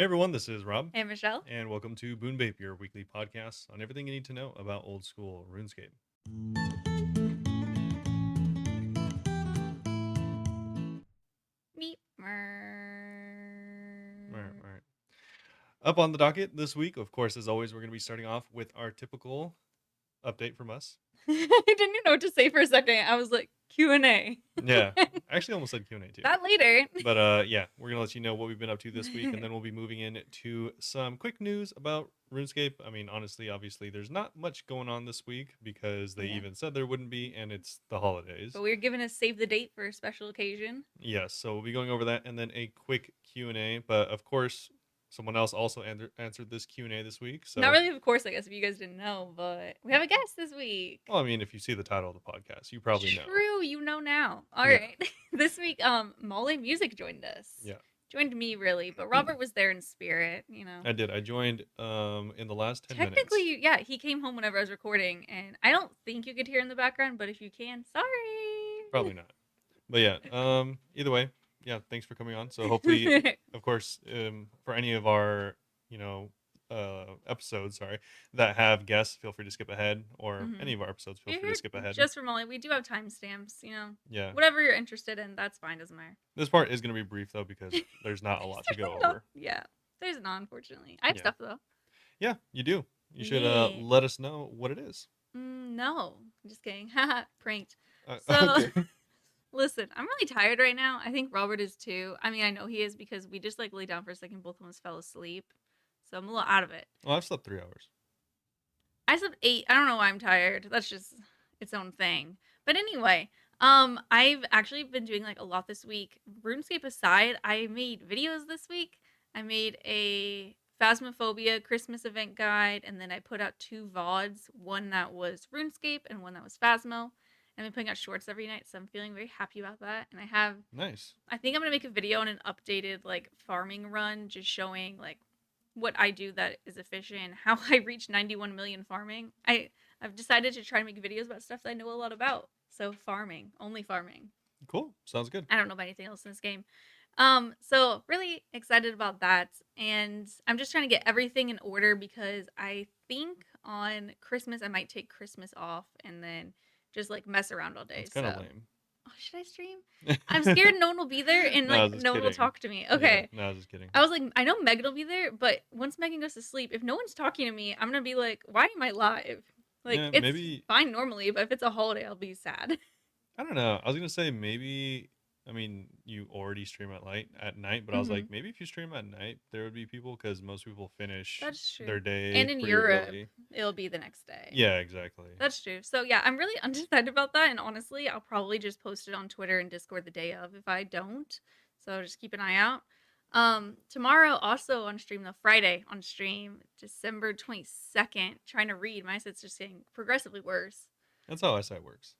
Hey everyone, this is Rob, Hey, Michelle. and welcome to Bunebape, your weekly podcast on everything you need to know about old school RuneScape. Meet All right, all right. Up on the docket this week, of course, as always, we're going to be starting off with our typical update from us. I didn't even know what to say for a second. I was like, Q&A. Yeah, I actually almost said Q&A too. That later. But yeah, we're going to let you know what we've been up to this week, and then we'll be moving into some quick news about RuneScape. I mean, honestly, obviously, there's not much going on this week because they Yeah. even said there wouldn't be, and it's the holidays. But we were given a save the date for a special occasion. Yes, so we'll be going over that and then a quick Q&A, but of course, someone else also answered this Q&A this week. So, Not really, of course, I guess, if you guys didn't know, but we have a guest this week. well, I mean, if you see the title of the podcast, you probably know. True, you know now. All Yeah. right. This week, Mollaymusic joined us. Yeah. Joined me, really, but Robert was there in spirit, I did. I joined in the last 10 minutes. Technically, yeah, he came home whenever I was recording, and I don't think you could hear in the background, but if you can, sorry. Probably not. But yeah, either way, yeah, thanks for coming on. So hopefully, of course, for any of our, episodes, sorry, that have guests, feel free to skip ahead, or any of our episodes, feel free to skip ahead. Just for Molly, we do have timestamps, Yeah. Whatever you're interested in, that's fine, doesn't matter. This part is going to be brief, though, because there's not a lot to go over. Yeah, there's not, unfortunately. I have stuff, though. Yeah, you do. You should let us know what it is. No, I'm just kidding. Haha, pranked. Okay. Listen, I'm really tired right now. I think Robert is too. I mean, I know he is because we just lay down for a second, both of us fell asleep. So I'm a little out of it. Well, I've slept 3 hours. I slept 8. I don't know why I'm tired. That's just its own thing. But anyway, I've actually been doing a lot this week. RuneScape aside, I made videos this week. I made a Phasmophobia Christmas event guide, and then I put out 2 VODs, one that was RuneScape and one that was Phasmo. I've been putting out shorts every night, so I'm feeling very happy about that. And Nice. I think I'm gonna make a video on an updated farming run, just showing what I do that is efficient, how I reach 91 million farming. I've decided to try to make videos about stuff that I know a lot about. So farming, only farming. Cool. Sounds good. I don't know about anything else in this game. So really excited about that. And I'm just trying to get everything in order because I think on Christmas I might take Christmas off and then just mess around all day. It's kind of lame. Oh, should I stream? I'm scared no one will be there and no one will talk to me. Okay. Yeah, no, I was just kidding. I was like, I know Megan will be there, but once Megan goes to sleep, if no one's talking to me, I'm gonna be like, why am I live? Yeah, it's maybe fine normally, but if it's a holiday, I'll be sad. I don't know. I was gonna say maybe. I mean, you already stream at night, but I was like, maybe if you stream at night, there would be people because most people finish That's true. their day And in pretty Europe, early. it'll be the next day. Yeah, exactly. That's true. So yeah, I'm really undecided about that, and honestly, I'll probably just post it on Twitter and Discord the day of if I don't. So just keep an eye out. Tomorrow also on stream, though, Friday on stream, December 22nd, trying to read. My eyesight's just getting progressively worse. That's how eyesight works.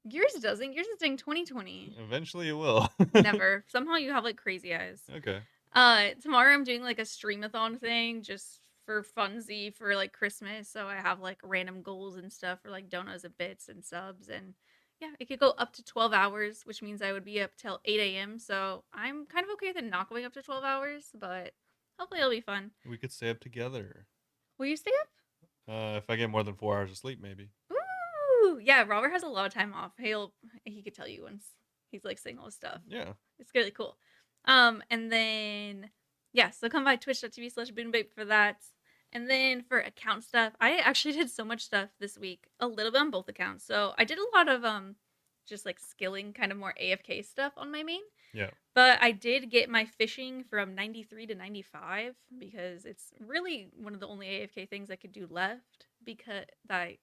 Yours doesn't. Yours is saying 2020. Eventually it will. Never. Somehow you have crazy eyes. Okay. Tomorrow I'm doing a streamathon thing just for funsie for Christmas. So I have random goals and stuff for donuts and bits and subs, and yeah, it could go up to 12 hours, which means I would be up till 8 a.m. So I'm kind of okay with it not going up to 12 hours, but hopefully it'll be fun. We could stay up together. Will you stay up? If I get more than 4 hours of sleep, maybe. Ooh, yeah. Robert has a lot of time off. He could tell you once he's saying all this stuff. Yeah. It's really cool. And then yeah, so come by twitch.tv/Bunebape for that. And then for account stuff, I actually did so much stuff this week, a little bit on both accounts. So I did a lot of just skilling, kind of more AFK stuff on my main. Yeah. But I did get my fishing from 93 to 95 because it's really one of the only AFK things I could do left because that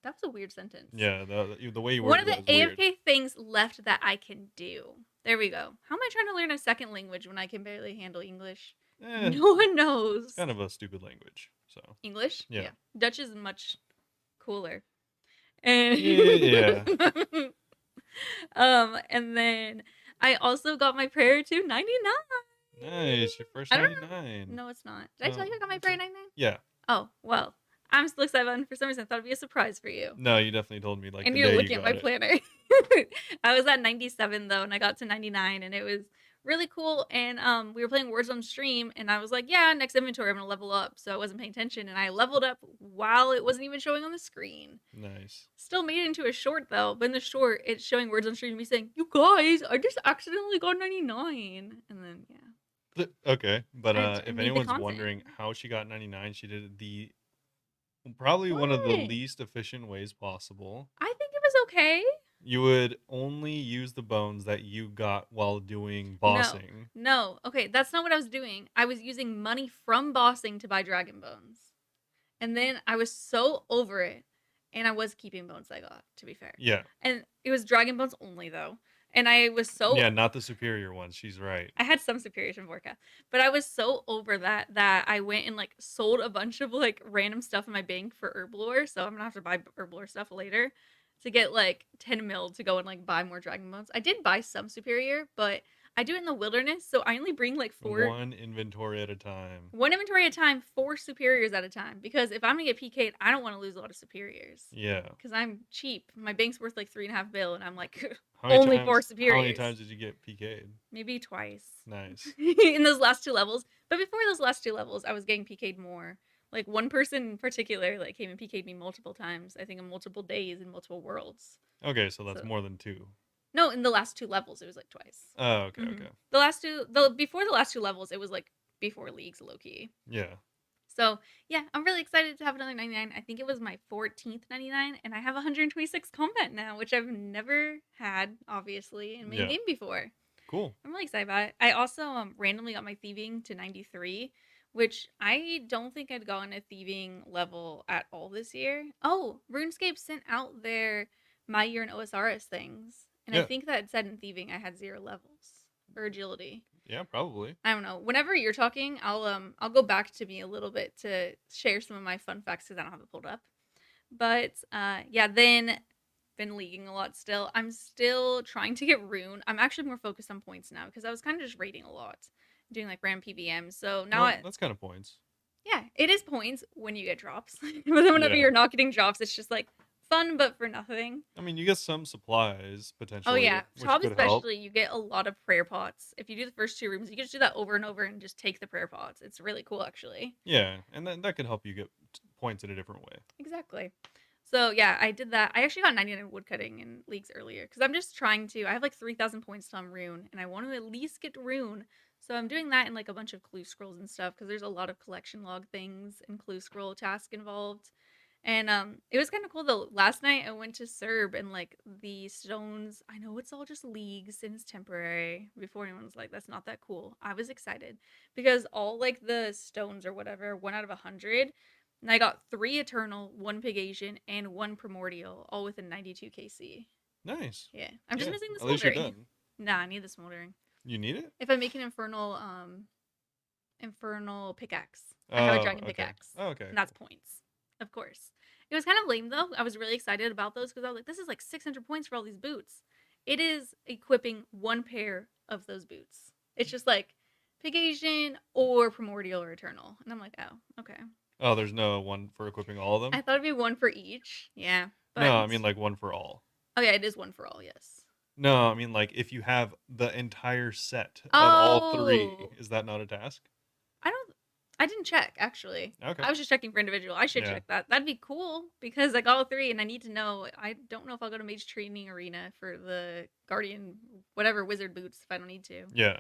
was a weird sentence. Yeah, the way you one worded of the AFK things left that I can do. There we go. How am I trying to learn a second language when I can barely handle English? No one knows. It's kind of a stupid language. So English? Yeah. Dutch is much cooler. And yeah. And then I also got my prayer to 99. Nice, your first 99. No, it's not. Did I tell you I got my prayer 99? Yeah. Oh, well, I'm still excited. For some reason, I thought it'd be a surprise for you. No, you definitely told me and the you're day looking you at my got it. planner. I was at 97 though, and I got to 99, and it was really cool. And we were playing Words on stream, and I was like, yeah, next inventory, I'm gonna level up. So I wasn't paying attention, and I leveled up while it wasn't even showing on the screen. Nice. Still made it into a short though, but in the short, it's showing Words on stream me saying, "You guys, I just accidentally got 99," and then yeah, Okay, but I if made the anyone's content. wondering how she got 99, she did it the probably one of the What? least efficient ways possible. I think it was okay. You would only use the bones that you got while doing No, bossing. no. Okay, that's not what I was doing. I was using money from bossing to buy dragon bones. And then I was so over it. And I was keeping bones I got, to be fair. Yeah. And it was dragon bones only, though. And I was so. Yeah, not the superior ones. She's right. I had some superiors from Vorka. But I was so over that I went and, like, sold a bunch of, like, random stuff in my bank for Herblore. So I'm gonna have to buy Herblore stuff later to get, like, 10 mil to go and, like, buy more dragon bones. I did buy some superior, but I do it in the wilderness. So I only bring, like, four. One inventory at a time. One inventory at a time, 4 superiors at a time. Because if I'm gonna get PK'd, I don't want to lose a lot of superiors. Yeah. Because I'm cheap. My bank's worth like 3.5 bill, and I'm like, How many only 4 times? How many superiors. times did you get PK'd? Maybe twice Nice. in those last 2 levels. But before those last 2 levels, I was getting PK'd more. Like one person in particular, like came and PK'd me multiple times. I think in multiple days in multiple worlds. Okay, so that's So more than 2. no, in the last 2 levels, it was like twice. Oh, okay, hmm okay. The last two, the before the last 2 levels, it was like before leagues, low key. Yeah. So yeah, I'm really excited to have another 99. I think it was my 14th 99, and I have 126 combat now, which I've never had, obviously, in main Yeah. game before. Cool. I'm really excited about it. I also randomly got my thieving to 93, which I don't think I'd gotten a thieving level at all this year. Oh, RuneScape sent out their my year in OSRS things, and I Yeah. think that said in thieving I had 0 levels or agility. Yeah, probably. I don't know. Whenever you're talking, I'll go back to me a little bit to share some of my fun facts because I don't have it pulled up. But yeah, then been leaguing a lot still. I'm still trying to get rune. I'm actually more focused on points now because I was kind of just raiding a lot, doing like random PBM. So now Well, that's kind of points. yeah, it is points when you get drops. But then whenever Yeah. you're not getting drops, it's just like fun but for nothing. I mean, you get some supplies Oh potentially, yeah, which top could help. especially, you get a lot of prayer pots. If you do the first 2 rooms, you can just do that over and over and just take the prayer pots. It's really cool, actually. Yeah, and that could help you get points in a different way. Exactly. So yeah, I did that. I actually got 99 woodcutting in leagues earlier because I'm just trying to. I have like 3,000 points on rune, and I want to at least get rune. So I'm doing that in like a bunch of clue scrolls and stuff because there's a lot of collection log things and clue scroll task involved. And it was kind of cool though. Last night I went to Serb and like the stones. I know it's all just leagues and it's temporary. Before anyone was like, "That's not that cool." I was excited because all like the stones or whatever, 1 out of 100, and I got 3 Eternal, 1 Pegasian, and 1 Primordial, all within 92 KC. Nice. Yeah. I'm just Yeah, missing the at least you're Smoldering. done. Nah, I need the Smoldering. You need it? If I make an infernal pickaxe. I have a Oh, dragon okay. pickaxe. Oh, okay. And that's points. Of course. It was kind of lame though. I was really excited about those because I was like, this is like 600 points for all these boots. It is equipping 1 pair of those boots. It's just like Pegasian or Primordial or Eternal. And I'm like, oh, okay. Oh, there's no one for equipping all of them? I thought it'd be 1 for each. Yeah. No, But I mean like one for all. oh yeah, it is 1 for all, yes. No, I mean like if you have the entire set of all 3, Oh, is that not a task? I don't. I didn't check actually. Okay. I was just checking for individual. I should Yeah. check that. That'd be cool because I got all 3, and I need to know. I don't know if I'll go to Mage Training Arena for the Guardian, whatever wizard boots if I don't need to. Yeah.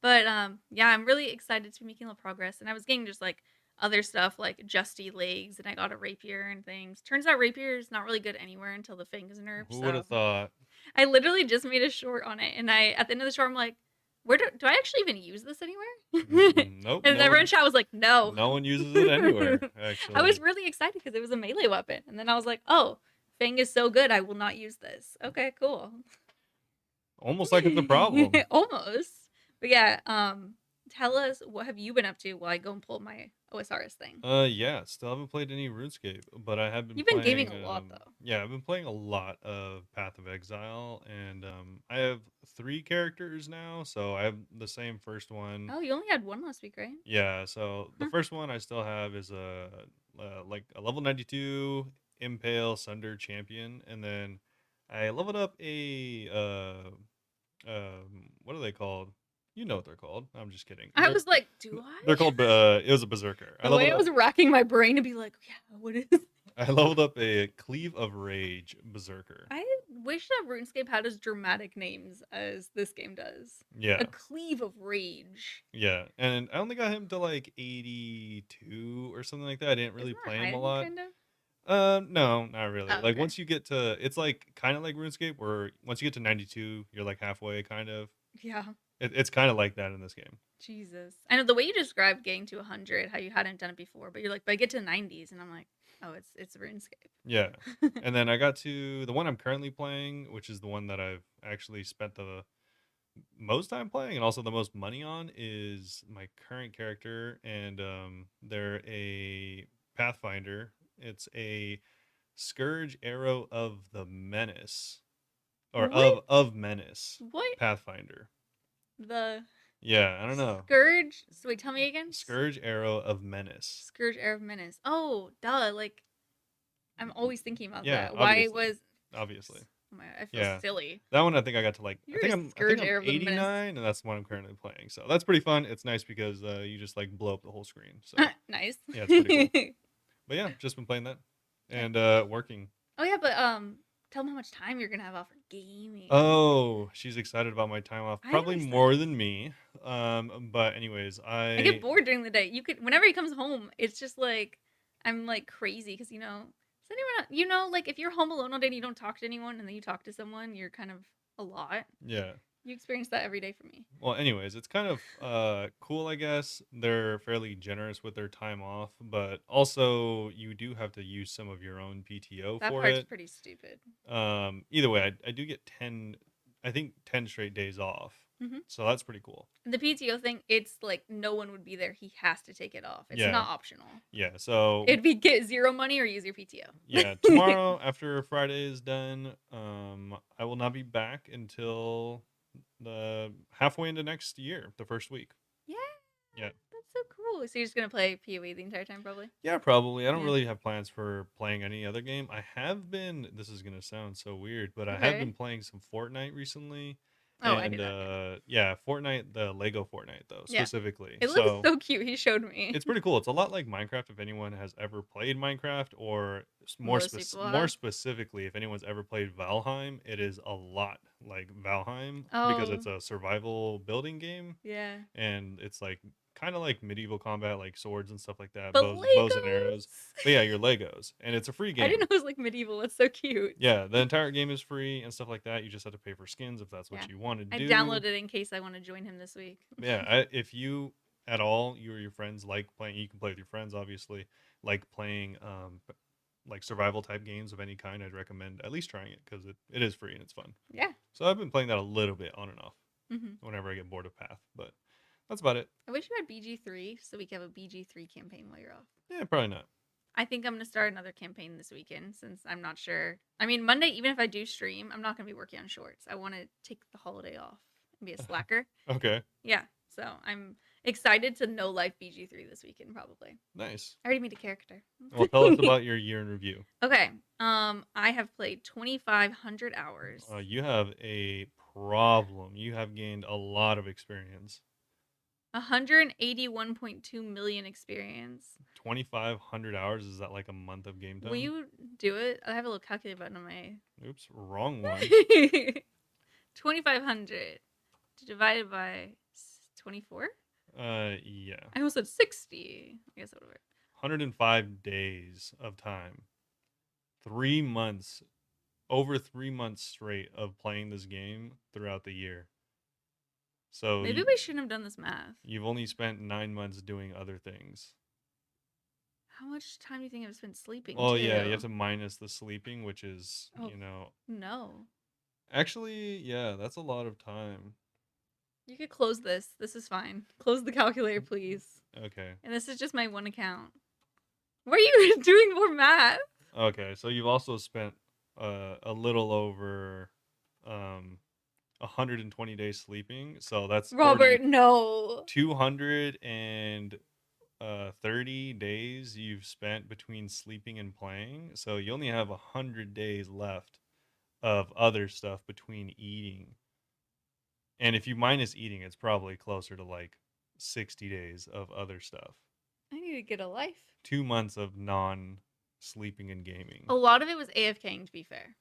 But yeah, I'm really excited to be making a little progress, and I was getting just like other stuff like Justy legs, and I got a rapier and things. Turns out rapier is not really good anywhere until the fang is nerfed. Who would So have thought? I literally just made a short on it, and I at the end of the short, I'm like, where do I actually even use this anywhere? Nope, And everyone in chat was like, no. no one uses it anywhere, I was actually. really excited because it was a melee weapon, and then I was like, oh, Fang is so good, I will not use this. Okay, cool. Almost like it's a problem. Almost. But yeah, tell us what have you been up to while I go and pull my OSRS thing. Yeah, still haven't played any RuneScape, but I have been You've been gaming playing. a lot though. Yeah, I've been playing a lot of Path of Exile, and I have 3 characters now, so I have the same first one. Oh, you only had 1 last week, right? Yeah, so the Huh. first one I still have is a like a level 92 Impale Sunder champion, and then I leveled up a what are they called? You know what they're called. I'm just kidding. I was like, do They're I? called. It was a berserker. I The way leveled I up. was racking my brain to be like, yeah, what is? I leveled up a cleave of rage berserker. I wish that RuneScape had as dramatic names as this game does. A Yeah, cleave of rage. yeah, and I only got him to like 82 or something like that. I didn't really Isn't that play him a high, lot. kind of? No, not really. Oh, Like okay. once you get to, it's like kind of like RuneScape, where once you get to 92, you're like halfway, kind of. Yeah. It's kind of like that in this game. Jesus. I know the way you described getting to 100, how you hadn't done it before, but you're like, but I get to 90s, and I'm like, oh, it's Yeah, RuneScape. and then I got to the one I'm currently playing, which is the one that I've actually spent the most time playing and also the most money on, is my current character, and they're a Pathfinder. It's a Scourge Arrow of the Menace, or What? of Menace What? Pathfinder. The Yeah, I don't know. Scourge. So wait, tell me again. Scourge Arrow of Menace. Scourge Air of Menace. Oh, duh. Like I'm always thinking about Yeah, that. Why obviously. was? Obviously. Oh my, I feel Yeah. silly. That one I think I got to like You're a I think Scourge I'm Air of the Menace. 89, and that's the one I'm currently playing. So that's pretty fun. It's nice because you just like blow up the whole screen. So Nice. yeah, it's pretty cool. But yeah, just been playing that Yeah. and working. Oh yeah, but tell them how much time you're gonna have off for gaming. Oh, she's excited about my time off. I am Probably excited. more than me. But anyways, I get bored during the day. You could whenever he comes home, it's just like I'm like crazy because does anyone like if you're home alone all day and you don't talk to anyone and then you talk to someone, you're kind of a lot. yeah. You experience that every day for me. Well, anyways, it's kind of cool, I guess. They're fairly generous with their time off, but also you do have to use some of your own PTO That for part's it. pretty stupid. Either way, I do get 10, I think 10 straight days off. Hmm. So that's pretty cool. The PTO thing, it's like no one would be there. He has to take it off. It's Yeah. not optional. Yeah. So It'd be get zero money or use your yeah, PTO. tomorrow after Friday is done, I will not be back until the halfway into next year, the first week. Yeah, Yeah. that's so cool. So you're just gonna play PoE the entire time, probably? Yeah, probably. I don't Yeah. really have plans for playing any other game. I have been, this is going to sound so weird, but I have Okay. been playing some Fortnite recently. Oh, I knew And that. yeah, Fortnite, the Lego Fortnite though, Yeah, specifically. it looks So so cute. He showed me. it's pretty cool. It's a lot like Minecraft if anyone has ever played Minecraft, or Most people more have. specifically if anyone's ever played Valheim, it is a lot like Valheim because Oh, it's a survival building game, yeah. and it's like kind of like medieval combat, like swords and stuff like that, But bows and arrows. But Legos. yeah, you're Legos, and it's a free I didn't know game. it was like medieval. It's so cute. Yeah, the entire game is free and stuff like that. You just have to pay for skins if that's Yeah. what you want to I do. downloaded it in case I want to join him this week. Yeah, if you at all, you or your friends like playing, you can play with your friends, obviously, like playing like survival type games of any kind, I'd recommend at least trying it because it is free and it's fun. Yeah. So I've been playing that a little bit on and off Hmm. whenever I get bored of Path, but that's about it. I wish you had BG3 so we could have a BG3 campaign while you're off. Yeah, probably not. I think I'm gonna start another campaign this weekend since I'm not sure. I mean, Monday, even if I do stream, I'm not gonna be working on shorts. I want to take the holiday off and be a slacker. Okay, Yeah, so I'm excited to no life BG3 this weekend. Probably. nice. I already made a character. Well, tell us about your year in review. Okay. I have played 2,500 hours. You have a problem. You have gained a lot of experience. 181.2 million experience. 2,500 hours, is that like a month of game Will time? you do it? I have a little calculator button on my. Oops, wrong one. 2,500 divided by 24. Yeah. I almost said 60. I guess that would work. 105 days of time. 3 months, over 3 months straight of playing this game throughout the year. So Maybe we shouldn't have done this math. you've only spent 9 months doing other things. How much time do you think I've spent sleeping? Oh too? yeah, you have to minus the sleeping, which is, Oh, no. actually, yeah, that's a lot of time. You could close this. This is fine. Close the calculator, please. Okay. And this is just my one account. Why are you doing more math? Okay, so you've also spent a little over 120 days sleeping. So that's Robert, no. 230 days you've spent between sleeping and playing. So you only have 100 days left of other stuff between eating. And if you minus eating, it's probably closer to like 60 days of other stuff. I need to get a life. 2 months of non-sleeping and gaming. A lot of it was AFKing, to be fair.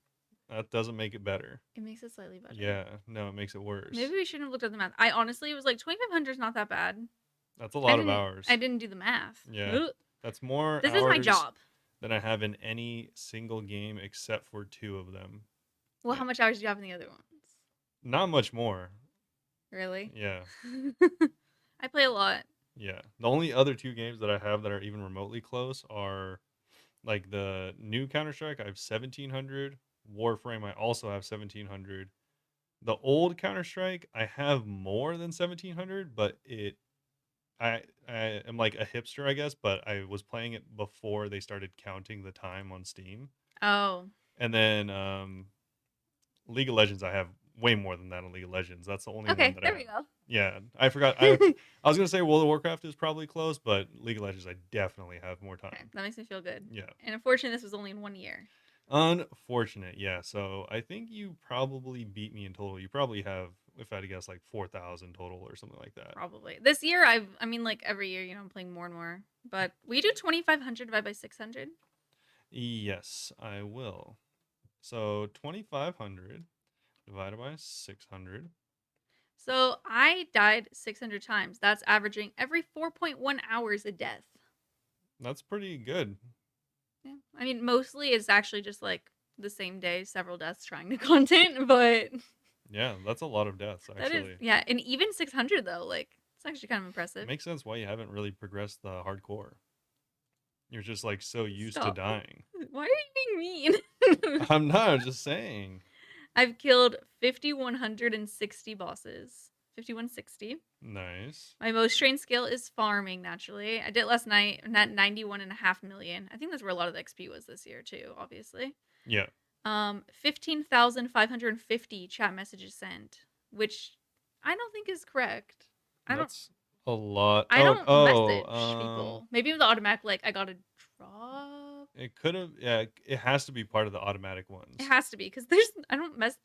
That doesn't make it better. It makes it slightly better. Yeah, no, it makes it worse. Maybe we shouldn't have looked at the math. I honestly was like 2,500 is not that bad. That's a lot of hours. I didn't do the math. Yeah, Ugh. that's more This hours is my job. than I have in any single game except for 2 of them. Well, how much hours do you have in the other ones? Not much more. Really? Yeah. I play a lot. Yeah. The only other 2 games that I have that are even remotely close are like the new Counter-Strike, I have 1700. Warframe, I also have 1700. The old Counter-Strike, I have more than 1700, but I am like a hipster, I guess, but I was playing it before they started counting the time on Steam. Oh. And then League of Legends, I have way more than that in League of Legends. That's the only one that There we go. Yeah, I forgot. I was gonna say World of Warcraft is probably close, but League of Legends, I definitely have more time. Okay, that makes me feel good. Yeah. And unfortunately, this was only in 1 year. Unfortunate, yeah. So I think you probably beat me in total. You probably have, if I had to guess, like 4,000 total or something like that. Probably. This year, I mean, like every year, I'm playing more and more. But we do 2,500 divided by 600. Yes, I will. So 2,500 divided by 600. So I died 600 times. That's averaging every 4.1 hours a death. That's pretty good. Yeah. I mean, mostly it's actually just like the same day, several deaths trying to content, but yeah, that's a lot of deaths actually. That is, yeah, and even 600 though, like it's actually kind of impressive. It makes sense why you haven't really progressed the hardcore. You're just like so used to dying. Why are you being mean? I'm not, just saying. I've killed 5,160 bosses. 5,160. Nice. My most trained skill is farming, naturally. I did it last night, and at 91.5 million. I think that's where a lot of the XP was this year, too, obviously. Yeah. 15,550 chat messages sent, which I don't think is correct. That's a lot. I don't message people. Maybe with the automatic, like, I got a drop. It could have, yeah, it has to be part of the automatic ones. It has to be, because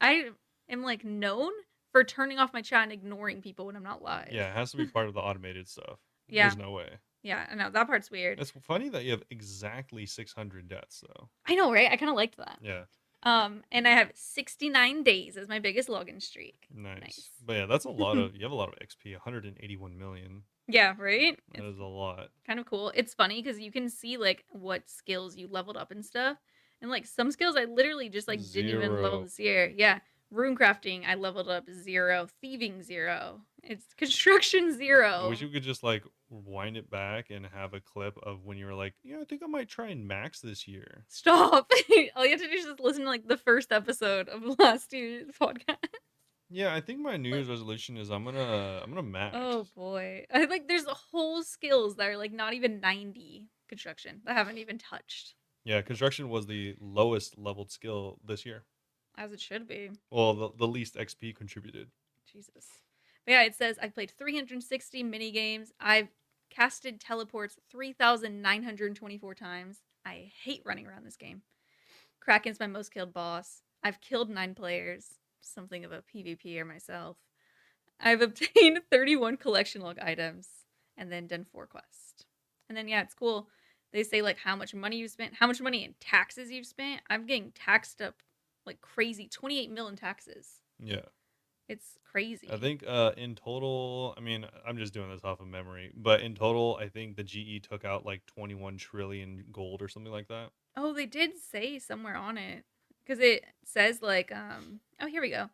I am, like, known for turning off my chat and ignoring people when I'm not live. Yeah, it has to be part of the automated stuff. Yeah. There's no way. Yeah, I know. That part's weird. It's funny that you have exactly 600 deaths, though. I know, right? I kind of liked that. Yeah. And I have 69 days as my biggest login streak. Nice. But yeah, that's a lot of, you have a lot of XP, 181 million. Yeah, right? That is a lot. Kind of cool. It's funny because you can see like what skills you leveled up and stuff. And like some skills I literally just like didn't even level this year. Yeah. Runecrafting, I leveled up 0. Thieving 0. It's construction 0. I wish you could just like wind it back and have a clip of when you were like, yeah, I think I might try and max this year. Stop. All you have to do is just listen to like the first episode of last year's podcast. Yeah, I think my New Year's resolution is I'm gonna max. Oh boy. I like there's whole skills that are like not even 90 construction that I haven't even touched. Yeah, construction was the lowest leveled skill this year. As it should be. Well, the least XP contributed. Jesus. But yeah, it says I've played 360 mini games. I've casted teleports 3,924 times. I hate running around this game. Kraken's my most killed boss. I've killed 9 players. Something of a PvPer myself. I've obtained 31 collection log items and then done 4 quests. And then yeah, it's cool. They say like how much money you spent, how much money in taxes you've spent. I'm getting taxed up like crazy. 28 mil in taxes. Yeah. It's crazy. I think in total, I mean, I'm just doing this off of memory, but in total, I think the GE took out like 21 trillion gold or something like that. Oh, they did say somewhere on it. Because it says like, oh, here we go.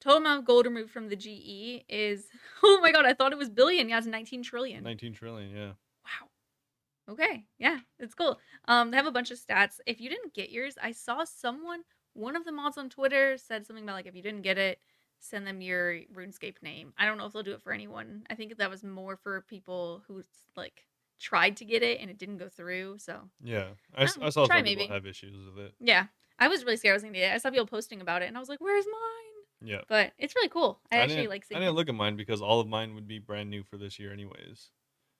Total amount of gold removed from the GE is, oh my god, I thought it was billion. Yeah, it's 19 trillion. 19 trillion, yeah. Wow. Okay, yeah, it's cool. They have a bunch of stats. If you didn't get yours, I saw one of the mods on Twitter said something about like, if you didn't get it, send them your RuneScape name. I don't know if they'll do it for anyone. I think that was more for people who like tried to get it and it didn't go through. So yeah, I saw some people have issues with it. Yeah, I was really scared I was gonna get it. I saw people posting about it and I was like, where's mine? Yeah, but it's really cool. I actually like seeing I didn't look at mine because all of mine would be brand new for this year anyways.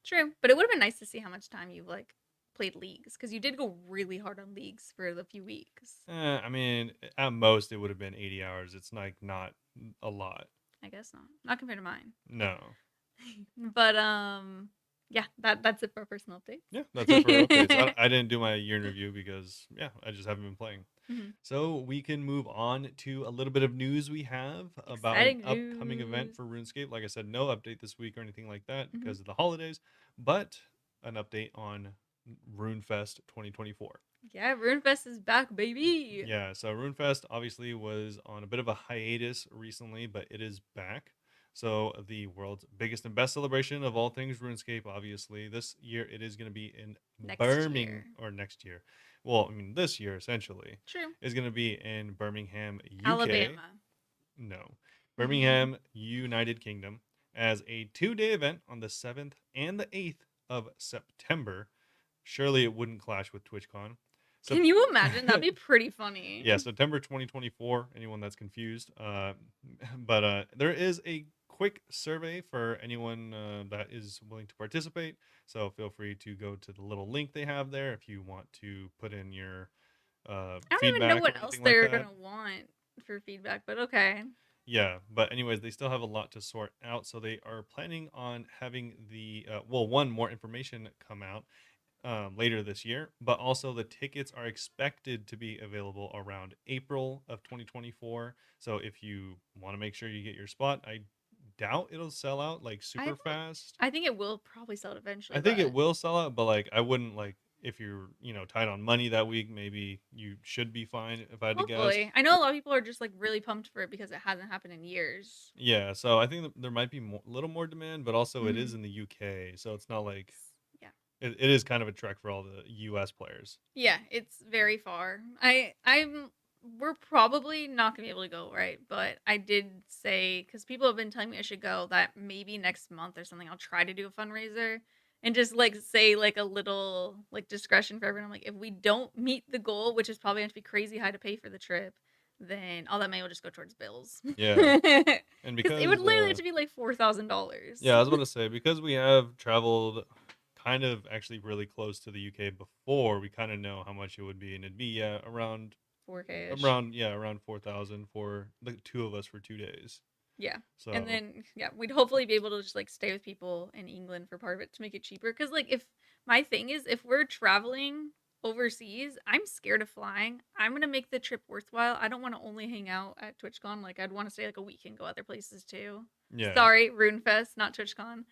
True, but it would have been nice to see how much time you've like played leagues? Because you did go really hard on leagues for the few weeks. I mean, at most it would have been 80 hours. It's like not a lot. I guess not. Not compared to mine. No. But yeah, that's it for our personal Yeah, that's it for updates. updates. I didn't do my year in review because yeah, I just haven't been playing. Mhm. So we can move on to a little bit of news we have about an Exciting upcoming event news. for RuneScape. Like I said, no update this week or anything like that Mhm. because of the holidays, but an update on Runefest 2024. Yeah, Runefest is back, baby. Yeah, so Runefest obviously was on a bit of a hiatus recently, but it is back. So the world's biggest and best celebration of all things RuneScape, obviously. This year it is going to be in Next Birmingham, year. or next year. Well, I mean this year essentially True. is going to be in Birmingham, UK. Alabama. No. Birmingham, United Kingdom as a 2-day event on the 7th and the 8th of September. Surely it wouldn't clash with TwitchCon. So Can you imagine? That'd be pretty funny. yeah, September 2024. Anyone that's confused, but there is a quick survey for anyone that is willing to participate. So feel free to go to the little link they have there if you want to put in your I don't even know feedback or what else anything like they're that. gonna want for feedback, but okay. Yeah, but anyways, they still have a lot to sort out. So they are planning on having the well, one more information come out later this year, but also the tickets are expected to be available around April of 2024. So if you want to make sure you get your spot, I doubt it'll sell out like I super think fast. I think it will probably sell it eventually, I think it but will sell out, but like I wouldn't like if you're tight on money that week, maybe you should be fine if I had to guess. hopefully. I know a lot of people are just like really pumped for it because it hasn't happened in years. Yeah, so I think that there might be a little more demand, but also it is Mhm. in the UK, so it's not like Yeah. it is kind of a trek for all the US players. Yeah, it's very far. I'm we're probably not gonna be able to go, right? But I did say because people have been telling me I should go that maybe next month or something I'll try to do a fundraiser and just like say like a little like discretion for everyone. I'm like, if we don't meet the goal, which is probably going to be crazy high to pay for the trip, then all that money will just go towards bills. Yeah. And Because it would because literally have to be like $4,000. yeah, I was about to say because we have traveled kind of actually really close to the UK before, we kind of know how much it would be, and it'd be yeah $4K ish. around 4,000 for the two of us for 2 days. Yeah. And So then yeah, we'd hopefully be able to just like stay with people in England for part of it to make it cheaper. Cause like if my thing is if we're traveling overseas, I'm scared of flying. I'm gonna make the trip worthwhile. I don't want to only hang out at TwitchCon. Like I'd want to stay like a week and go other places too. yeah, Sorry, Runefest, not TwitchCon.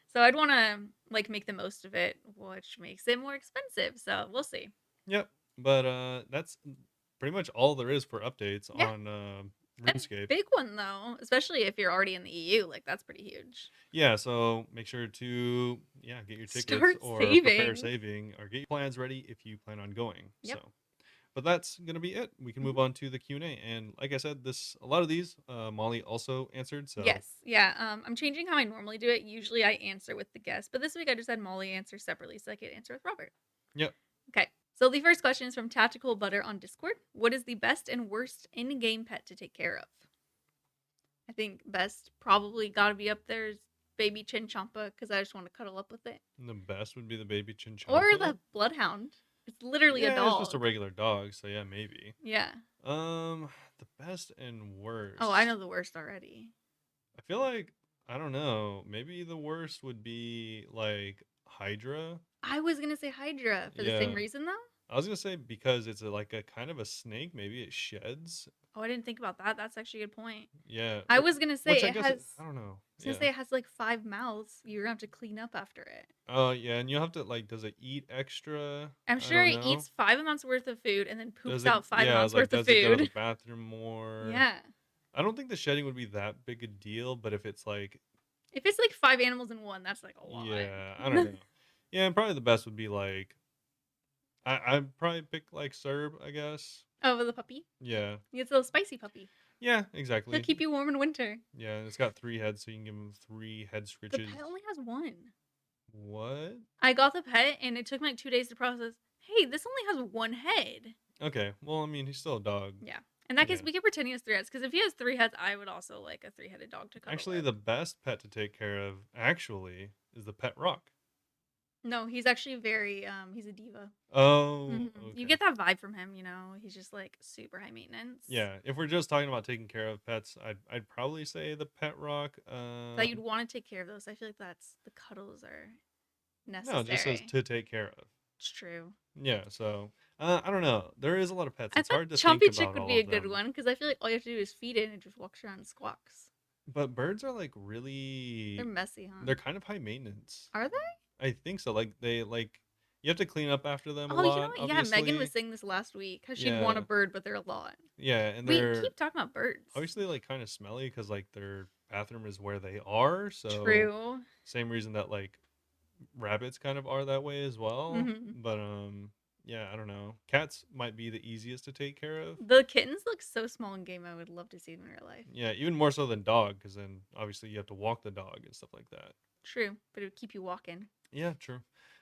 So I'd want to like make the most of it, which makes it more expensive. So we'll see. yep. But that's pretty much all there is for updates Yeah, on a RuneScape. big one though, especially if you're already in the EU. Like that's pretty huge. Yeah, so make sure to get your tickets Start or prepare saving. saving or get your plans ready if you plan on going. Yep. So, but that's gonna be it. We can Mhm. move on to the Q&A, and like I said, a lot of these Molly also answered. So Yes. Yeah. I'm changing how I normally do it. Usually I answer with the guest, but this week I just had Molly answer separately so I could answer with Robert. yep. Okay. So the first question is from Tactical Butter on Discord. What is the best and worst in-game pet to take care of? I think best probably got to be up there is baby Chinchampa because I just want to cuddle up with it. The best would be the baby Or chinchompa. the Bloodhound. It's literally a Yeah, it's just a dog. regular dog, so yeah, maybe. Yeah. The best and Oh, I worst. know the worst already. I feel like I don't know. Maybe the worst would be like Hydra. I was going to say Hydra for the same Yeah, reason though. I was gonna say because it's like a kind of a snake. Maybe it sheds. Oh, I didn't think about that. That's actually a good point. Yeah, I was gonna say which I it guess has. I don't know. I was gonna Yeah. say it has like 5 mouths. You're gonna have to clean up after it. Oh yeah, and you have to like. Does it eat extra? I'm I sure don't it know. eats 5 months worth of food and then Does poops it? out five Yeah, months like worth of does it go to the food. bathroom more? Yeah. I don't think the shedding would be that big a deal, but if it's like, If it's like 5 animals in one, that's like a lot. yeah, I don't know. Yeah, and probably the best would be like I'd probably pick like Serb, I guess. Oh, the puppy. Yeah. It's a little spicy puppy. Yeah, He'll exactly. keep you warm in winter. Yeah, and it's got 3 heads, so you can give him 3 head The scritches. pet only has one. What? I got the pet and it took me like 2 days to process. Hey, this only has one head. Okay. Well, I mean, he's still a dog. Yeah. In that case, Yeah. we can pretend he has 3 heads. Because if he has 3 heads, I would also like a 3-headed dog to cuddle Actually, with. the best pet to take care of actually is the pet rock. No, he's actually very he's a diva. Oh, You okay. get that vibe from him, you know. He's just like super high maintenance. Yeah, if we're just talking about taking care of pets, I'd probably say the pet rock. That you'd want to take care of those. I feel like that's the cuddles are No, just says necessary. to take care of. It's true. Yeah, so I don't know. There is a lot of pets. I It's thought hard to think Chompy Chick about would all be a of good them. one because I feel like all you have to do is feed it and it just walks around and squawks. But birds are like They're really, messy, huh? they're kind of high maintenance. Are they? I think so. Like they like you have to clean up after them a Oh, you know lot, what? Yeah, Megan was obviously. saying this last week because she'd want a Yeah. bird, but they're a lot. Yeah, and We they're keep talking about birds. obviously like kind of smelly cuz like their bathroom is where they are, so True. same reason that like rabbits kind of are that way as well. Hmm. But yeah, I don't know. Cats might be the easiest to take care of. The kittens look so small in game. I would love to see them in real life. Yeah, even more so than dog cuz then obviously you have to walk the dog and stuff like that. True, but it would keep you walking. Yeah, true.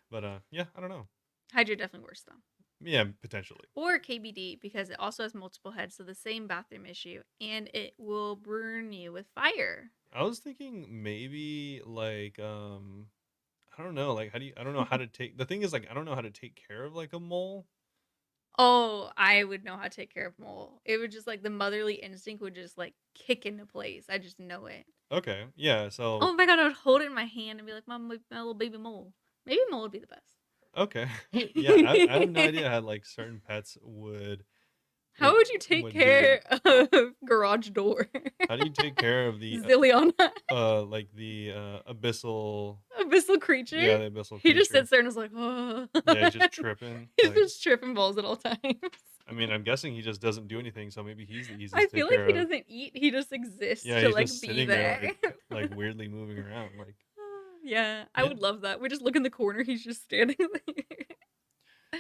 But yeah, I don't know. Hydra definitely worse though. Yeah, potentially. Or KBD because it also has multiple heads, so the same bathroom issue, and it will burn you with fire. I was thinking maybe like I don't know, like how do you I don't know how to take the thing is like I don't know how to take care of like a mole. Oh, I would know how to take care of mole. It would just like the motherly instinct would just like kick into place. I just know it. Okay. Yeah, Oh so my god, I would hold it in my hand and be like, my little baby mole. Maybe mole would be the best. okay. Yeah, I have no idea how like certain pets How would you take would do. care of garage door? How do you take care of the Zilliana, like the abyssal abyssal creature. yeah, the abyssal He just creature. sits there and is like, oh. Yeah, he's just tripping. He's Like just tripping balls at all times. I mean, I'm guessing he just doesn't do anything, so maybe he's the I easiest to feel take like care he of. doesn't eat. He just exists Yeah, to he's like just be sitting there there. like weirdly moving around like Yeah, I yeah. would love that. We just look in the corner. He's just standing there.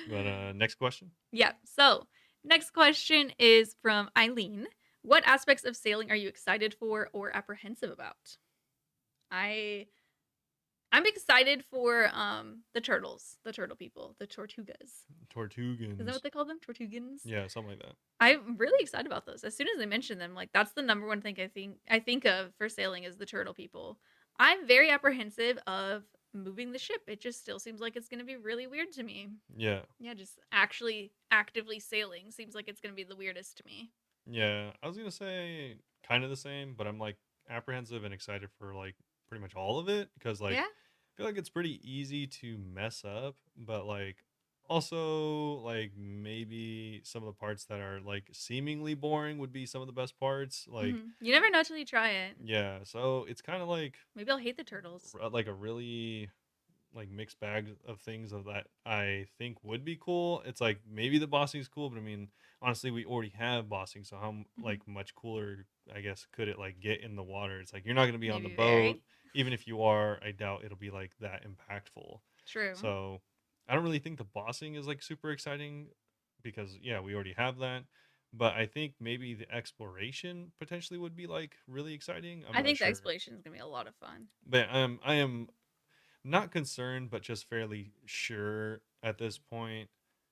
But next question. Yeah. So, next question is from Eileen. What aspects of sailing are you excited for or apprehensive about? I I'm excited for the turtles, the turtle people, the tortugas. Is that what Tortugans. they call them? Tortugans? Yeah, something like that. I'm really excited about those. As soon as they mention them, like that's the number one thing I think of for sailing is the turtle people. I'm very apprehensive of moving the ship. It just still seems like it's going to be really weird to me. Yeah. Yeah, just actually actively sailing seems like it's going to be the weirdest to me. Yeah. I was gonna say kind of the same, but I'm like apprehensive and excited for like pretty much all of it because like Yeah. I feel like it's pretty easy to mess up, but like also like maybe some of the parts that are like seemingly boring would be some of the best parts. Like You never know till you try it. yeah, so it's kind of like Maybe I'll hate the turtles. like a really like mixed bag of things of that I think would be cool. It's like maybe the bossing is cool, but I mean, honestly, we already have bossing, so how Mhm. like much cooler I guess could it like get in the water? It's like you're not gonna be on the Maybe boat. very. Even if you are, I doubt it'll be like that impactful. True. So I don't really think the bossing is like super exciting because yeah, we already have that. But I think maybe the exploration potentially would be like really exciting. I'm I not think the sure. exploration is going to be a lot of fun. But I am not concerned, but just fairly sure at this point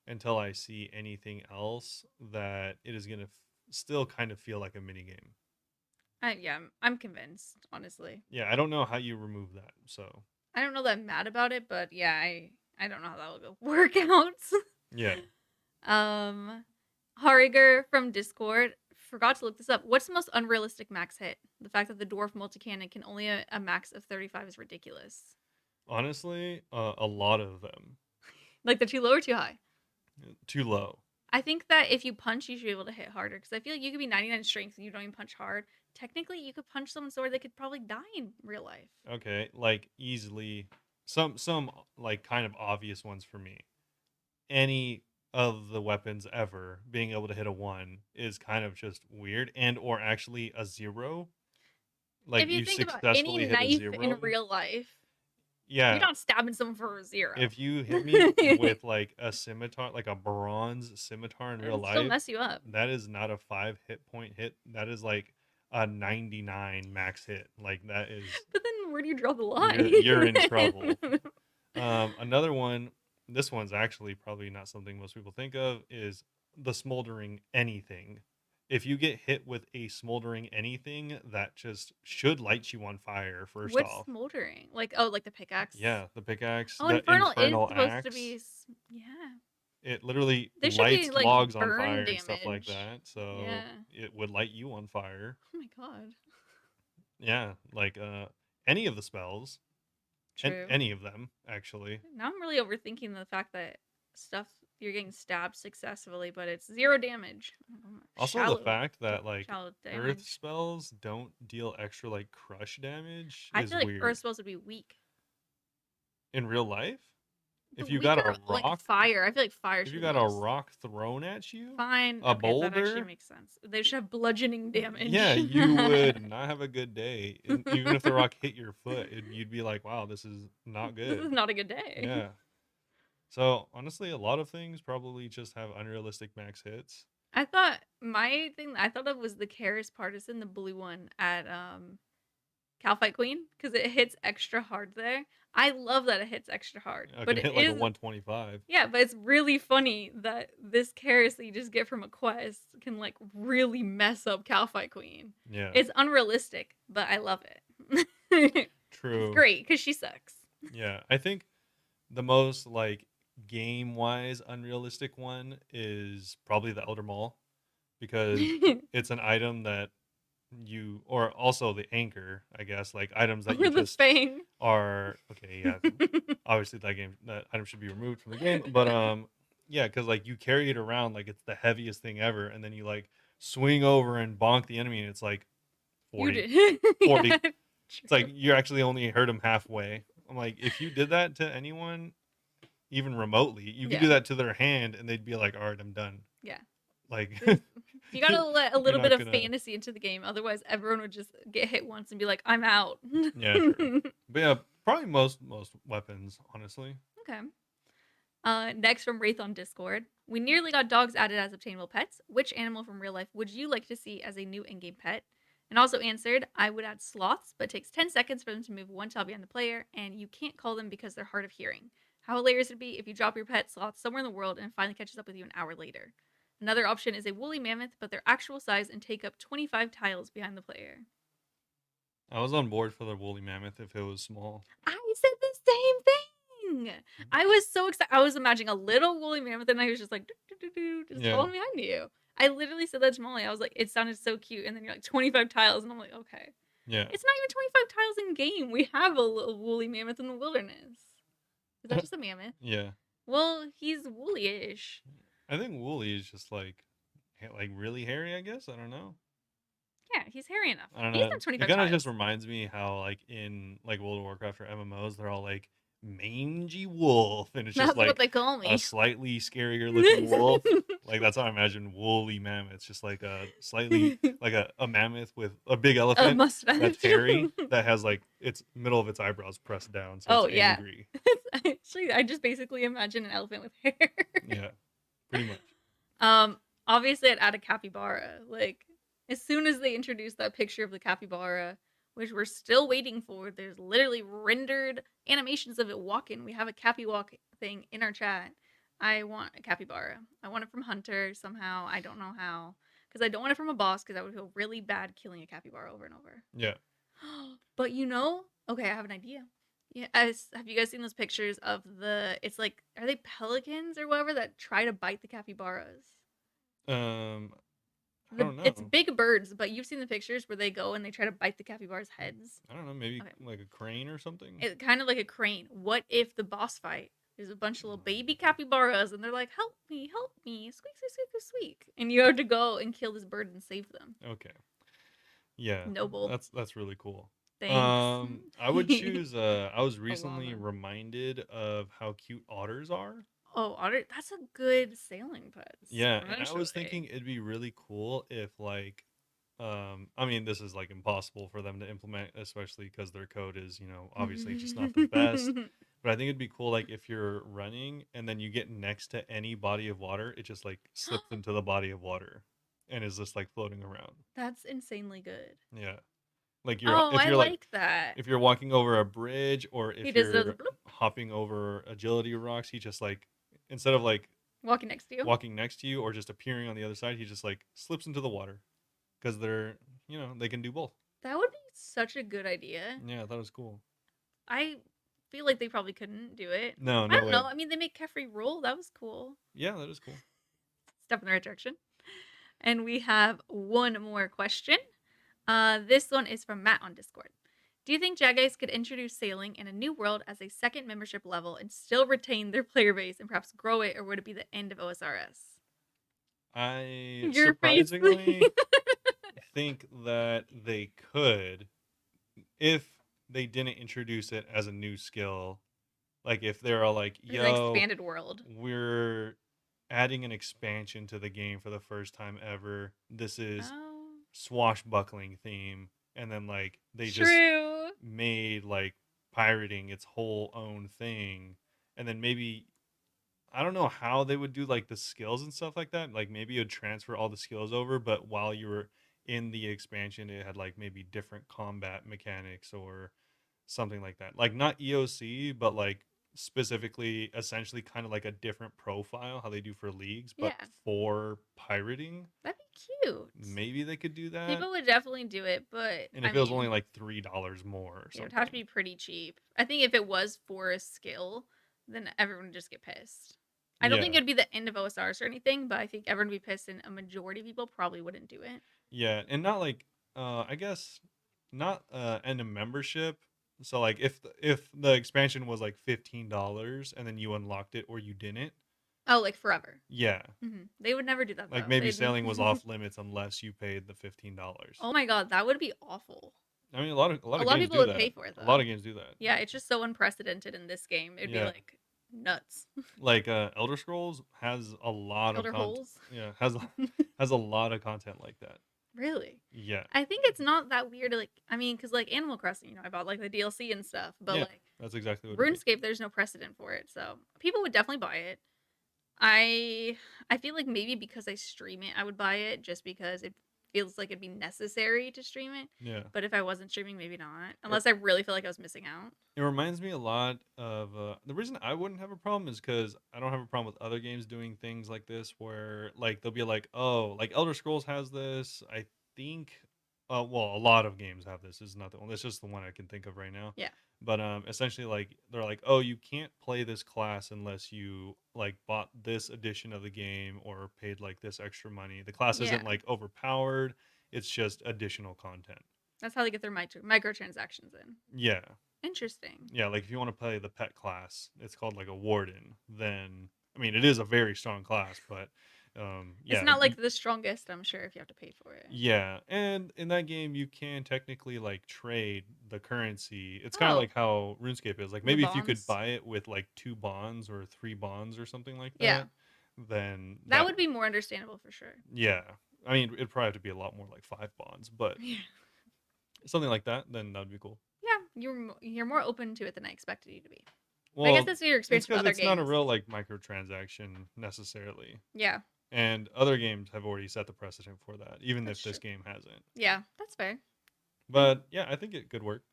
until I see anything else that it is going to still kind of feel like a mini game. Yeah, I'm convinced, honestly. Yeah, I don't know how you remove that. So, I don't know that I'm mad about it, but yeah, I don't know how that will go work out. yeah. um Hariger from Discord forgot to look this up. What's the most unrealistic max hit? The fact that the dwarf multi-cannon can only a max of 35 is ridiculous. Honestly, a lot of them Like they're too low or too high? too low. I think that if you punch, you should be able to hit harder. Because I feel like you could be 99 strength and you don't even punch hard. Technically, you could punch someone so where they could probably die in real life. Okay, like easily some like kind of obvious ones for me. Any of the weapons ever being able to hit a 1 is kind of just weird and or actually a 0. If Like you you think about any successfully hit a knife in 0. real life, you're Yeah, not stabbing someone for a zero. if you hit me with like a scimitar, like a bronze scimitar in real It'd still life, mess you up. that is not a 5 hit point hit. That is like a 99 max hit. Like that is But then where do you draw the you're in trouble. line? Another one, this one's actually probably not something most people think of, is the smoldering anything. if you get hit with a smoldering anything, that just should light you on fire, first What's off. smoldering? Like, oh, like the pickaxe? Yeah, the pickaxe, Oh, the infernal is infernal supposed to be axe, yeah. it literally They should be, lights like, logs on burn fire and stuff like damage. that, so Yeah. it would light you on fire. Oh my god. Yeah, like, any of the spells, and True. any of them, actually. Now I'm really overthinking the fact that stuff you're getting stabbed successfully, but it's 0 damage. Also, the Shallow fact that, like, shallow earth damage. spells don't deal extra, like, crush damage I is feel like earth weird. spells would be weak. In real life, The if you got weaker a like rock fire. I feel like fire if should you be the got a most rock thrown at you, fine. a Okay, that actually boulder, makes sense. They should have bludgeoning yeah, damage. you would not have a good day. And even if the rock hit your foot, you'd be like, "Wow, this is not This is good." not a good day. Yeah. So, honestly, a lot of things probably just have unrealistic max hits. I thought my thing I thought of was the Karis Partisan, the blue one at Cal Fight Queen, because it hits extra hard there. I love that it hits extra hard, I but can it hit like a is 125. yeah, but it's really funny that this Karis that you just get from a quest can like really mess up Cal Fight Queen. Yeah. It's unrealistic, but I love it. It's True. great because she sucks. Yeah. I think the most like game-wise unrealistic one is probably the Elder Maul, because it's an item that you, or also the anchor, I guess, like items that you Or the just Fang. are okay. Yeah, obviously that item should be removed from the game, but yeah, because like you carry it around like it's the heaviest thing ever, and then you like swing over and bonk the enemy, and it's like You 40, did. 40. Yeah, It's like true. you actually only hurt him halfway. I'm like, if you did that to anyone even remotely, you could do Yeah. that to their hand and they'd be like, all right, I'm done. Yeah. Like, You gotta let a you're little bit not of gonna. fantasy into the game, otherwise everyone would just get hit once and be like, "I'm out." Yeah, true. But yeah, probably most weapons, honestly. Okay. Next from Wraith on Discord. We nearly got dogs added as obtainable pets. Which animal from real life would you like to see as a new in-game pet? And also answered, I would add sloths, but it takes 10 seconds for them to move one tile behind the player, and you can't call them because they're hard of hearing. How hilarious would it be if you drop your pet sloth somewhere in the world and it finally catches up with you an hour later? Another option is a woolly mammoth, but they're actual size and take up 25 tiles behind the player. I was on board for the woolly mammoth if it was small. I said the same thing. I was so excited. I was imagining a little woolly mammoth, and I was just like, just Yeah, following behind you. I literally said that to Molly. I was like, it sounded so cute. And then you're like, 25 tiles. And I'm like, okay. yeah. It's not even 25 tiles in game. We have a little woolly mammoth in the wilderness. Is that just a mammoth? Yeah. Well, he's woolly-ish. I think woolly is just like really hairy, I guess. I don't know. Yeah, he's hairy enough. I don't He doesn't know. have It 25 kind of just tiles. reminds me how like in like World of Warcraft or MMOs, they're all like mangy wolf, and it's just That's what like they call a me. slightly scarier looking wolf. Like that's how I imagine woolly mammoth. It's just like a slightly like a mammoth with a big A elephant that's mustache. hairy that has like its middle of its eyebrows pressed down, so it's Oh, yeah. angry. Actually, I just basically imagine an elephant with hair. Yeah, pretty much. Um, Obviously, I'd add a capybara. Like, as soon as they introduced that picture of the capybara, which we're still waiting for, there's literally rendered animations of it walking. We have a cappy walk thing in our chat. I want a capybara. I want it from Hunter somehow. I don't know how. Because I don't want it from a boss, because I would feel really bad killing a capybara over and over. Yeah. But okay, I have an idea. Yeah, have you guys seen those pictures of it's like, are they pelicans or whatever that try to bite the capybaras? Um, I don't It's know. big birds, but you've seen the pictures where they go and they try to bite the capybara's heads. I don't know. Maybe Okay, like a crane or something. it's kind of like a crane. What if the boss fight is a bunch of little baby capybaras and they're like, help me, squeak, squeak, squeak, squeak," and you have to go and kill this bird and save them. Okay. Yeah, Noble. that's really cool. Thanks. I would choose. I was A recently llama. reminded of how cute otters are. Oh, otter. That's a good sailing pet. Yeah, and I was Eventually. thinking it'd be really cool if like, I mean, this is like impossible for them to implement, especially because their code is, obviously just not the best. But I think it'd be cool, like if you're running and then you get next to any body of water, it just like slips into the body of water, and is just like floating around. That's insanely good. Yeah. Like Oh, if I you're like like that. if you're walking over a bridge or He if just does a you're bloop. hopping over agility rocks, he just like instead of like Walking next to you. walking next to you or just appearing on the other side. He just like slips into the water because they're, they can do both. That would be such a good idea. Yeah, I thought it was cool. I feel like they probably couldn't do it. No, I no don't way. know. I mean, they make Kefri roll. That was cool. Yeah, that is cool. Step in the right direction. And we have one more question. This one is from Matt on Discord. Do you think Jagex could introduce sailing in a new world as a second membership level and still retain their player base and perhaps grow it, or would it be the end of OSRS? I Your face. surprisingly think that they could if they didn't introduce it as a new skill. Like if they're all like, It's an expanded world. we're adding an expansion to the game for the first time ever. This is swashbuckling theme. And then like they just made like pirating its whole own thing. And then maybe I don't know how they would do like the skills and stuff like that. Like maybe it would transfer all the skills over, but while you were in the expansion, it had like maybe different combat mechanics or something like that. Like not EOC, but like specifically essentially kind of like a different profile how they do for leagues, but for pirating. That'd be cute. Maybe they could do that. People would definitely do it, but and if it was only like $3 more or something. It would have to be pretty cheap. I think if it was for a skill, then everyone would just get pissed. I don't think it'd be the end of OSRs or anything, but I think everyone would be pissed, and a majority of people probably wouldn't do it. Yeah, and not like I guess not end of membership. So like if the expansion was like $15 and then you unlocked it or you didn't. Oh, like forever. Yeah. Mm-hmm. They would never do that. Like maybe sailing was off limits unless you paid the $15. Oh my god, that would be awful. I mean, a lot of people would pay for it though. A lot of games do that. Yeah, it's just so unprecedented in this game. It'd be like nuts. Like Elder Scrolls has a lot of content. Yeah, has a lot of content like that. Really? Yeah. I think it's not that weird. Like, I mean, because like Animal Crossing, I bought like the DLC and stuff, but like that's exactly what RuneScape, there's no precedent for it, so people would definitely buy it. I feel like maybe because I stream it, I would buy it just because it feels like it'd be necessary to stream it. Yeah. But if I wasn't streaming, maybe not. Unless I really feel like I was missing out. It reminds me a lot of the reason I wouldn't have a problem is because I don't have a problem with other games doing things like this where like they'll be like, oh, like Elder Scrolls has this. I think a lot of games have this. This is not the one. It's just the one I can think of right now. Yeah. But essentially like they're like, oh, you can't play this class unless you like bought this edition of the game or paid like this extra money. The class isn't like overpowered. It's just additional content. That's how they get their microtransactions in. Yeah. Interesting. Yeah, like if you want to play the pet class, it's called like a warden. Then I mean, it is a very strong class, but it's not like the strongest, I'm sure, if you have to pay for it. Yeah, and in that game you can technically like trade the currency. It's kind of like how RuneScape is. Like maybe if you could buy it with like 2 bonds or 3 bonds or something like that, then that would be more understandable for sure. Yeah, I mean it'd probably have to be a lot more like 5 bonds, but something like that, then that'd be cool. Yeah, you're more open to it than I expected you to be. Well, I guess that's your experience with other games. It's not a real like microtransaction necessarily. Yeah. And other games have already set the precedent for that, even if this game hasn't. Yeah, that's fair. But yeah, I think it could work.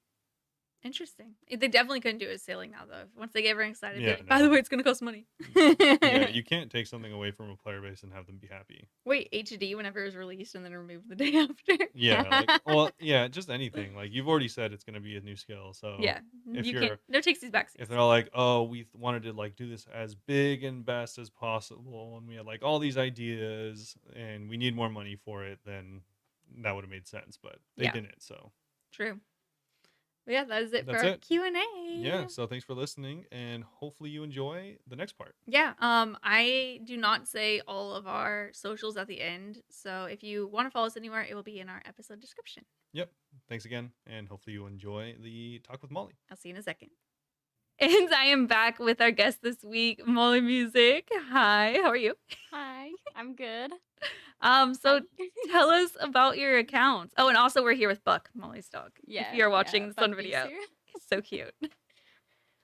Interesting. They definitely couldn't do it with sailing now, though. Once they get everyone excited, by the way, it's going to cost money. Yeah, you can't take something away from a player base and have them be happy. Wait, HD whenever it was released and then removed the day after? Yeah, just anything. Like, you've already said it's going to be a new skill, so... Yeah, if you can't... No takesies backsies. If they're all like, oh, we wanted to, like, do this as big and best as possible, and we had, like, all these ideas, and we need more money for it, then that would have made sense, but they didn't, so... True. But yeah, that is it for our Q&A. Yeah, so thanks for listening, and hopefully you enjoy the next part. Yeah, I do not say all of our socials at the end, so if you want to follow us anywhere, it will be in our episode description. Yep. Thanks again, and hopefully you enjoy the Talk with Molly. I'll see you in a second. And I am back with our guest this week, Mollaymusic. Hi, how are you? Hi, I'm good. So tell us about your accounts. Oh, and also we're here with Buck, Molly's dog. Yeah. If you're watching this on video. It's so cute.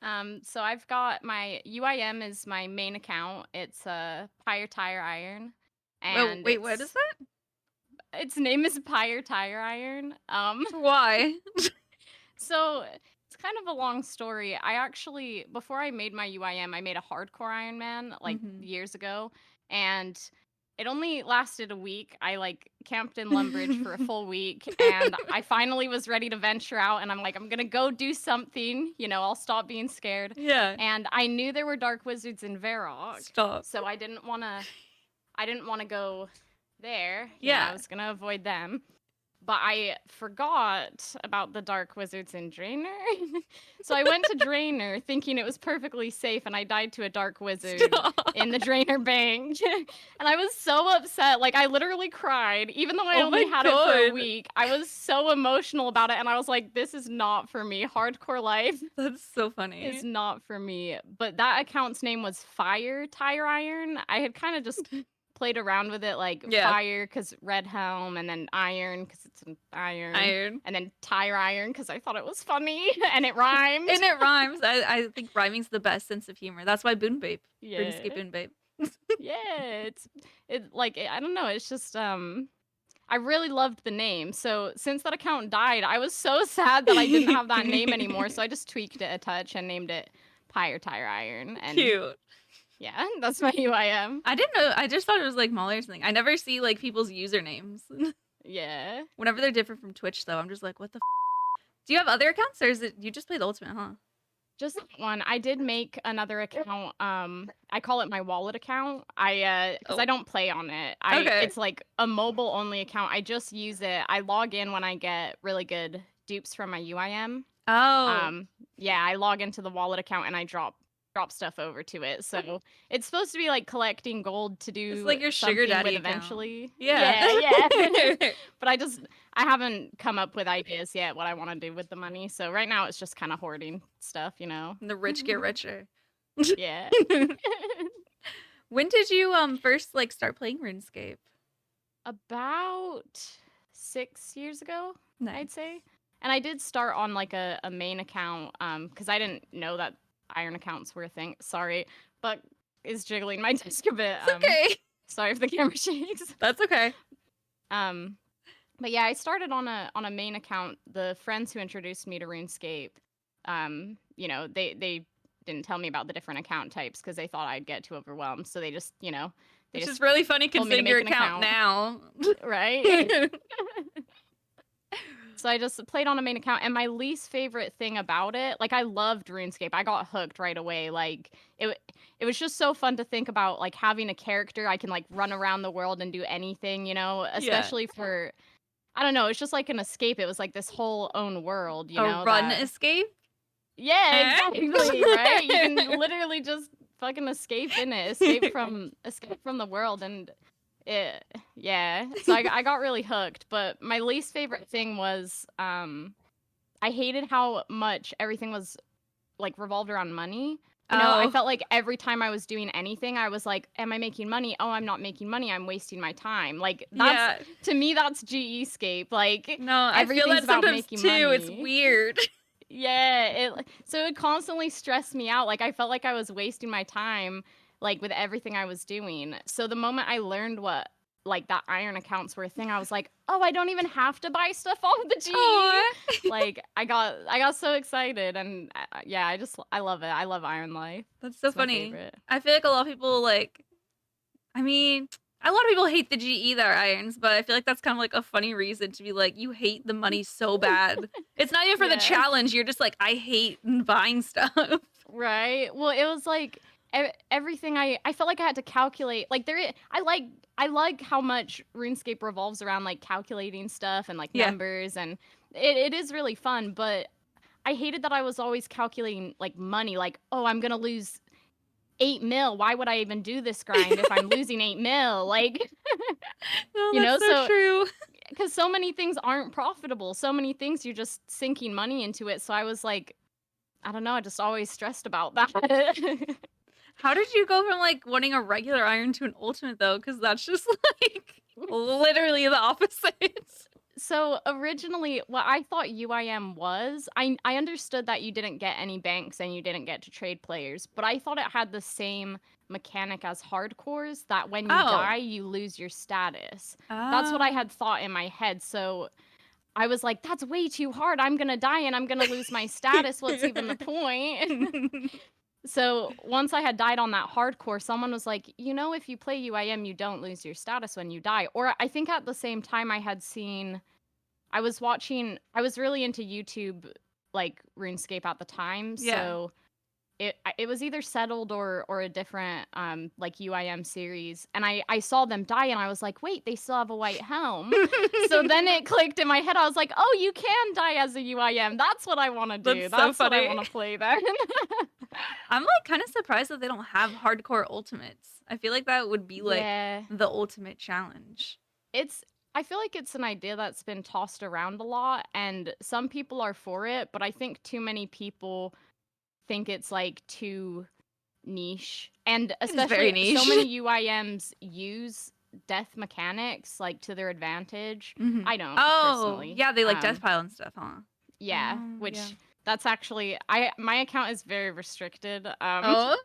So I've got my UIM is my main account. It's Pyre Tire Iron. And wait, what is that? Its name is Pyre Tire Iron. Why? So It's kind of a long story. I actually, before I made my UIM, I made a hardcore Iron Man like years ago, and it only lasted a week. I like camped in Lumbridge for a full week, and I finally was ready to venture out. And I'm like, I'm gonna go do something. I'll stop being scared. Yeah. And I knew there were dark wizards in Varrock, Stop. so I didn't wanna go there. Yeah. I was gonna avoid them. But I forgot about the dark wizards in Draenor. So I went to Draenor thinking it was perfectly safe, and I died to a dark wizard Stop. in the Draenor bank. And I was so upset. Like, I literally cried. Even though I Oh only my had it for a God. week, I was so emotional about it. And I was like, this is not for me. Hardcore life That's so funny. is not for me. But that account's name was Fire Tire Iron. I had kind of just played around with it, like fire because red helm, and then iron because it's an iron, and then tire iron because I thought it was funny and it rhymed. And it rhymes. I think rhyming's the best sense of humor. That's why Bunebape. Yeah. RuneScape Bunebape. Yeah, I don't know. It's just I really loved the name. So since that account died, I was so sad that I didn't have that name anymore. So I just tweaked it a touch and named it Pyre Tire Iron. And cute. Yeah, that's my UIM. I didn't know. I just thought it was like Molly or something. I never see like people's usernames. Yeah. Whenever they're different from Twitch, though, I'm just like, what the Do you have other accounts, or is it you just play the Ultimate, huh? Just one. I did make another account. I call it my wallet account. Because I don't play on it. It's like a mobile only account. I just use it. I log in when I get really good dupes from my UIM. Oh. Yeah, I log into the wallet account and I drop stuff over to it. So it's supposed to be like collecting gold to do. It's like your sugar daddy with eventually. Yeah. But I haven't come up with ideas yet what I want to do with the money. So right now it's just kind of hoarding stuff, And the rich get richer. Yeah. When did you first like start playing RuneScape? About 6 years ago, Nice. I'd say. And I did start on like a main account because I didn't know that iron accounts were a thing. Sorry, but is jiggling my desk a bit. It's okay. Sorry if the camera shakes. That's okay. But yeah, I started on a main account. The friends who introduced me to RuneScape, they didn't tell me about the different account types because they thought I'd get too overwhelmed. So they just, Which is really funny considering your account now. Right? So I just played on a main account, and my least favorite thing about it, like I loved RuneScape. I got hooked right away. Like it was just so fun to think about, like having a character I can like run around the world and do anything, especially for, I don't know, it's just like an escape. It was like this whole own world, Run escape? Yeah, exactly, right? You can literally just fucking escape in it, escape from the world, and so I got really hooked. But my least favorite thing was I hated how much everything was like revolved around money. I felt like every time I was doing anything, I was like, am I making money? Oh, I'm not making money. I'm wasting my time. Like to me, that's GE-scape. Like no, I feel that about sometimes making too. money. It's weird. Yeah, so it constantly stressed me out. Like I felt like I was wasting my time, like with everything I was doing. So the moment I learned what like that iron accounts were a thing, I was like, oh, I don't even have to buy stuff off the GE. Like I got so excited, and I love it. I love Iron Life. That's so funny. I feel like a lot of people like, I mean, a lot of people hate the GE that are irons, but I feel like that's kind of like a funny reason to be like, you hate the money so bad. It's not even for the challenge. You're just like, I hate buying stuff. Right. Well, it was like everything I felt like I had to calculate. Like I like how much RuneScape revolves around like calculating stuff and like numbers, and it is really fun, but I hated that I was always calculating like money, like, oh, I'm gonna lose 8 mil. Why would I even do this grind if I'm losing 8 mil? Like no, that's so true. Because so many things aren't profitable. So many things you're just sinking money into it. So I was like, I don't know, I just always stressed about that. How did you go from like wanting a regular iron to an ultimate though? Because that's just like literally the opposite. So originally, what I thought UIM was, I understood that you didn't get any banks and you didn't get to trade players, but I thought it had the same mechanic as hardcores, that when you die, you lose your status. That's what I had thought in my head. So I was like, that's way too hard. I'm gonna die and I'm gonna lose my status. What's even the point? So once I had died on that hardcore, someone was like, if you play UIM, you don't lose your status when you die. Or I think at the same time I was really into YouTube, like RuneScape at the time. Yeah. So it was either settled or a different like UIM series, and I saw them die and I was like, wait, they still have a white helm. So then it clicked in my head. I was like, oh, you can die as a UIM. That's what I want to do. That's so what I funny. want to play then. I'm like kind of surprised that they don't have hardcore ultimates. I feel like that would be like Yeah. the ultimate challenge. I feel like it's an idea that's been tossed around a lot, and some people are for it, but I think too many people think it's like too niche, and especially very niche. so many UIMs use death mechanics like to their advantage. I don't personally. Yeah, they like death pile and stuff, huh? Yeah, which yeah. that's actually my account is very restricted. Oh.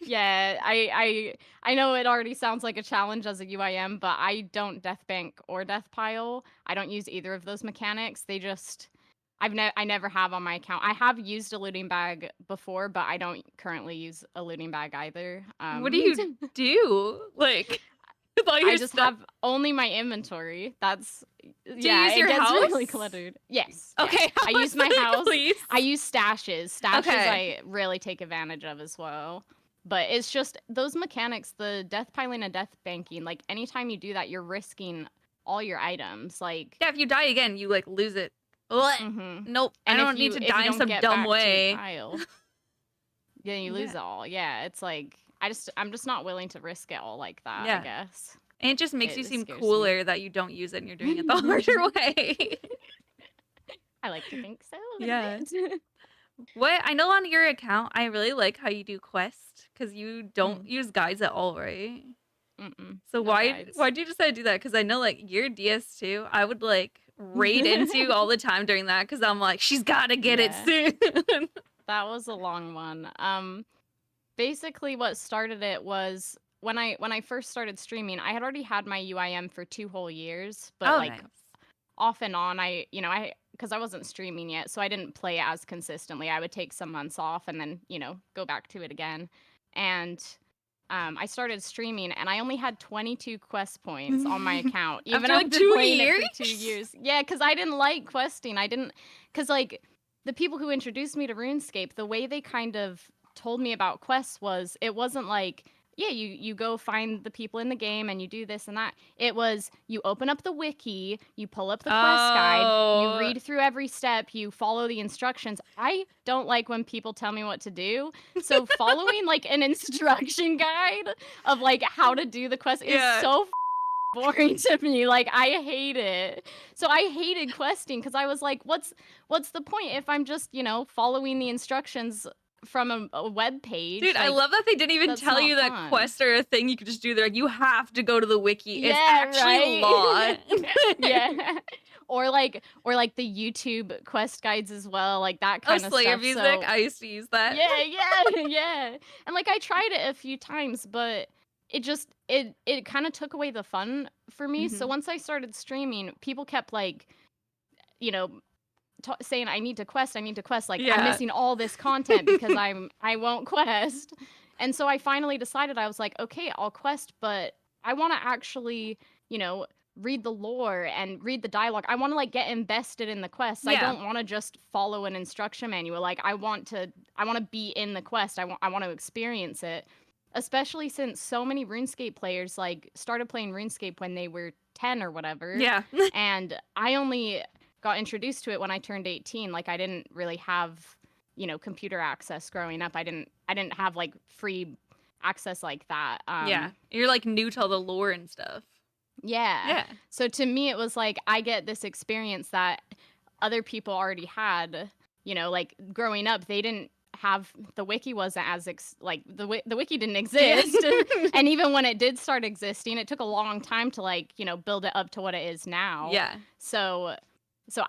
Yeah, I know it already sounds like a challenge as a UIM, but I don't death bank or death pile. I don't use either of those mechanics. They just I never have on my account. I have used a looting bag before, but I don't currently use a looting bag either. What do you do? Like, with all your I just stuff? have only my inventory. That's Do you use your it gets house? really cluttered. Yes. Okay. I use my house. Please. I use stashes. Stashes Okay. I really take advantage of as well. But it's just those mechanics, the death piling and death banking, like anytime you do that, you're risking all your items. Like Yeah, if you die again, you like lose it. Nope. and I don't need to if die you in don't some get dumb back to way. your pile, then you lose it all. Yeah, it's like I'm just not willing to risk it all like that, Yeah. I guess. And it just makes you It seem scares me. cooler that you don't use it and you're doing it the harder way. I like to think so. a Yeah. bit. What I know on your account, I really like how you do quests because you don't use guides at all, right? So No why'd guides. you decide to do that? Because I know like your DS2, I would like raid into you all the time during that because I'm like, she's gotta get it soon. That was a long one. Basically what started it was when I first started streaming, I had already had my UIM for 2 whole years, but like nice. off and on, because I wasn't streaming yet, so I didn't play it as consistently. I would take some months off and then, go back to it again. And I started streaming and I only had 22 quest points on my account. Even After, like, 2 playing years? it for 2 years. Yeah, because I didn't like questing. Because like the people who introduced me to RuneScape, the way they kind of told me about quests was, it wasn't like, yeah, you go find the people in the game and you do this and that. It was, you open up the wiki, you pull up the quest guide, you read through every step, you follow the instructions. I don't like when people tell me what to do. So following like an instruction guide of like how to do the quest is so boring to me. Like I hate it. So I hated questing because I was like, what's the point if I'm just, following the instructions from a web page? Dude, I love that they didn't even tell you that quests are a thing you could just do. They're like, you have to go to the wiki. It's actually law. Yeah. Or like the YouTube quest guides as well, like that kind of Slayer stuff. music. So, I used to use that. yeah. And like I tried it a few times, but it just it kind of took away the fun for me. So once I started streaming, people kept like, saying I need to quest. Like I'm missing all this content because I won't quest. And so I finally decided, I was like, okay, I'll quest, but I want to actually, read the lore and read the dialogue. I want to like get invested in the quests. I don't want to just follow an instruction manual. Like I want to be in the quest. I want to experience it. Especially since so many RuneScape players like started playing RuneScape when they were 10 or whatever. Yeah. And I only got introduced to it when I turned 18. Like I didn't really have, computer access growing up. I didn't have like free access like that. You're like new to all the lore and stuff. Yeah. So to me, it was like I get this experience that other people already had. Like growing up, they didn't have, the wiki wasn't as the wiki didn't exist. And even when it did start existing, it took a long time to like, build it up to what it is now. Yeah. So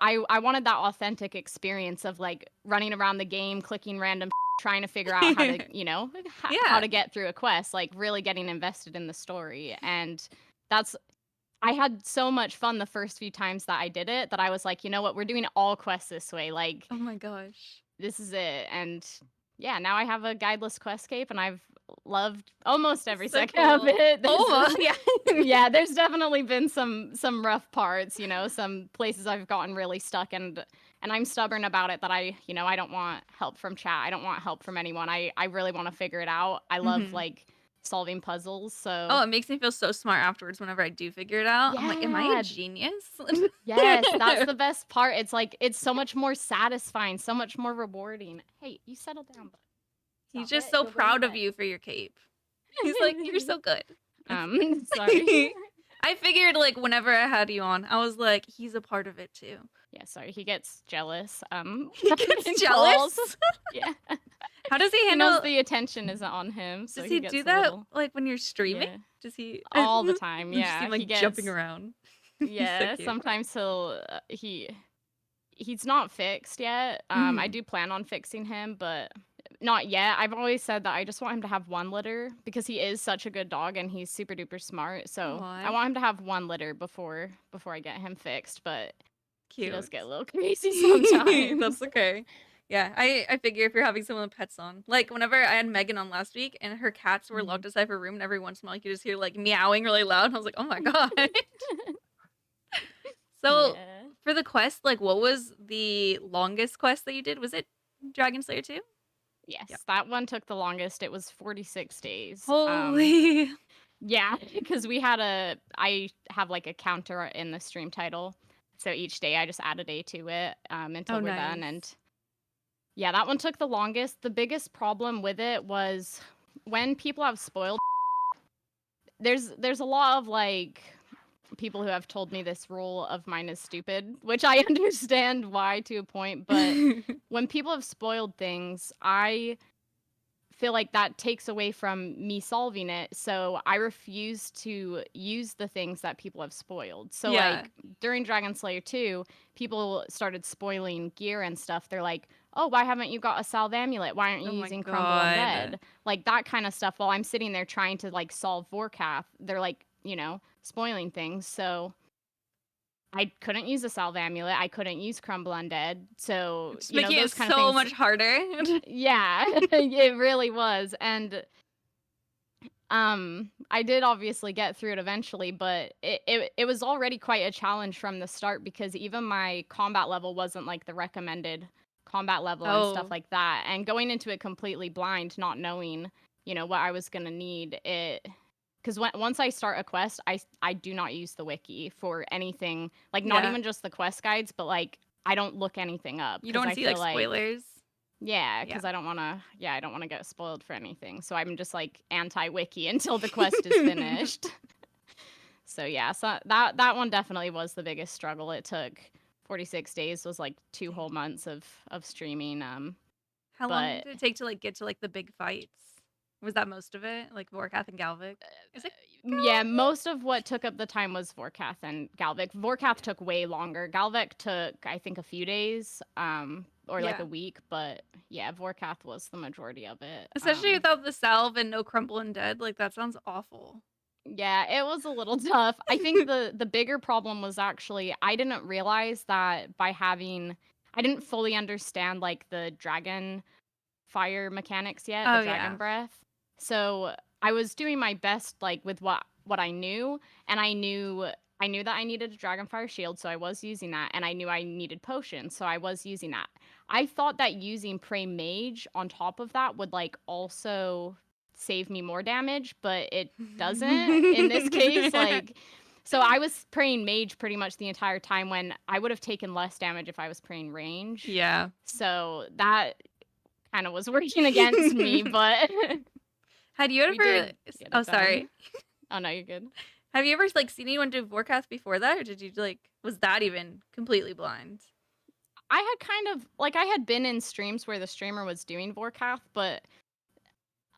I wanted that authentic experience of like running around the game, clicking random trying to figure out how to, how to get through a quest, like really getting invested in the story. And that's I had so much fun the first few times that I did it that I was like, you know what, we're doing all quests this way. Like, Oh my gosh. this is it. And yeah, now I have a guideless questscape and I've loved almost every So second of cool. it. Oh, yeah. Yeah, there's definitely been some rough parts, you know, some places I've gotten really stuck and I'm stubborn about it that I don't want help from chat. I don't want help from anyone. I really want to figure it out. I love Mhm. like solving puzzles. Oh, So it makes me feel so smart afterwards whenever I do figure it out. I'm like, am I a yeah, genius? yes, that's the best part. It's like it's so much more satisfying, so much more rewarding. Hey, you settle down, bud. He's Stop just it. so You're going to proud of bed. you for your cape. He's like, you're so good. Sorry. I figured like whenever I had you on, I was like, he's a part of it too. Yeah, sorry. He gets jealous. He gets in jealous. calls. Yeah. How does he He handle? knows the attention isn't on him, so Does he he gets do a that little. like when you're streaming? Yeah. Does he All the time. You just see Yeah. him like He gets. jumping around. He's so Yeah. cute. Sometimes he's not fixed yet. I do plan on fixing him, but not yet. I've always said that I just want him to have one litter because he is such a good dog and he's super duper smart. So I Aw. want him to have one litter before I get him fixed. But he does Cute. get a little crazy sometimes. That's okay. Yeah, I figure if you're having someone with pets on, like whenever I had Megan on last week and her cats were locked inside her room, and every once in a while you could just hear like meowing really loud. And I was like, oh my god. So Yeah. for the quest, like what was the longest quest that you did? Was it Dragon Slayer 2? Yes, Yep. that one took the longest. It was 46 days. Holy. Yeah, because I have like a counter in the stream title. So each day I just add a day to it until Oh, we're done. nice. And yeah, that one took the longest. The biggest problem with it was when people have spoiled. There's a lot of like people who have told me this rule of mine is stupid, which I understand why to a point, but when people have spoiled things, I feel like that takes away from me solving it. So I refuse to use the things that people have spoiled. So Yeah. like during Dragon Slayer 2, people started spoiling gear and stuff. They're like, "Oh, why haven't you got a salve amulet? Why aren't you Oh my using Crumble god. Undead?" Like that kind of stuff while I'm sitting there trying to like solve Vorkath. They're like, spoiling things. So I couldn't use a salve amulet. I couldn't use Crumble Undead. So, Just making it those kind of so things. much harder. Yeah, it really was. And I did obviously get through it eventually, but it was already quite a challenge from the start because even my combat level wasn't like the recommended combat level and stuff Oh. like that. And going into it completely blind, not knowing, what I was gonna need, because once I start a quest, I do not use the wiki for anything, like not Yeah. even just the quest guides, but like I don't look anything up You because don't I see feel like spoilers. yeah, because I don't want to get spoiled for anything. So I'm just like anti-wiki until the quest is finished. So yeah, so that one definitely was the biggest struggle. It took 46 days, was like 2 whole months of streaming. How long but did it take to like get to like the big fights? Was that most of it? Like Vorkath and Galvik? Is it? yeah, most of what took up the time was Vorkath and Galvik. Vorkath took way longer. Galvik took I think a few days, or like Yeah. a week. But yeah, Vorkath was the majority of it. Especially without the salve and no Crumble Undead. Like that sounds awful. Yeah, it was a little tough. I think the bigger problem was actually I didn't realize that I didn't fully understand like the dragon fire mechanics yet, the Oh, dragon yeah. breath. So I was doing my best like with what I knew, and I knew that I needed a dragonfire shield, so I was using that, and I knew I needed potions, so I was using that. I thought that using Prey Mage on top of that would like also save me more damage, but it doesn't in this case. Like, so I was praying Mage pretty much the entire time when I would have taken less damage if I was praying range. Yeah. So that kind of was working against me, but Had you we ever? did get it Oh, sorry. done. Oh no, you're good. Have you ever like seen anyone do Vorkath before that, or did you like? Was that even completely blind? I had kind of like I had been in streams where the streamer was doing Vorkath, but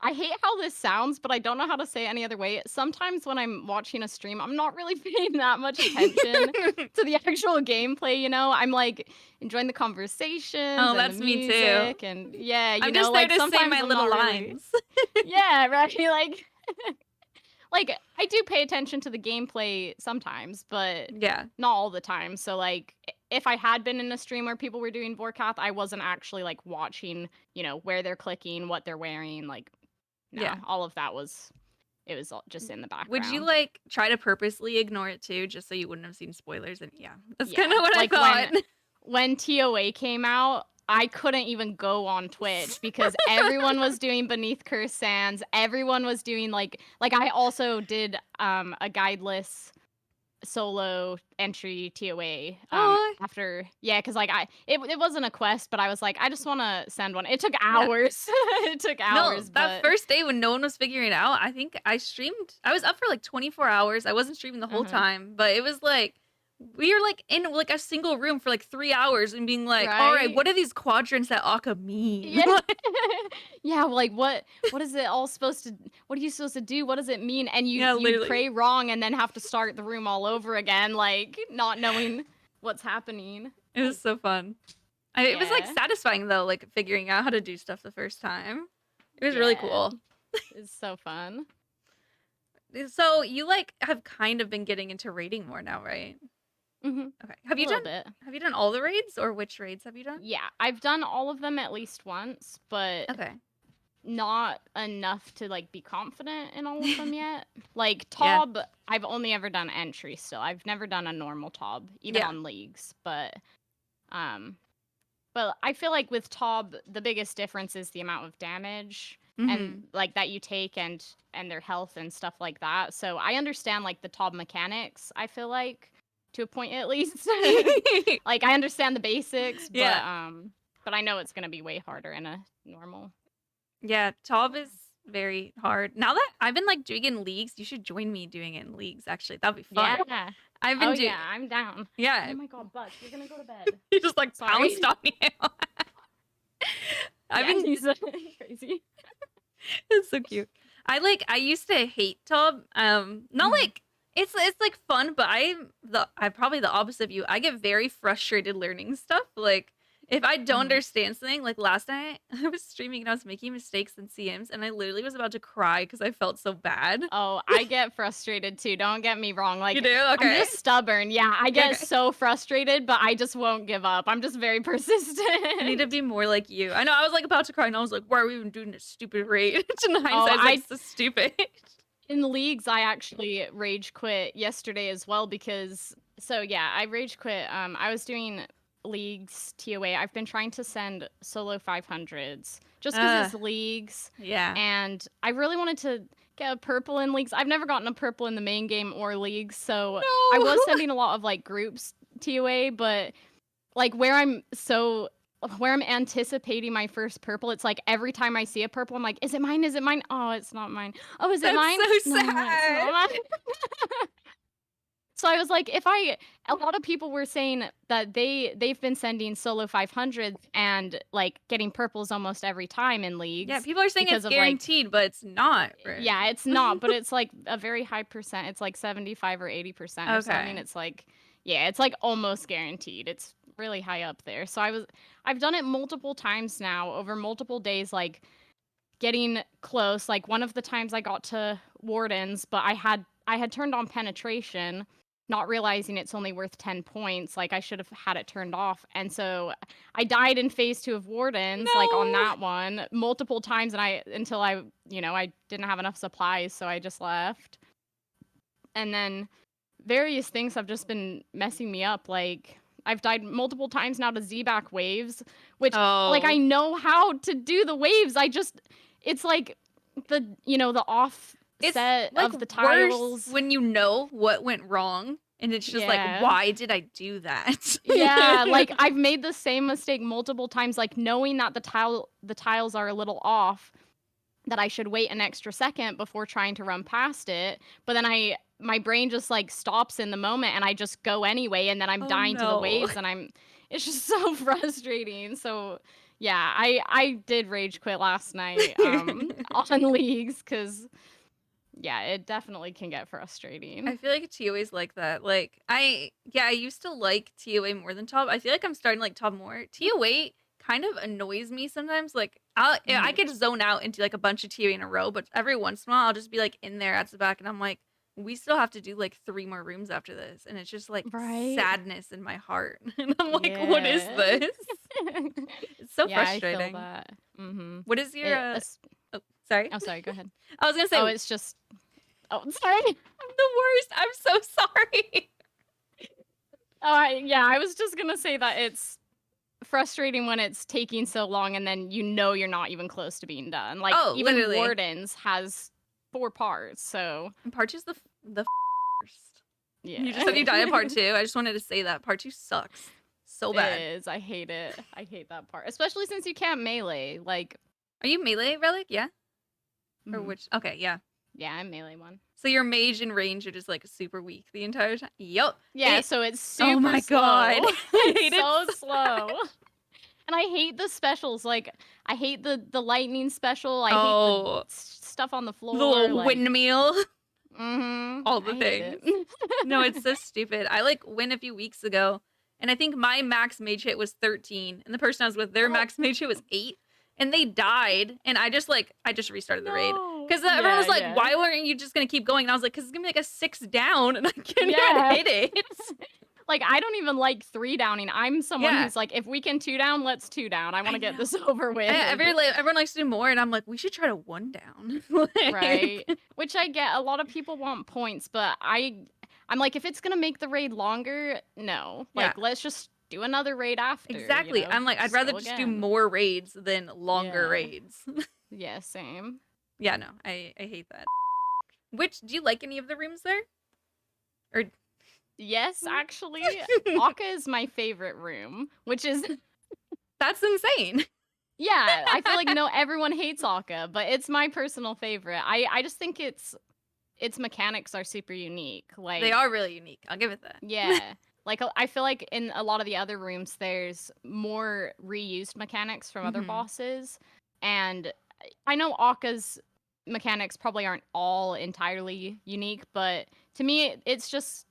I hate how this sounds, but I don't know how to say it any other way. Sometimes when I'm watching a stream, I'm not really paying that much attention to the actual gameplay, I'm like enjoying the conversations Oh, and that's the me too. music and yeah, I'm just there like to say sometimes my I'm little not really. lines. Yeah, right. Like like I do pay attention to the gameplay sometimes, but Yeah. not all the time. So like if I had been in a stream where people were doing Vorkath, I wasn't actually like watching, where they're clicking, what they're wearing, like no, Yeah. all of that was all just in the background. Would you like try to purposely ignore it too, just so you wouldn't have seen spoilers? And yeah, that's Yeah, kind of what like, I thought. when TOA came out, I couldn't even go on Twitch because everyone was doing Beneath Cursed Sands. Everyone was doing like I also did a guideless solo entry TOA Aw. after because like it wasn't a quest, but I was like, I just want to send one. It took hours. It took hours. No, that first day when no one was figuring it out, I think I streamed. I was up for like 24 hours. I wasn't streaming the whole time, but it was like we were like in like a single room for like 3 hours and being like, all right, Right? what are these quadrants that Akka mean? Yeah. Yeah, like what is it all supposed to what are you supposed to do? What does it mean? And you literally. pray wrong and then have to start the room all over again, like not knowing what's happening. It was so fun. It was like Yeah. satisfying though, like figuring out how to do stuff the first time. It was really cool. It's so fun. So you like have kind of been getting into raiding more now, right? Mm-hmm. Okay. Have you done all the raids, or which raids have you done? Yeah, I've done all of them at least once, but Okay. not enough to like be confident in all of them yet. Like Tob, I've only ever done entry still. I've never done a normal Tob, even on leagues. But I feel like with Tob, the biggest difference is the amount of damage and like that you take and their health and stuff like that. So I understand like the Tob mechanics, I feel like, to a point at least. Like I understand the basics, but I know it's gonna be way harder in a normal. Yeah, Tob is very hard. Now that I've been like doing it in leagues, you should join me doing it in leagues. Actually, that'd be fun. Yeah. I've been doing. Yeah, I'm down. Yeah. Oh my god, Butch, you're gonna go to bed. You just like pounced on you. I've been crazy. It's so cute. I used to hate Tob. Not like it's like fun, but I'm probably the opposite of you. I get very frustrated learning stuff. Like if I don't understand something, like last night I was streaming and I was making mistakes in CMs and I literally was about to cry because I felt so bad. Oh, I get frustrated too. Don't get me wrong. Like you do? Okay. I'm just stubborn. Yeah, I get so frustrated, but I just won't give up. I'm just very persistent. I need to be more like you. I know I was like about to cry and I was like, why are we even doing this stupid raid? In hindsight, it's so stupid. In leagues, I actually rage quit yesterday as well because I rage quit. I was doing leagues TOA. I've been trying to send solo 500s just because it's leagues. Yeah. And I really wanted to get a purple in leagues. I've never gotten a purple in the main game or leagues, so I was sending a lot of like groups TOA, but like where I'm anticipating my first purple, it's like every time I see a purple, I'm like, is it mine? Is it mine? Oh, it's not mine. Oh, is it mine? So sad. No, it's not mine. So I was like, a lot of people were saying that they've been sending solo 500s and like getting purples almost every time in leagues. Yeah, people are saying it's guaranteed, but it's not. Right? Yeah, it's not, but it's like a very high percent. It's like 75 or 80% or something. It's like, it's like almost guaranteed. It's really high up there. So I've done it multiple times now over multiple days, like getting close. Like one of the times I got to Wardens, but I had turned on penetration, not realizing it's only worth 10 points. Like I should have had it turned off. And so I died in phase 2 of Wardens, like on that one multiple times. And until I didn't have enough supplies. So I just left. And then various things have just been messing me up. Like I've died multiple times now to Z-back waves, which like I know how to do the waves. It's like the off set like of the tiles when you know what went wrong and it's just like, why did I do that? Yeah, like I've made the same mistake multiple times, like knowing that the tiles are a little off, that I should wait an extra second before trying to run past it, but then my brain just like stops in the moment and I just go anyway, and then I'm dying to the waves, and it's just so frustrating. So yeah, I did rage quit last night on leagues because it definitely can get frustrating. I feel like TOA's like that. Like I used to like TOA more than Tob. I feel like I'm starting to like Tob more. TOA kind of annoys me sometimes. Like I could zone out into like a bunch of TV in a row, but every once in a while I'll just be like in there at the back, and I'm like, we still have to do like 3 more rooms after this, and it's just like Right. sadness in my heart, and I'm like, what is this? It's so Yeah, I frustrating. feel that. Mm-hmm. What is your? Oh, sorry. Oh, sorry. Go ahead. I was gonna say. Oh, it's just. Oh, sorry. I'm the worst. I'm so sorry. Yeah, I was just gonna say that it's frustrating when it's taking so long, and then you're not even close to being done. Like even literally. Wardens has 4 parts, so. And part 2's the worst. Yeah. You just said you died in part 2. I just wanted to say that part 2 sucks so bad. It is. I hate it. I hate that part, especially since you can't melee. Like, are you melee relic? Yeah. Or mhm. which? Okay, yeah. Yeah, I'm melee one. So your mage and range are just like super weak the entire time. Yep. Yeah, so it's super Oh my slow. god. I hate so it slow. And I hate the specials. Like, I hate the lightning special. I hate the stuff on the floor. The little windmill. Mm-hmm. All the things. No, it's so stupid. I like win a few weeks ago, and I think my max mage hit was 13, and the person I was with, their max mage hit was 8, and they died, and I just restarted the raid. Because everyone was like, why weren't you just going to keep going? And I was like, because it's going to be like a 6 down, and I can't even hit it. Like, I don't even like 3 downing. I'm someone who's like, if we can 2 down, let's 2 down. I want to get this over with. Yeah, everyone likes to do more, and I'm like, we should try to 1 down. Right. Which I get. A lot of people want points, but I'm like, if it's going to make the raid longer, no. Like, let's just do another raid after. Exactly. I'm like, I'd rather just do more raids than longer raids. Yeah, same. Yeah, no, I hate that. Do you like any of the rooms there? Or yes, actually, Akka is my favorite room, which is that's insane. Yeah, I feel like everyone hates Akka, but it's my personal favorite. I just think its mechanics are super unique. Like, they are really unique. I'll give it that. Yeah. Like, I feel like in a lot of the other rooms, there's more reused mechanics from other bosses, and I know Akka's mechanics probably aren't all entirely unique, but to me, it's just,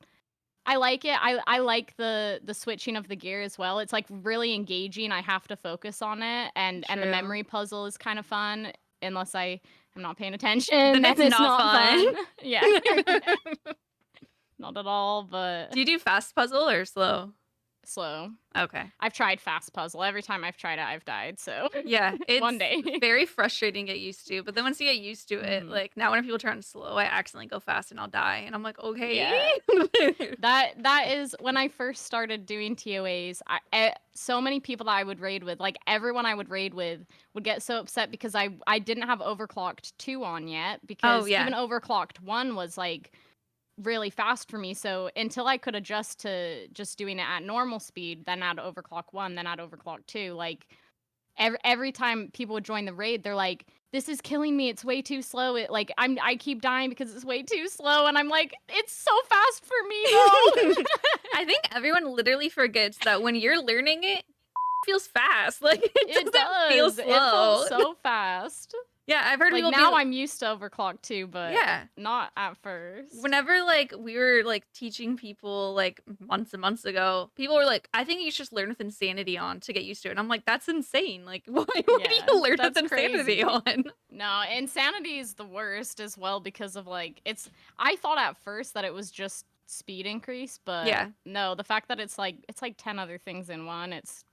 I like it. I like the switching of the gear as well. It's like really engaging. I have to focus on it, and the memory puzzle is kind of fun, unless I am not paying attention. Then it's not fun. Yeah. Not at all, but... Do you do fast puzzle or slow? Slow. Okay. I've tried fast puzzle. Every time I've tried it, I've died, so... Yeah, it's one day. very frustrating to get used to, but then once you get used to it, like, now when people turn slow, I accidentally go fast and I'll die, and I'm like, okay. Yeah. That is, when I first started doing TOAs, so many people that I would raid with, like, everyone I would raid with would get so upset because I didn't have overclocked 2 on yet, because even overclocked 1 was, like, really fast for me. So until I could adjust to just doing it at normal speed, then add overclock 1, then add overclock 2, like every time people would join the raid, they're like, this is killing me, it's way too slow, I keep dying because it's way too slow, and I'm like, it's so fast for me though. I think everyone literally forgets that when you're learning it feels fast. Like, it doesn't feel slow. It feels so fast. Yeah, I've heard people now I'm used to overclock too, but yeah, not at first. Whenever like we were like teaching people like months and months ago, people were like, I think you should just learn with insanity on to get used to it. And I'm like, that's insane. Like, why would you learn with insanity on? No, insanity is the worst as well, because of like, I thought at first that it was just speed increase, but no, the fact that it's like 10 other things in one, it's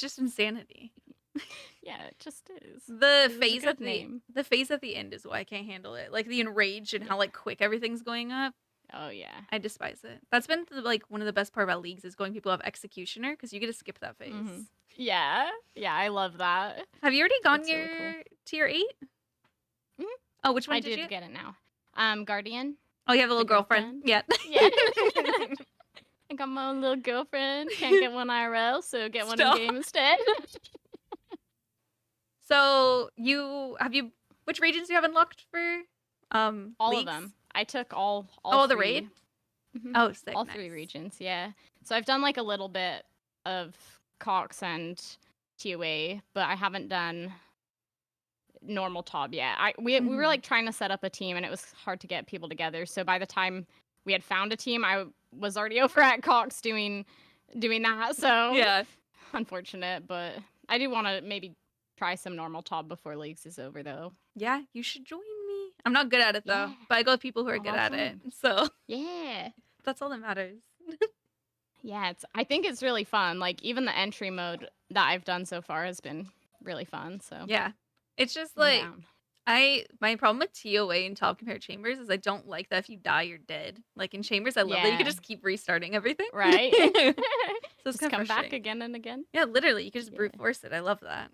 just insanity. Yeah, it just is. The phase at the end is why I can't handle it. Like the enrage and how like quick everything's going up. Oh yeah, I despise it. That's been like one of the best part about leagues is going people have executioner, because you get to skip that phase. Yeah, I love that. Have you already gone tier 8? Oh, which one did you get it now? Guardian. Oh, you have a little girlfriend. Yeah. I got my own little girlfriend. Can't get one IRL, so get one in game instead. So which regions do you have unlocked for all leagues? of them. I took all the raid? Oh, sick. All 3 regions, yeah. So I've done like a little bit of Cox and TOA, but I haven't done normal Tob yet. We were like trying to set up a team, and it was hard to get people together. So by the time we had found a team, I was already over at Cox doing that. So yeah. unfortunate, but I do want to maybe try some normal top before Leagues is over, though. Yeah, you should join me. I'm not good at it though, Yeah. but I go with people who are I'll good have at it. fun. So Yeah. that's all that matters. Yeah, I think it's really fun. Like, even the entry mode that I've done so far has been really fun, so Yeah. It's just I'm like down. my problem with TOA and top compared chambers is I don't like that if you die you're dead. Like in chambers I love that you can Yeah. just keep restarting everything. Right? So it's Just kind of come back frustrating. again and again. Yeah, literally, you can just brute Yeah. force it. I love that.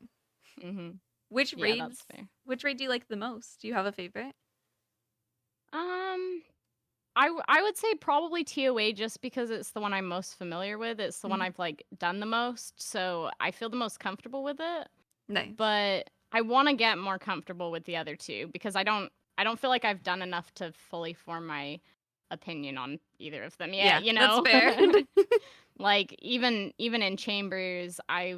Mm-hmm. Which Yeah, raids? that's fair. Which raid do you like the most? Do you have a favorite? I would say probably TOA just because it's the one I'm most familiar with. It's the one Mhm. I've like done the most, so I feel the most comfortable with it. Nice. But I want to get more comfortable with the other two because I don't feel like I've done enough to fully form my opinion on either of them yet, you know. That's fair. Like even in chambers, I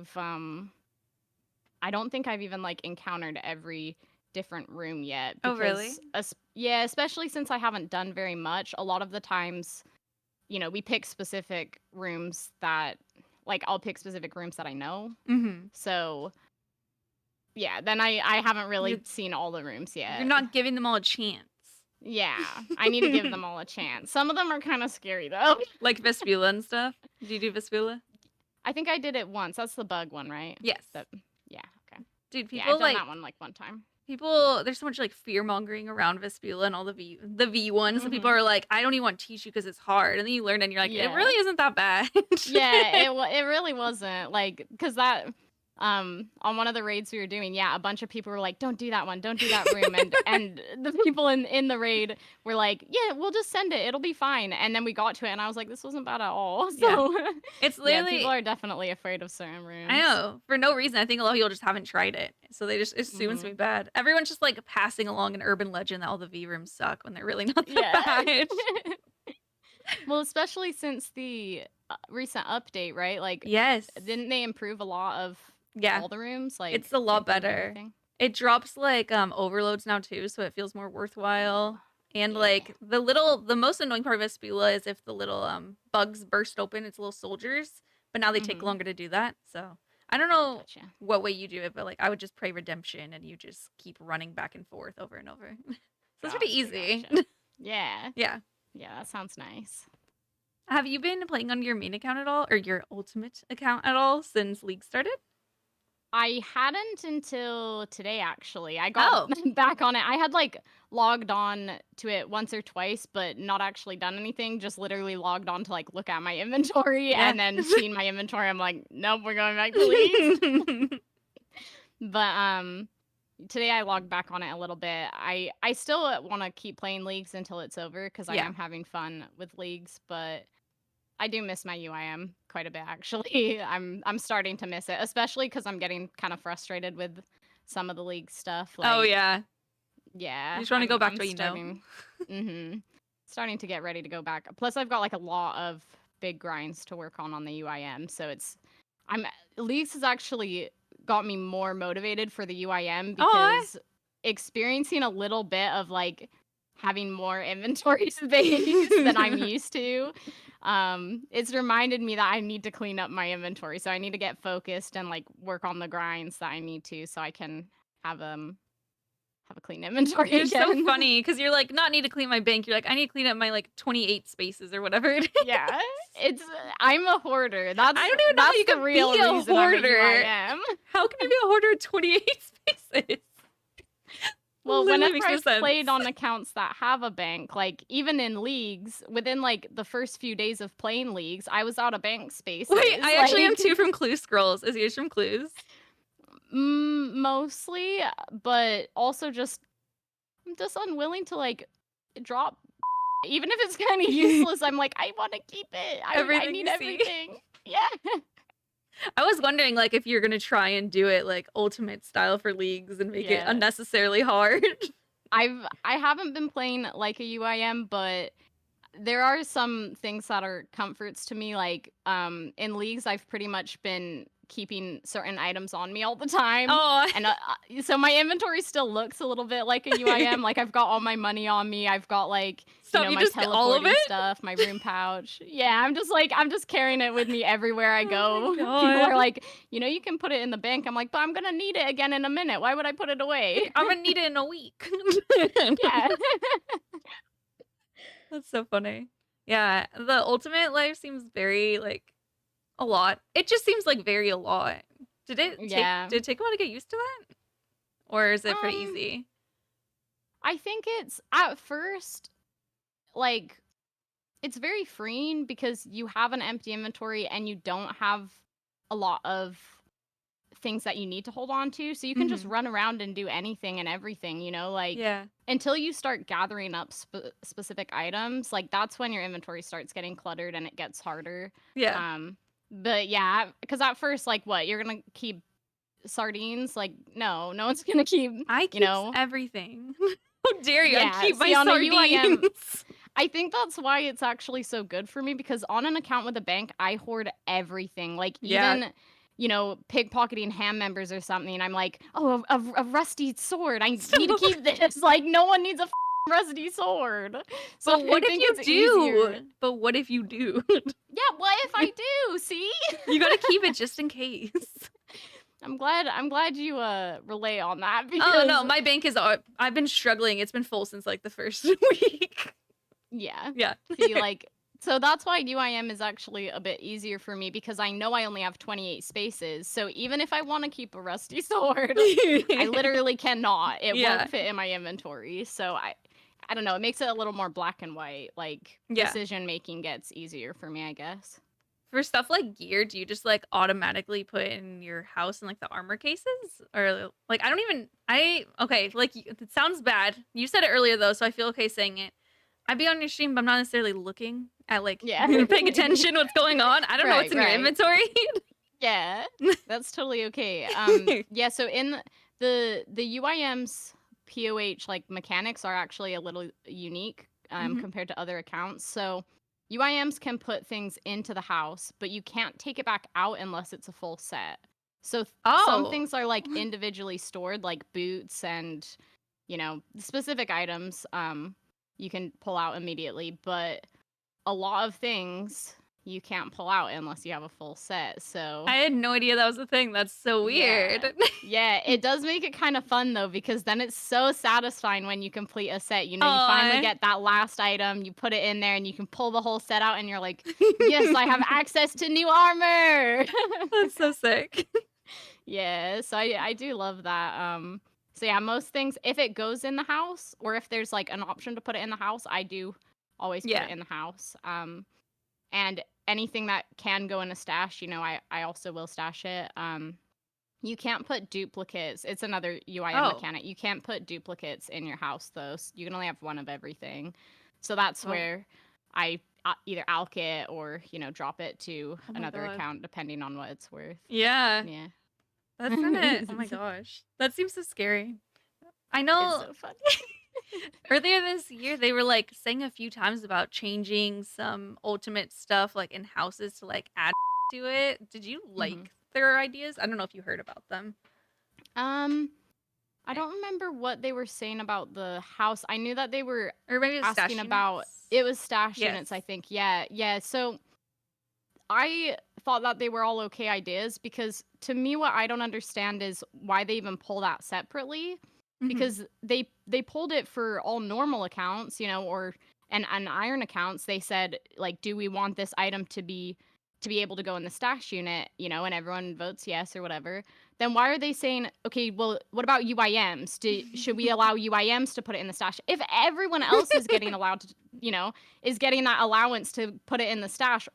don't think I've even like encountered every different room yet Oh, really? because yeah, especially since I haven't done very much. A lot of the times, you know, we pick specific rooms that like I'll pick specific rooms that I know. Mm-hmm. So yeah, then I haven't really You- seen all the rooms yet. You're not giving them all a chance. Yeah, I need to give them all a chance. Some of them are kind of scary though. Like Vespula and stuff. Did you do Vespula? I think I did it once. That's the bug one, right? Yes. Yeah, okay. Dude, Yeah, people I've done like that one like one time. there's so much like fear mongering around Vespula and all the V ones. And people Mhm. are like, I don't even want to teach you because it's hard. And then you learn and you're like, it Yeah. really isn't that bad. Yeah, it really wasn't like because that on one of the raids we were doing, yeah, a bunch of people were like, don't do that one, don't do that room, and the people in the raid were like, yeah, we'll just send it, it'll be fine. And then we got to it and I was like, this wasn't bad at all. So It's yeah, literally people are definitely afraid of certain rooms. I know. For no reason. I think a lot of people just haven't tried it. So they just assume it's Mhm. gonna be bad. Everyone's just like passing along an urban legend that all the V rooms suck when they're really not that Yeah. bad. Well, especially since the recent update, right? Like, Yes. didn't they improve a lot of Yeah. all the rooms? Like, It's a lot improved better. everything? It drops like overloads now too, so it feels more worthwhile. And Yeah. like the most annoying part of Vespula is if the little bugs burst open, it's little soldiers, but now they take Mhm. longer to do that. So I don't know Gotcha. what way you do it, but like I would just pray redemption and you just keep running back and forth over and over. So it's pretty Gotcha, easy. gotcha. Yeah. Yeah. Yeah, that sounds nice. Have you been playing on your main account at all or your ultimate account at all since League started? I hadn't until today, actually. I got back on it. I had like logged on to it once or twice, but not actually done anything. Just literally logged on to like look at my inventory Yeah. and then seen my inventory. I'm like, nope, we're going back to Leagues. But today I logged back on it a little bit. I still want to keep playing Leagues until it's over because I Yeah. am having fun with Leagues, but I do miss my UIM quite a bit actually. I'm starting to miss it, especially because I'm getting kind of frustrated with some of the league stuff. Like, Oh yeah. yeah. You just want to go back to what you know. starting, starting to get ready to go back. Plus, I've got like a lot of big grinds to work on the UIM, so Leagues has actually got me more motivated for the UIM because experiencing a little bit of like having more inventory space than I'm used to. It's reminded me that I need to clean up my inventory, so I need to get focused and like work on the grinds that I need to, so I can have a clean inventory. It's again. so funny because you're like, not need to clean my bank. You're like, I need to clean up my like 28 spaces or whatever it is. Yeah, I'm a hoarder. That's I don't even know how that's you the can real be a reason I'm a hoarder. UIM. How can you be a hoarder of 28 spaces? Well, Literally whenever makes no I've sense. played on accounts that have a bank, like even in leagues, within like the first few days of playing leagues, I was out of bank spaces. Wait, I actually am like, too from Clue Scrolls. Is yours from Clues? mostly, but also I'm just unwilling to like drop. Even if it's kind of useless, I'm like, I want to keep it. I Everything need you see. everything. Yeah. I was wondering like if you're gonna try and do it like ultimate style for leagues and make it Yeah. unnecessarily hard. I haven't been playing like a UIM, but there are some things that are comforts to me. Like in leagues, I've pretty much been keeping certain items on me all the time. Oh, And so my inventory still looks a little bit like a UIM. Like I've got all my money on me. I've got like, Stop, you my just get all of teleporting it? stuff, my room pouch. Yeah, I'm just carrying it with me everywhere I Oh go. my People are God. like, you can put it in the bank. I'm like, but I'm gonna need it again in a minute. Why would I put it away? I'm gonna need it in a week. Yeah. That's so funny. Yeah, the ultimate life seems very like a lot. It just seems like very a lot. Yeah. Did it take a while to get used to that? Or is it pretty Um, easy? I think it's at first like it's very freeing because you have an empty inventory and you don't have a lot of things that you need to hold on to. So you can just Mhm. run around and do anything and everything, like Yeah. until you start gathering up specific items, like that's when your inventory starts getting cluttered and it gets harder. Yeah. But yeah, because at first, like what, you're gonna keep sardines? Like, no one's gonna keep, I keep everything. How dare you? I Yeah, keep my see, on a UIM, sardines. I think that's why it's actually so good for me because on an account with a bank, I hoard everything. Like Yeah. even, pickpocketing ham members or something. I'm like, oh, a rusty sword. I need to keep this. Like no one needs a rusty sword. So But what I if think you it's do? easier. But what if you do? Yeah, what if I do? See? You gotta keep it just in case. I'm glad you relay on that Oh because no, my bank is. I've been struggling. It's been full since like the first week. yeah. Yeah. See, like, so that's why UIM is actually a bit easier for me because I know I only have 28 spaces. So even if I want to keep a rusty sword, I literally cannot. It Yeah. won't fit in my inventory. So I don't know. It makes it a little more black and white. Like Yeah. decision making gets easier for me, I guess. For stuff like gear, do you just like automatically put in your house in like the armor cases? Or like okay, like it sounds bad. You said it earlier though, so I feel okay saying it. I'd be on your stream, but I'm not necessarily looking at like paying attention what's going on. I don't know what's in your inventory. Yeah. That's totally okay. Yeah, so in the UIM's POH like mechanics are actually a little unique Mhm. compared to other accounts. So UIMs can put things into the house, but you can't take it back out unless it's a full set. So some things are like individually stored, like boots and specific items you can pull out immediately, but a lot of things you can't pull out unless you have a full set. So I had no idea that was a thing. That's so weird. Yeah, it does make it kind of fun though because then it's so satisfying when you complete a set. You finally get that last item, you put it in there and you can pull the whole set out and you're like, "Yes, I have access to new armor." That's so sick. Yeah, so I do love that. So yeah, most things if it goes in the house or if there's like an option to put it in the house, I do always put it in the house. And anything that can go in a stash, I also will stash it. You can't put duplicates. It's another UIM mechanic. You can't put duplicates in your house, though. So you can only have one of everything. So that's where I either alk it or, drop it to another account, depending on what it's worth. Yeah. Yeah. That's it. Oh my gosh. That seems so scary. I know. It's so funny. Earlier this year, they were like saying a few times about changing some ultimate stuff like in houses to like add to it. Did you like their ideas? I don't know if you heard about them. I don't remember what they were saying about the house. I knew that they were or maybe asking about it was stash units, I think. Yeah. So I thought that they were all okay ideas because to me what I don't understand is why they even pull that separately. Because they pulled it for all normal accounts, or and iron accounts. They said like, do we want this item to be able to go in the stash unit, and everyone votes yes or whatever. Then why are they saying, okay, well, what about UIMs? Should we allow UIMs to put it in the stash? If everyone else is getting allowed to, is getting that allowance to put it in the stash,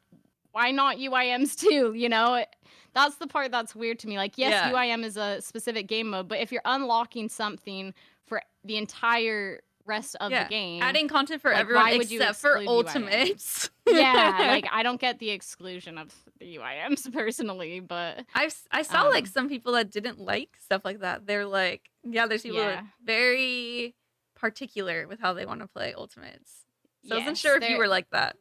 why not UIMs too? That's the part that's weird to me. Like, yes, UIM is a specific game mode, but if you're unlocking something for the entire rest of the game, adding content for everyone except for ultimates. Yeah, like I don't get the exclusion of the UIMs personally, but I saw like some people that didn't like stuff like that. They're like, there's people that are very particular with how they want to play ultimates. So I wasn't sure if you were like that.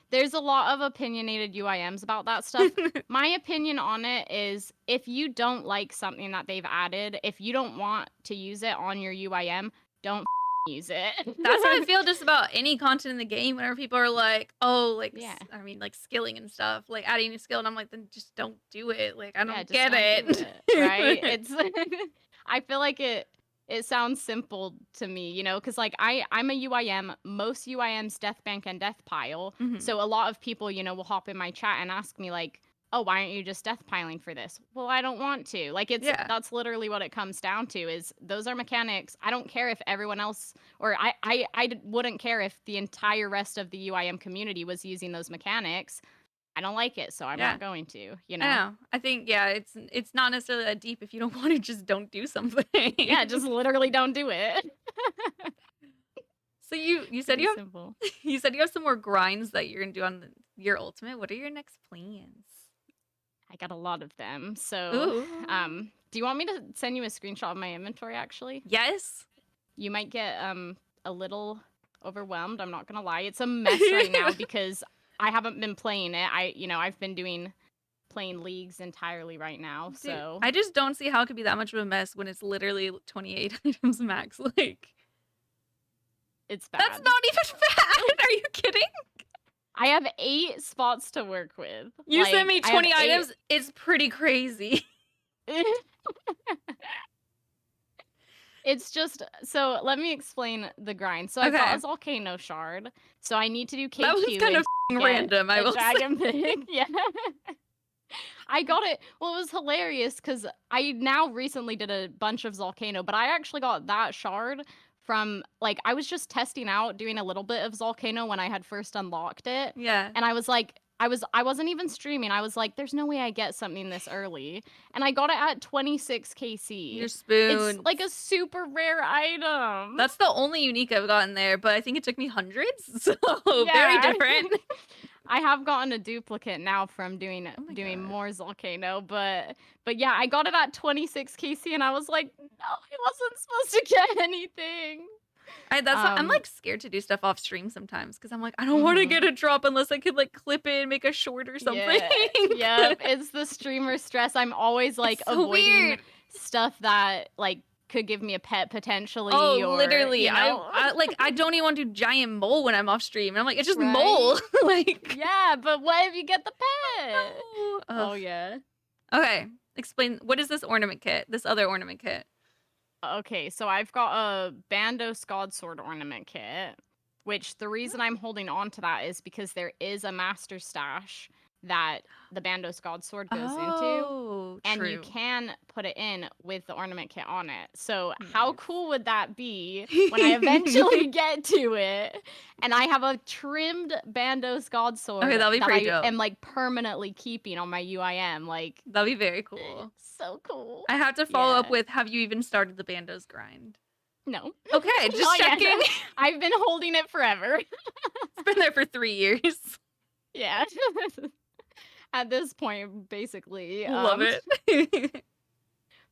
there's a lot of opinionated UIMs about that stuff. My opinion on it is if you don't like something that they've added, if you don't want to use it on your UIM, don't use it. That's how I feel just about any content in the game. Whenever people are like, "Oh, like, Yeah. I mean, like skilling and stuff, like adding a skill," and I'm like, "Then just don't do it." Like, I don't just get don't do it. it, right? It's I feel like it sounds simple to me, you know, because like I'm a UIM. Most UIMs death bank and death pile. Mhm. So a lot of people, you know, will hop in my chat and ask me like, "Oh, why aren't you just death piling for this?" Well, I don't want to. Like Yeah. that's literally what it comes down to. Is those are mechanics. I don't care if everyone else, or wouldn't care if the entire rest of the UIM community was using those mechanics. I don't like it, so I'm Yeah. not going to. You I know. know. I think it's not necessarily that deep. If you don't want to, just don't do something. Yeah, just literally don't do it. So you said Pretty you have simple. you said you have some more grinds that you're gonna do on your ultimate. What are your next plans? I got a lot of them. So, Ooh. do you want me to send you a screenshot of my inventory actually? Yes. You might get a little overwhelmed, I'm not going to lie. It's a mess right now because I haven't been playing it. I've been playing leagues entirely right now. Dude, So, I just don't see how it could be that much of a mess when it's literally 28 items max. Like, it's bad. that's not even bad. Are you kidding? I have 8 spots to work with. You Like, sent me I have 20 items. It's pretty crazy. It's just, so let me explain the grind. So I Okay. got a volcano shard. So I need to do KQ. That was kind of and random, I get a will say. dragon pig. Yeah. I got it. Well, it was hilarious because I now recently did a bunch of volcano, but I actually got that shard from, like, I was just testing out doing a little bit of volcano when I had first unlocked it. Yeah. And I was like, I wasn't even streaming. I was like, there's no way I get something this early. And I got it at 26 KC. Your spoon. It's like a super rare item. That's the only unique I've gotten there, but I think it took me hundreds. So very Yeah. different. I have gotten a duplicate now from doing God. more volcano, but yeah, I got it at 26 KC and I was like, no, I wasn't supposed to get anything. I'm like scared to do stuff off stream sometimes because I'm like, I don't want to get a drop unless I could like clip it and make a short or something. Yep, it's the streamer stress. I'm always like so avoiding weird. stuff that like could give me a pet potentially. Oh, or, literally. You know? I don't even want to do giant mole when I'm off stream. And I'm like, it's just Right? mole. Like, yeah, but what if you get the pet? no. Oh yeah. Okay, explain. What is this ornament kit? This other ornament kit? Okay, so I've got a Bandos Godsword ornament kit, which the reason I'm holding on to that is because there is a master stash that the Bandos Godsword goes into, Oh, and true. you can put it in with the ornament kit on it. So how cool would that be when I eventually get to it and I have a trimmed Bandos Godsword Okay, that'll be that pretty I dope. am like permanently keeping on my UIM? Like, That'll be very cool. so cool. I have to follow up Yeah. with, have you even started the Bandos grind? No. Okay, just Not yet. checking. I've been holding it forever. It's been there for 3 years. Yeah. At this point, basically. Love it.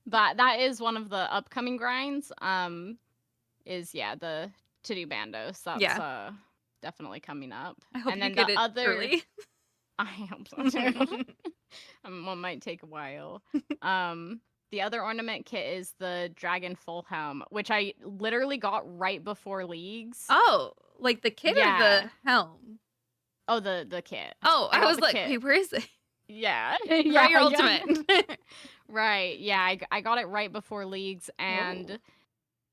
But that is one of the upcoming grinds. The to do Bandos. That's definitely coming up. I hope and you then get the it other early. I hope so too. One might take a while. The other ornament kit is the Dragon Full Helm, which I literally got right before leagues. Oh, like the kit or Yeah. the helm? Oh, the kit. Oh, I I got was the like, kit. wait, where is it? Yeah. Yeah, yeah, your yeah. ultimate. Right. Yeah, I got it right before leagues, and Oh.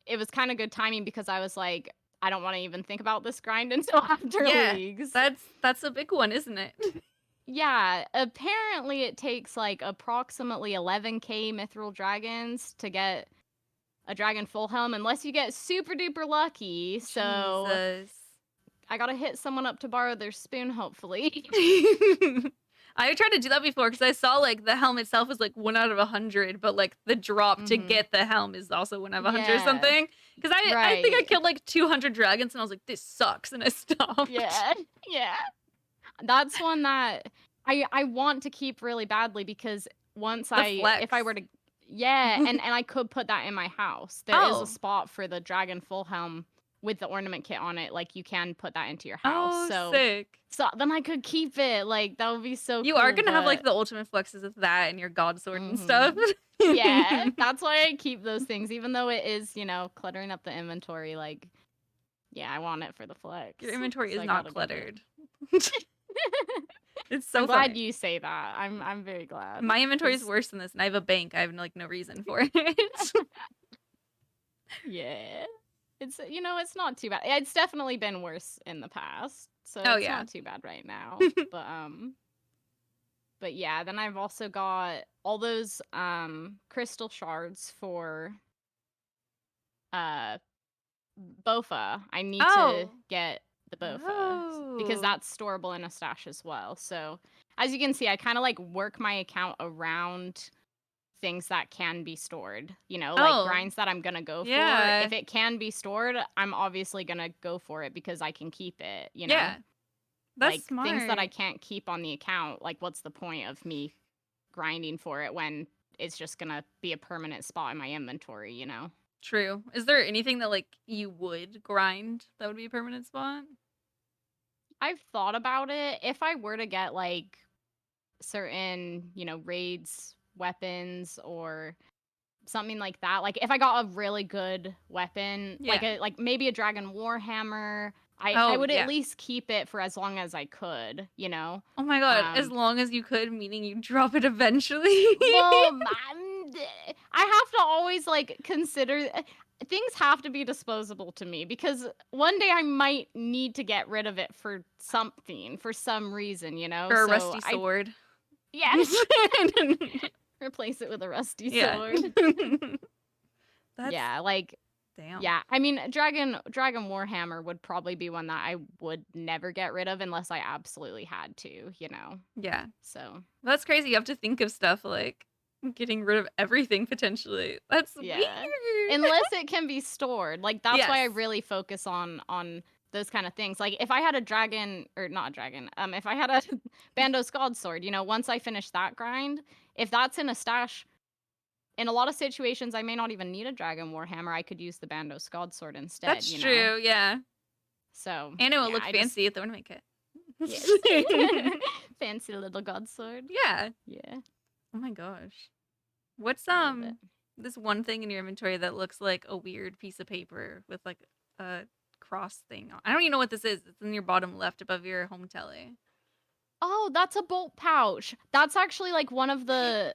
it was kind of good timing because I was like, I don't want to even think about this grind until after Yeah, leagues. That's a big one, isn't it? Yeah, apparently it takes like approximately 11k mithril dragons to get a dragon full helm, unless you get super duper lucky. So Jesus. I gotta hit someone up to borrow their spoon, hopefully. I tried to do that before because I saw like the helm itself is like 1 out of 100, but like the drop to Mhm. get the helm is also 1 out of 100 or Yeah. something. Because I think I Right. killed like 200 dragons and I was like, this sucks, and I stopped. Yeah, yeah. That's one that I want to keep really badly because once The if I were to, yeah, and I could put that in my house. There is Oh. a spot for the dragon full helm with the ornament kit on it, like you can put that into your house. Oh, So sick. then I could keep it. Like that would be so You cool. are gonna have like but- the ultimate flexes of that and your god sword and stuff. Yeah, that's why I keep those things, even though it is, cluttering up the inventory. Like, yeah, I want it for the flex. Your inventory so is I not gotta give cluttered. it. It's so I'm glad funny. you say that. I'm very glad. My inventory is 'cause- worse than this, and I have a bank. I have like no reason for it. Yeah. It's it's not too bad. It's definitely been worse in the past. So Oh, it's yeah. not too bad right now. But yeah, then I've also got all those crystal shards for Bofa. I need to Oh. get the Bofa because Oh. that's storable in a stash as well. So as you can see, I kind of like work my account around things that can be stored, like Oh. grinds that I'm gonna go Yeah. for. If it can be stored, I'm obviously gonna go for it because I can keep it, Yeah. That's like smart. things that I can't keep on the account, like what's the point of me grinding for it when it's just gonna be a permanent spot in my inventory, True. Is there anything that like you would grind that would be a permanent spot? I've thought about it. If I were to get like certain, raids, weapons, or something like that, like if I got a really good weapon, Yeah. like maybe a dragon warhammer, I Oh, would yeah. at least keep it for as long as I could, Oh my god, as long as you could, meaning you drop it eventually. Well, I have to always like consider things have to be disposable to me because one day I might need to get rid of it for something, for some reason, For a so rusty sword. Yes. Replace it with a rusty sword. That's Yeah, like damn. yeah. I mean, Dragon Warhammer would probably be one that I would never get rid of unless I absolutely had to, Yeah. So That's crazy. You have to think of stuff like getting rid of everything potentially. That's yeah. weird. Unless it can be stored. Like that's why I Yes. really focus on those kind of things. Like if I had a dragon or not a dragon, if I had a Bandos God sword, once I finish that grind, if that's in a stash, in a lot of situations I may not even need a dragon warhammer. I could use the Bandos God sword instead. That's true, yeah. So And it will yeah, look fancy at the ornament kit. Yes. Fancy little god sword. Yeah. Yeah. Oh my gosh. What's Love it. this one thing in your inventory that looks like a weird piece of paper with like a cross thing on? I don't even know what this is. It's in your bottom left above your home telly. Oh, that's a bolt pouch. That's actually like one of the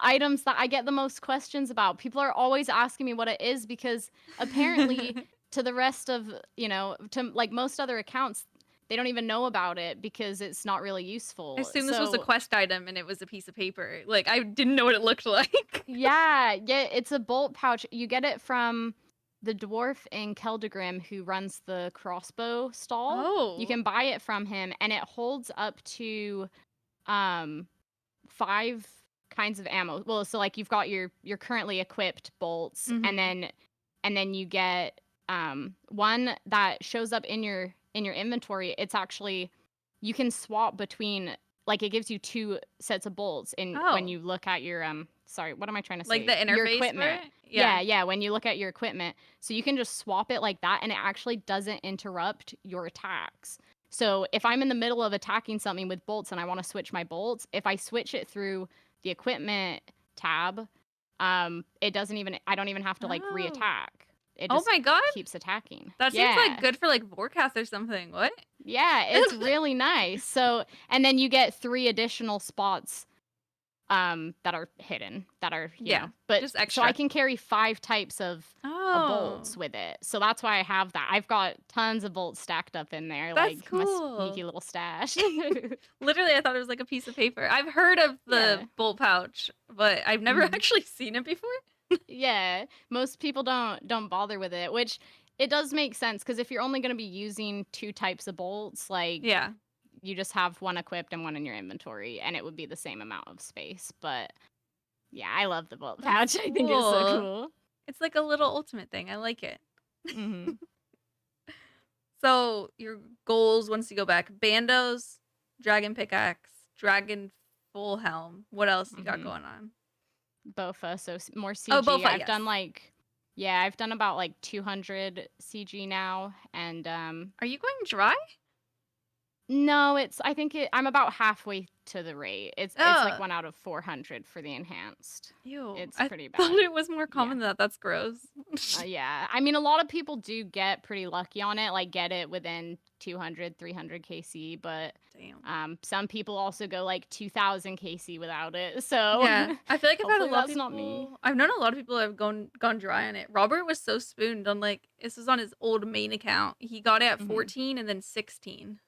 items that I get the most questions about. People are always asking me what it is because apparently to the rest of, to like most other accounts, they don't even know about it because it's not really useful. I assume this was a quest item and it was a piece of paper. Like I didn't know what it looked like. Yeah, it's a bolt pouch. You get it from the dwarf in Keldegrim who runs the crossbow stall. Oh. You can buy it from him and it holds up to 5 kinds of ammo. Well, so like you've got your currently equipped bolts and then you get one that shows up in your inventory. It's actually you can swap between, like it gives you 2 sets of bolts when you look at your sorry, what am I trying to say? Like the interface your equipment. for it? Yeah, when you look at your equipment. So you can just swap it like that and it actually doesn't interrupt your attacks. So if I'm in the middle of attacking something with bolts and I want to switch my bolts, if I switch it through the equipment tab, it doesn't even I don't even have to like reattack. It just my god. keeps attacking. That seems like good for like Vorkath or something. What? Yeah, it's really nice. So, and then you get 3 additional spots that are hidden, that are, but just so I extra. can carry 5 types of bolts with it. So that's why I have that. I've got tons of bolts stacked up in there. That's like cool. My sneaky little stash. Literally, I thought it was like a piece of paper. I've heard of the bolt pouch, but I've never actually seen it before. Yeah, most people don't bother with it, which it does make sense because if you're only going to be using 2 types of bolts, like you just have one equipped and one in your inventory, and it would be the same amount of space. But yeah, I love the bolt pouch. I think it's so cool. It's like a little ultimate thing. I like it. Mm-hmm. So your goals once you go back: Bandos, Dragon Pickaxe, Dragon Full Helm. What else you got going on? Bofa, so more CG. Oh, Bofa, I've done like Yeah, I've done about like 200 CG now, and Are you going dry? no, I think I'm about halfway to the rate. It's like Oh, 1 out of 400 for the enhanced. ew. It's I pretty thought bad. it was more Yeah. common than that. That's gross. Yeah. I mean, a lot of people do get pretty lucky on it, like get it within 200, 300 KC, but Damn. some people also go like 2000 KC without it. So Yeah, I feel like I've had a hopefully lot of that's not me. people. I've known a lot of people who have gone dry on it. Robert was so spooned on like this was on his old main account. He got it at Mhm. 14 and then 16.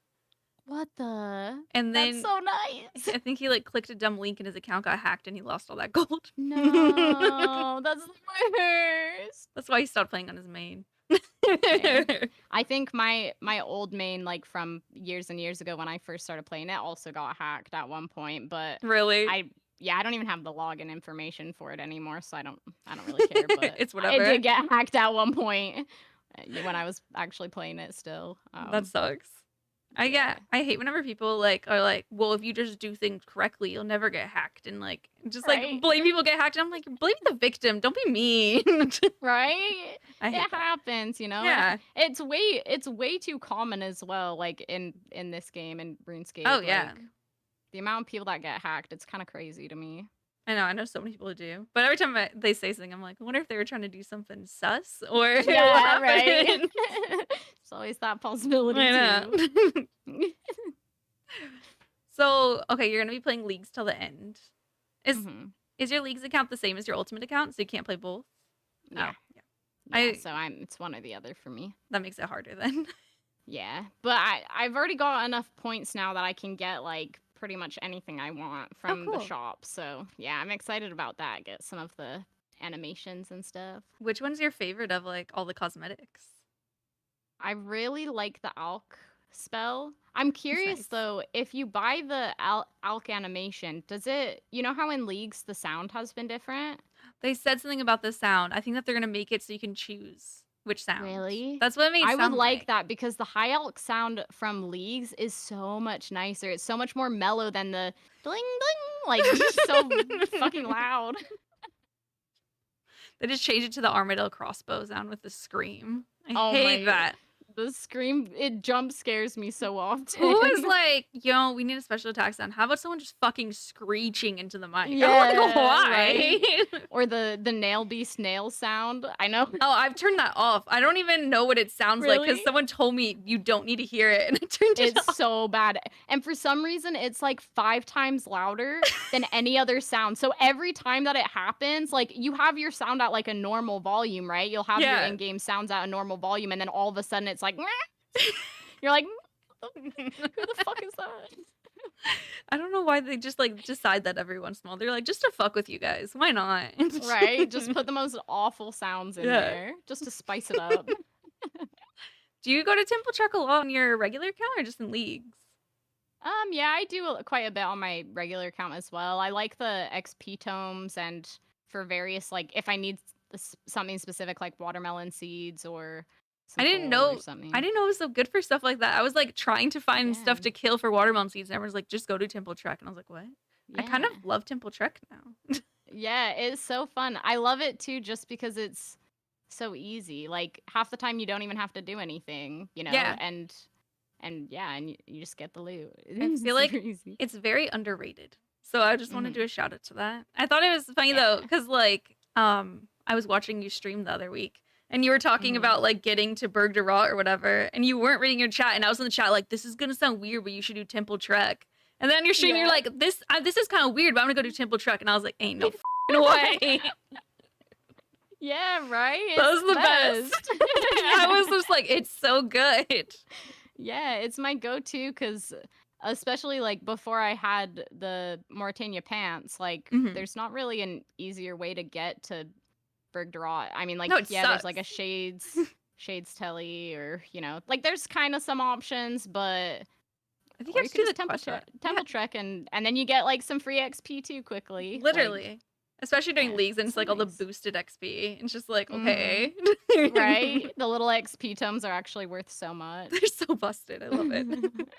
What the? And That's then so nice. I think he like clicked a dumb link and his account got hacked and he lost all that gold. No, that's the worst. That's why he stopped playing on his main. Fair. I think my old main, like from years and years ago when I first started playing it, also got hacked at one point. But Really? I don't even have the login information for it anymore, so I don't really care. But It's it whatever. did get hacked at one point when I was actually playing it still. That sucks. I hate whenever people like are like, well, if you just do things correctly, you'll never get hacked, and like just like Right. blame people get hacked. And I'm like, blame the victim. Don't be mean. Right? I hate It that. happens, you know. Yeah. It's way too common as well. Like in this game in RuneScape. Oh yeah. Like, the amount of people that get hacked, it's kind of crazy to me. I know so many people who do. But every time they say something, I'm like, I wonder if they were trying to do something sus or Yeah, what right. happened. There's always that possibility I too. know. So, okay, you're gonna be playing leagues till the end. Mhm. Is your leagues account the same as your ultimate account, so you can't play both? Yeah. Oh, Yeah, I- so it's one or the other for me. that makes it harder then. Yeah, but I've already got enough points now that I can get like pretty much anything I want from the cool. shop. So yeah, I'm excited about that. Get some of the animations and stuff. Which one's your favorite of like all the cosmetics? I really like the Alk spell. I'm curious nice. though, if you buy the Alk animation, does it, you know how in Leagues the sound has been different? They said something about the sound. I think that they're gonna make it so you can choose which sound. Really? That's what it made I would sound like that because the high Alk sound from Leagues is so much nicer. It's so much more mellow than the bling bling. Like it's just so fucking loud. They just changed it to the Armadillo crossbow sound with the scream. I Oh hate my- that. The scream, it jump scares me so often. Who is like, yo, we need a special attack sound. How about someone just fucking screeching into the mic? Yeah, I don't know why. Or the nail beast nail sound. I know. Oh, I've turned that off. I don't even know what it sounds like because Really? someone told me you don't need to hear it, and I turned it It's off. so bad. And for some reason, it's like 5 times louder than any other sound. So every time that it happens, like you have your sound at like a normal volume, right? You'll have your Yeah. in-game sounds at a normal volume, and then all of a sudden it's like, you're like, who the fuck is that? I don't know why they just like decide that every once in a while. They're like, just to fuck with you guys. Why not? Right? Just put the most awful sounds in Yeah. there just to spice it up. Do you go to Temple Truck a lot on your regular account or just in leagues? Yeah, I do quite a bit on my regular account as well. I like the XP tomes and for various, like, if I need something specific like watermelon seeds or I didn't some coal or know. something. I didn't know it was so good for stuff like that. I was like trying to find stuff Yeah. to kill for watermelon seeds, and everyone's like, just go to Temple Trek. And I was like, what? I kind of Yeah. love Temple Trek now. Yeah, it's so fun. I love it too just because it's so easy. Like half the time you don't even have to do anything, you know? Yeah. And yeah, and you just get the loot. I feel like super easy. it's very underrated. So I just want to Mhm. do a shout out to that. I thought it was funny though, because like I was watching you stream the other week. And you were talking Mhm. about like getting to Berg de Rot or whatever, and you weren't reading your chat, and I was in the chat like, "This is gonna sound weird, but you should do Temple Trek." And then on your stream, you're Yeah. like, "This is kind of weird, but I'm gonna go do Temple Trek." And I was like, "Ain't no way." Yeah, right? That It's was the best. I was just like, "It's so good." Yeah, it's my go-to because especially like before I had the Mauritania pants, like Mhm. there's not really an easier way to get to Berg de Rot. I mean, like, No, it yeah, there's like a sucks. Shades telly or, you know, like there's kind of some options, but I think or you have to do the Temple quest route. Temple Trek and then you get like some free XP too quickly. like- Literally. Especially during Yeah, leagues, and it's so like all the nice. boosted XP. It's just like, Mhm. okay. right? The little XP tomes are actually worth so much. They're so busted. I love it.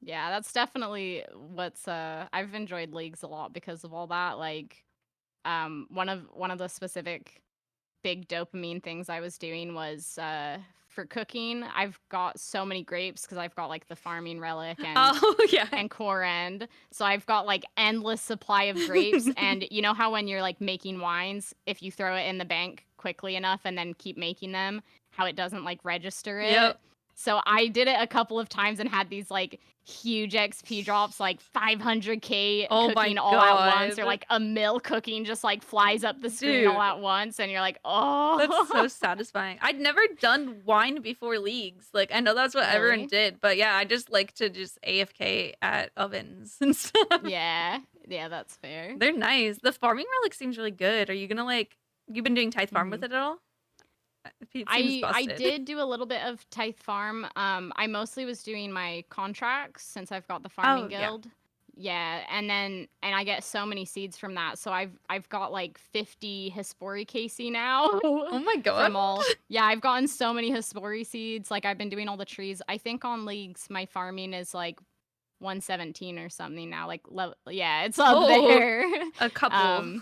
Yeah, that's definitely what's I've enjoyed leagues a lot because of all that. Like one of the specific big dopamine things I was doing was for cooking. I've got so many grapes because I've got like the farming relic Yeah. and core end. So I've got like endless supply of grapes. And you know how when you're like making wines, if you throw it in the bank quickly enough and then keep making them, how it doesn't like register it. Yep. So I did it a couple of times and had these like huge XP drops, like 500k Oh my cooking all at once, or God. like a mil cooking just like flies up the screen all Dude. at once, and you're like, oh, That's so satisfying. I'd never done wine before leagues. Like, I know that's what everyone Really? did, but yeah, I just like to just AFK at ovens and stuff. yeah, that's fair. They're nice. The farming relic seems really good. Are you gonna like? You've been doing Tithe Farm with it at all? It seems I busted. did do a little bit of Tithe Farm. I mostly was doing my contracts since I've got the farming yeah. guild. Yeah, and I get so many seeds from that. So I've got like 50 Hespori Casey now. Oh my God. From all, yeah, I've gotten so many Hespori seeds. Like I've been doing all the trees. I think on leagues my farming is like 117 or something now. Like yeah, it's up there. A couple.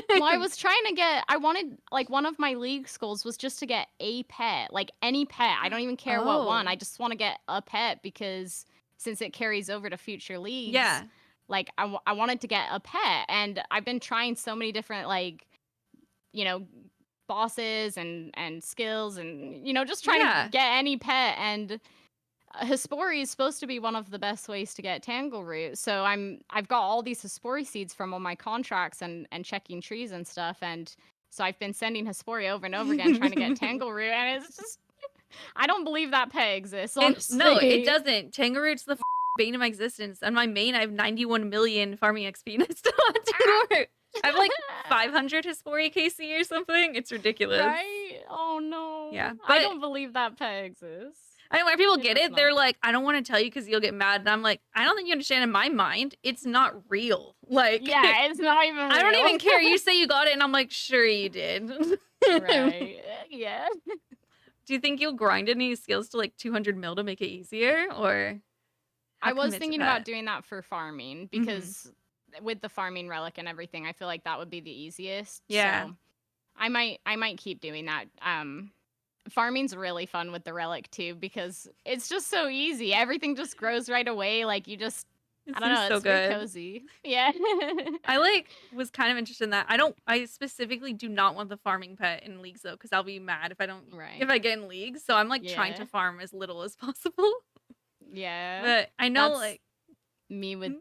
Well, I wanted, like, one of my league goals was just to get a pet, like any pet. I don't even care what one. I just want to get a pet because since it carries over to future leagues, Yeah. like I wanted to get a pet, and I've been trying so many different, like, you know, bosses and skills, and you know, just trying to get any pet. And Hespori is supposed to be one of the best ways to get Tangle Root. So I've got all these Hespori seeds from all my contracts and checking trees and stuff. And so I've been sending Hespori over and over again trying to get Tangle Root, and it's just, I don't believe that pet exists, honestly. No, it doesn't. Tangle Root's the bane of my existence. On my main, I have 91 million farming XP and I still have Tangle Root. I have like 500 Hespori KC or something. It's ridiculous. Right? Oh no. Yeah. I don't believe that pet exists. I know when people get it, they're like, I don't want to tell you because you'll get mad. And I'm like, I don't think you understand. In my mind, it's not real. Like, yeah, it's not even real. I don't even care. You say you got it, and I'm like, sure you did. Right. Yeah. Do you think you'll grind any skills to like 200 mil to make it easier? Or I was thinking about doing that for farming because with the farming relic and everything, I feel like that would be the easiest. Yeah. So I might keep doing that. Farming's really fun with the relic too because it's just so easy. Everything just grows right away. Like you just, I don't know, so it's good. very cozy. Yeah. I was kind of interested in that. I specifically do not want the farming pet in leagues though, because I'll be mad if I don't if I get in leagues. So I'm like trying to farm as little as possible. Yeah. But I know That's like me with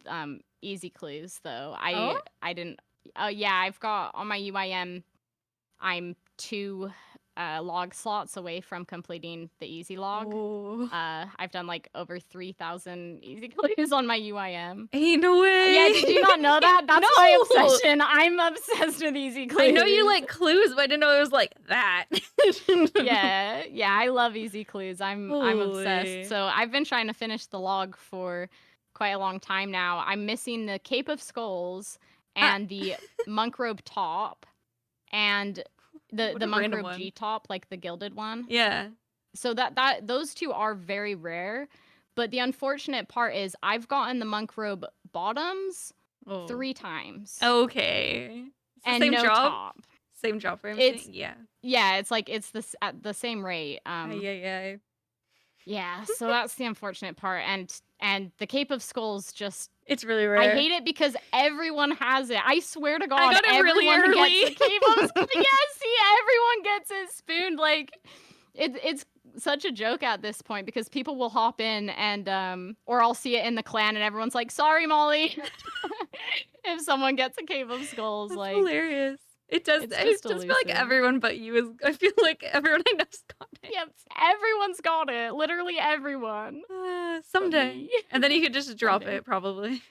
easy clues though. I didn't I've got on my UIM, I'm 2 log slots away from completing the easy log. I've done like over 3,000 easy clues on my UIM. Ain't no way. Yeah, did you not know that? That's my obsession. I'm obsessed with easy clues. I know you like clues, but I didn't know it was like that. yeah, I love easy clues. I'm obsessed. So I've been trying to finish the log for quite a long time now. I'm missing the Cape of Skulls and the monk robe top and the monk robe G top, like the gilded one. Yeah. So that those 2 are very rare, but the unfortunate part is I've gotten the monk robe bottoms 3 times. Okay. And same no job? top. Same job for everything? Yeah, it's like it's at the same rate. Yeah, so that's the unfortunate part. And the Cape of Skulls just, it's really rare. I hate it because everyone has it. I swear to God, I got it really everyone early. gets the Cape of Skulls. Yeah, see, everyone gets it spooned. Like, it's such a joke at this point because people will hop in and or I'll see it in the clan and everyone's like, "Sorry, Molly," if someone gets a Cape of Skulls. That's like hilarious. It does. It does feel like everyone but you is. I feel like everyone I know's got it. Yep, everyone's got it. Literally everyone. Someday, and then you could just drop it probably.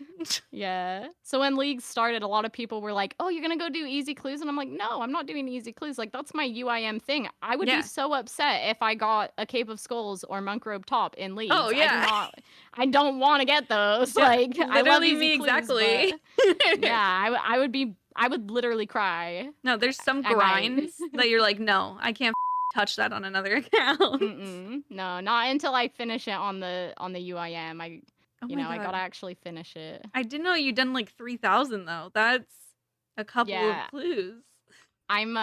Yeah. So when leagues started, a lot of people were like, "Oh, you're gonna go do easy clues," and I'm like, "No, I'm not doing easy clues. Like that's my UIM thing. I would be so upset if I got a Cape of Skulls or monk robe top in leagues. Oh yeah. I don't want to get those. Yeah, like I love easy clues, exactly. Yeah, I would literally cry. No, there's some grinds that you're like, no, I can't touch that on another account. No, not until I finish it on the UIM. I gotta actually finish it. I didn't know you'd done like 3,000 though. That's a couple of clues. I'm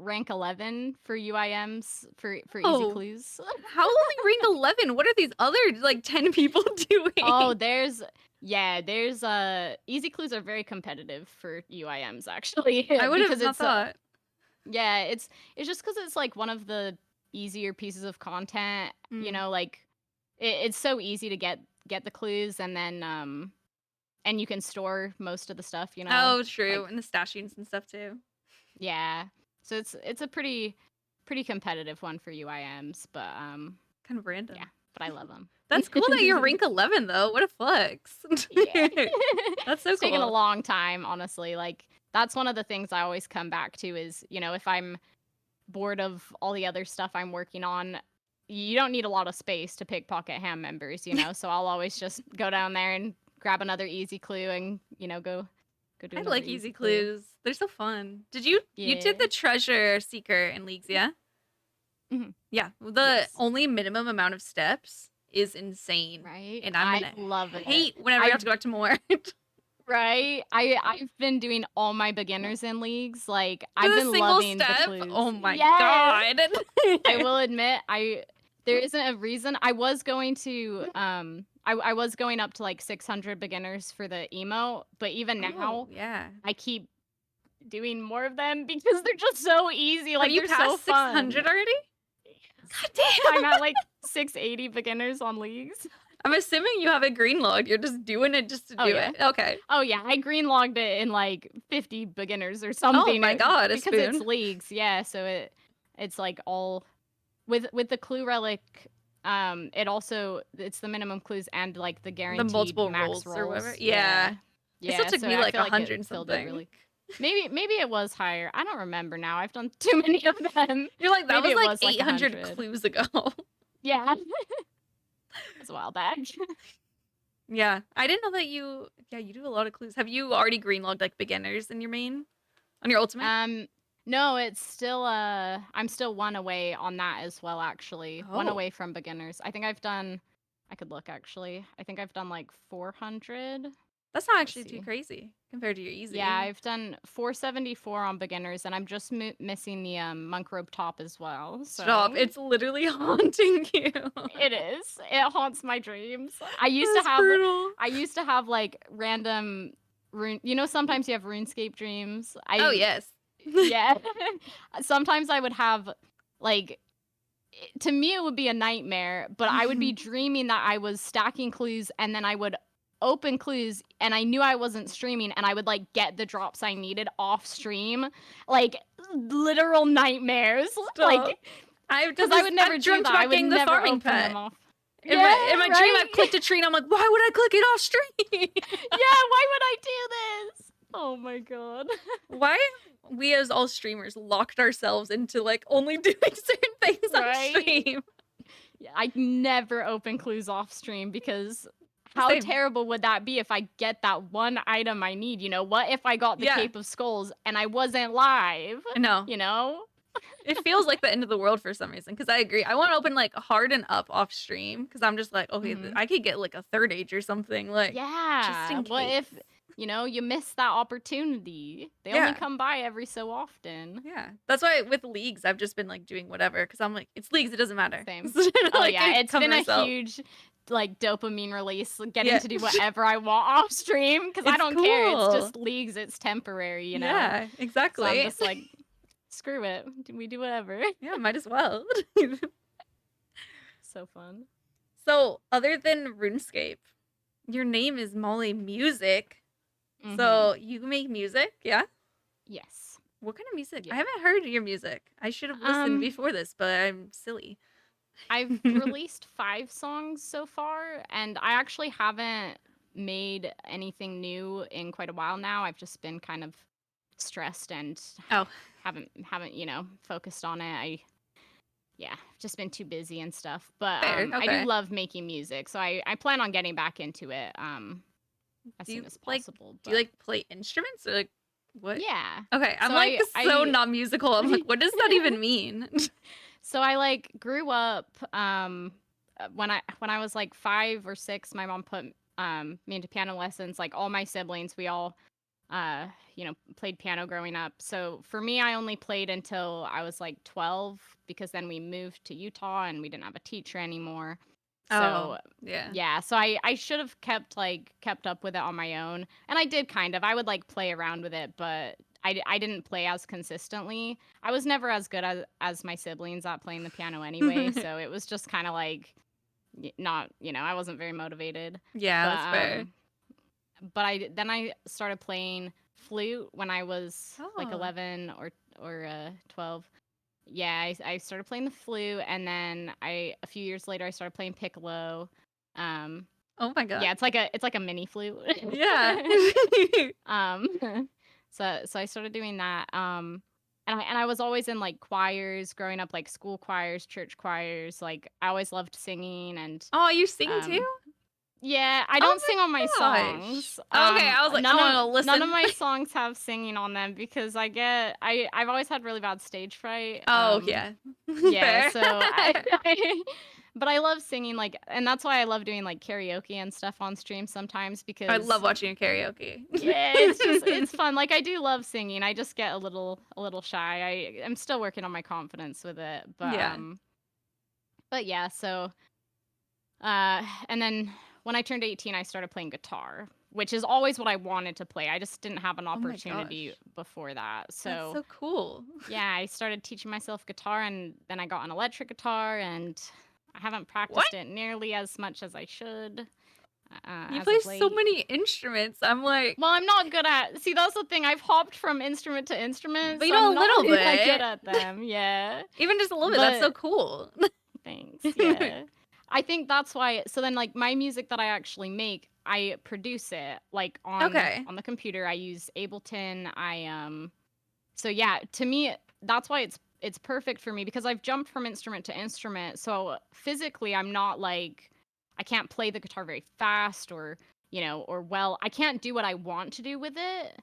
rank 11 for UIMs for easy Oh. clues. How only rank 11? What are these other like 10 people doing? Oh, there's easy clues are very competitive for UIMs actually. I would have because not it's thought. yeah, it's just because it's like one of the easier pieces of content. You Mm. know, like it's so easy to get the clues, and then and you can store most of the stuff. You know, Oh, true. like And the stashings and stuff too. yeah. So it's a pretty competitive one for UIMs, but Kind of random. yeah, but I love them. That's cool that you're rank 11 though. What a flex. Yeah. That's so It's taken a cool. long time, honestly. Like that's one of the things I always come back to is, you know, if I'm bored of all the other stuff I'm working on, you don't need a lot of space to pickpocket ham members, you know. So I'll always just go down there and grab another easy clue and, you know, go do I another like easy clues. They're so fun. Did you Yeah. did the treasure seeker in Leagues, yeah? Mhm. Yeah. The Yes. only minimum amount of steps is insane. Right? And I'm gonna love it. hate whenever you have to go back to more. Right? I've been doing all my beginners in leagues. Like I've The been single loving the step. clues. Oh my Yes! god. I will admit there isn't a reason. I was going to I was going up to like 600 beginners for the emo, but even now Oh, yeah. I keep doing more of them because they're just so easy. Like Have you they're so passed fun. 600 already? God damn. I'm at like 680 beginners on leagues. I'm assuming you have a green log. You're just doing it just to do yeah. it. Okay. Oh yeah, I green logged it in like 50 beginners or something. Oh my god, a because it's spoon. leagues, yeah. So it's like all with the clue relic. It also it's the minimum clues and like the The guaranteed multiple max rolls or whatever. rolls. Yeah. Yeah. It still took so me I like feel 100 it filled something. it really. Maybe it was higher. I don't remember now. I've done too many of them. You're like, that Maybe was it like was, like, 800 100. clues ago. Yeah. It's a while back. Yeah. I didn't know that you do a lot of clues. Have you already green logged like beginners in your main? On your ultimate? No, it's still I'm still one away on that as well, actually. One Oh. away from beginners. I think I've done I could look actually. I think I've done like 400. That's not Let's actually too see. crazy compared to your easy. Yeah, I've done 474 on beginners, and I'm just missing the monk robe top as well. So Stop. It's literally haunting you. it is. It haunts my dreams. I used That's to have brutal. I used to have like random rune. You know, sometimes you have RuneScape dreams. Oh, yes. Yeah. Sometimes I would have like to me it would be a nightmare, but I would be dreaming that I was stacking clues and then I would open clues and I knew I wasn't streaming and I would like get the drops I needed off stream. Like literal nightmares. Stop. Like because I would never do dreamt that. about I would getting the never farming open pet. them off. In my dream, I clicked a tree and I'm like, why would I click it off stream? Yeah, why would I do this? Oh my god. Why we as all streamers locked ourselves into like only doing certain things on Right? stream? Yeah, I never open clues off stream because how Same. terrible would that be if I get that one item I need? You know, what if I got the Yeah. Cape of Skulls and I wasn't live? I know. You know? It feels like the end of the world for some reason. Because I agree. I want to open like hard and up off stream. Because I'm just like, okay, Mhm. I could get like a third age or something. Like, Yeah. in What if, case. you know, you miss that opportunity? They Yeah. only come by every so often. Yeah. That's why with leagues, I've just been like doing whatever. Because I'm like, it's leagues. It doesn't matter. Same. Like, Oh yeah, I it's cover been a myself. huge like dopamine release, like, getting Yeah. to do whatever I want off stream because I It's don't care. It's cool. just leagues. It's temporary, you know. Yeah, So exactly. I'm just like, screw it. We do whatever. Yeah, might as well. So fun. So, other than RuneScape, your name is Mollaymusic. Mhm. So, you make music, yeah? Yes. What kind of music? Yeah. I haven't heard your music. I should have listened Um, before this, but I'm silly. I've released 5 songs so far, and I actually haven't made anything new in quite a while now. I've just been kind of stressed and Oh. haven't you know focused on it. I've just been too busy and stuff. But Fair, I okay. do love making music, so I plan on getting back into it as Do you, soon as like, possible. Do you like play instruments or like what? Yeah. Okay, I'm So like so I- not musical. I'm like, what does that even mean? So I like grew up when I was like 5 or 6, my mom put me into piano lessons. Like all my siblings, we all played piano growing up. So for me, I only played until I was like 12 because then we moved to Utah and we didn't have a teacher anymore. Oh, So yeah. yeah, so I should have kept up with it on my own, and I did kind of. I would like play around with it, but I didn't play as consistently. I was never as good as my siblings at playing the piano anyway, so it was just kind of like not, I wasn't very motivated. Yeah, But that's fair. but I started playing flute when I was like Oh. 11 or 12. Yeah, I started playing the flute, and then a few years later I started playing piccolo. Oh my god. Yeah, it's like a mini flute. Yeah. um, so I started doing that. And I was always in like choirs growing up, like school choirs, church choirs. Like I always loved singing and Oh, you sing too? yeah, I Oh don't my sing on my gosh. songs. Okay, I was like, I wanna go None of listen. my songs have singing on them because I've always had really bad stage fright. Oh, yeah. Yeah, Fair. so but I love singing, like, and that's why I love doing like karaoke and stuff on stream sometimes I because love watching karaoke. yeah, it's fun. Like I do love singing. I just get a little shy. I'm still working on my confidence with it, Yeah. but yeah, so and then when I turned 18, I started playing guitar, which is always what I wanted to play. I just didn't have an Oh my opportunity gosh. before that. That's So, so cool. yeah, I started teaching myself guitar, and then I got an electric guitar, and I haven't What? practiced it nearly as much as I should. You As play of so late. many instruments. I'm like, Well, I'm not good at. See, that's the thing. I've hopped from instrument to instrument, but you so know I'm a not little that good bit. at them. Yeah, Even just a little bit. That's so but cool. thanks. Yeah. I think that's why so then like my music that I actually make, I produce it like Okay. on the computer. I use Ableton. So yeah, to me that's why it's perfect for me because I've jumped from instrument to instrument. So physically I'm not like I can't play the guitar very fast or or well. I can't do what I want to do with it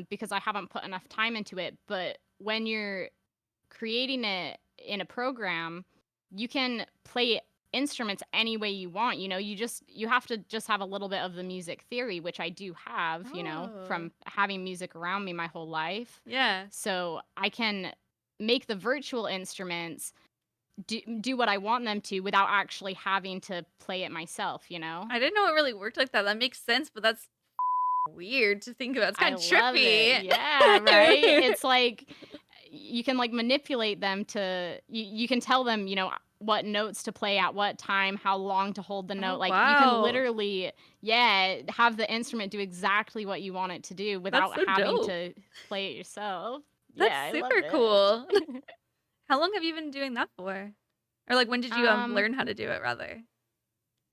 because I haven't put enough time into it. But when you're creating it in a program, you can play instruments any way you want. You have to just have a little bit of the music theory, which I do have, Oh. from having music around me my whole life. Yeah. So I can make the virtual instruments do what I want them to without actually having to play it myself. I didn't know it really worked like that. That makes sense, but that's weird to think about. It's I kind of love trippy. it. Yeah, right. It's like you can like manipulate them to you can tell them, what notes to play at what time, how long to hold the note. Oh, Like you can wow. literally, have the instrument do exactly what you want it to do That's without so having dope. to play it yourself. That's Yeah, I love super it. cool. How long have you been doing that for? Or like when did you Um, learn how to do it rather?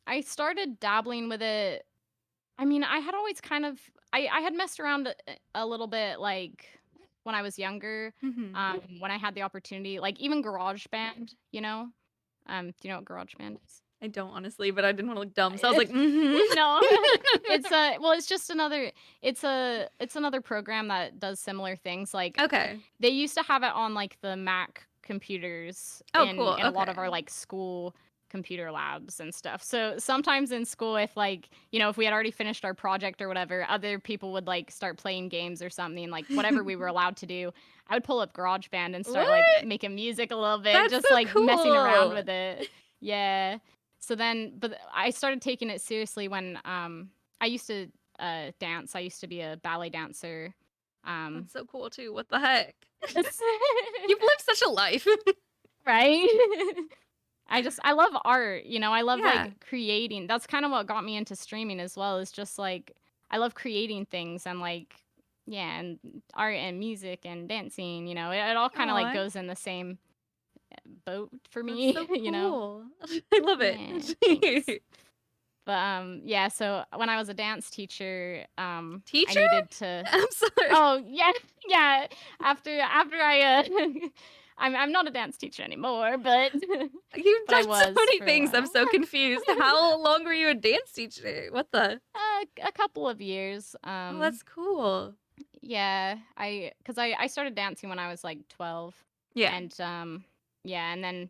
I started dabbling with it. I mean, I had always kind of I had messed around a little bit like when I was younger, when I had the opportunity, like even GarageBand, do you know what GarageBand is? I don't honestly, but I didn't want to look dumb, so I was like, No, it's just another it's another program that does similar things. Like Okay. they used to have it on like the Mac computers Oh, cool. in a lot of Okay. our like school computer labs and stuff. So sometimes in school, if like if we had already finished our project or whatever, other people would like start playing games or something, like whatever we were allowed to do. I would pull up GarageBand and start like What? making music a little bit, That's just so like messing around cool. with it. Yeah. So then, but I started taking it seriously when I used to dance. I used to be a ballet dancer. That's so cool too. What the heck? You've You've lived such a life. right? I love art, I love Yeah. like creating. That's kind of what got me into streaming as well, is just like I love creating things and like yeah, and art and music and dancing, it all kind of like Aw, goes in the same boat for that's me, so cool. I love it. Yeah, thanks. But yeah, so when I was a dance teacher, I Teacher? needed to I'm sorry. Oh, yeah, yeah. After I I'm not a dance teacher anymore, but You've but I done so was many for a things. I'm while. so confused. How long were you a dance teacher? What the? A couple of years. Oh, that's cool. Yeah, cuz I started dancing when I was like 12 Yeah. and yeah, and then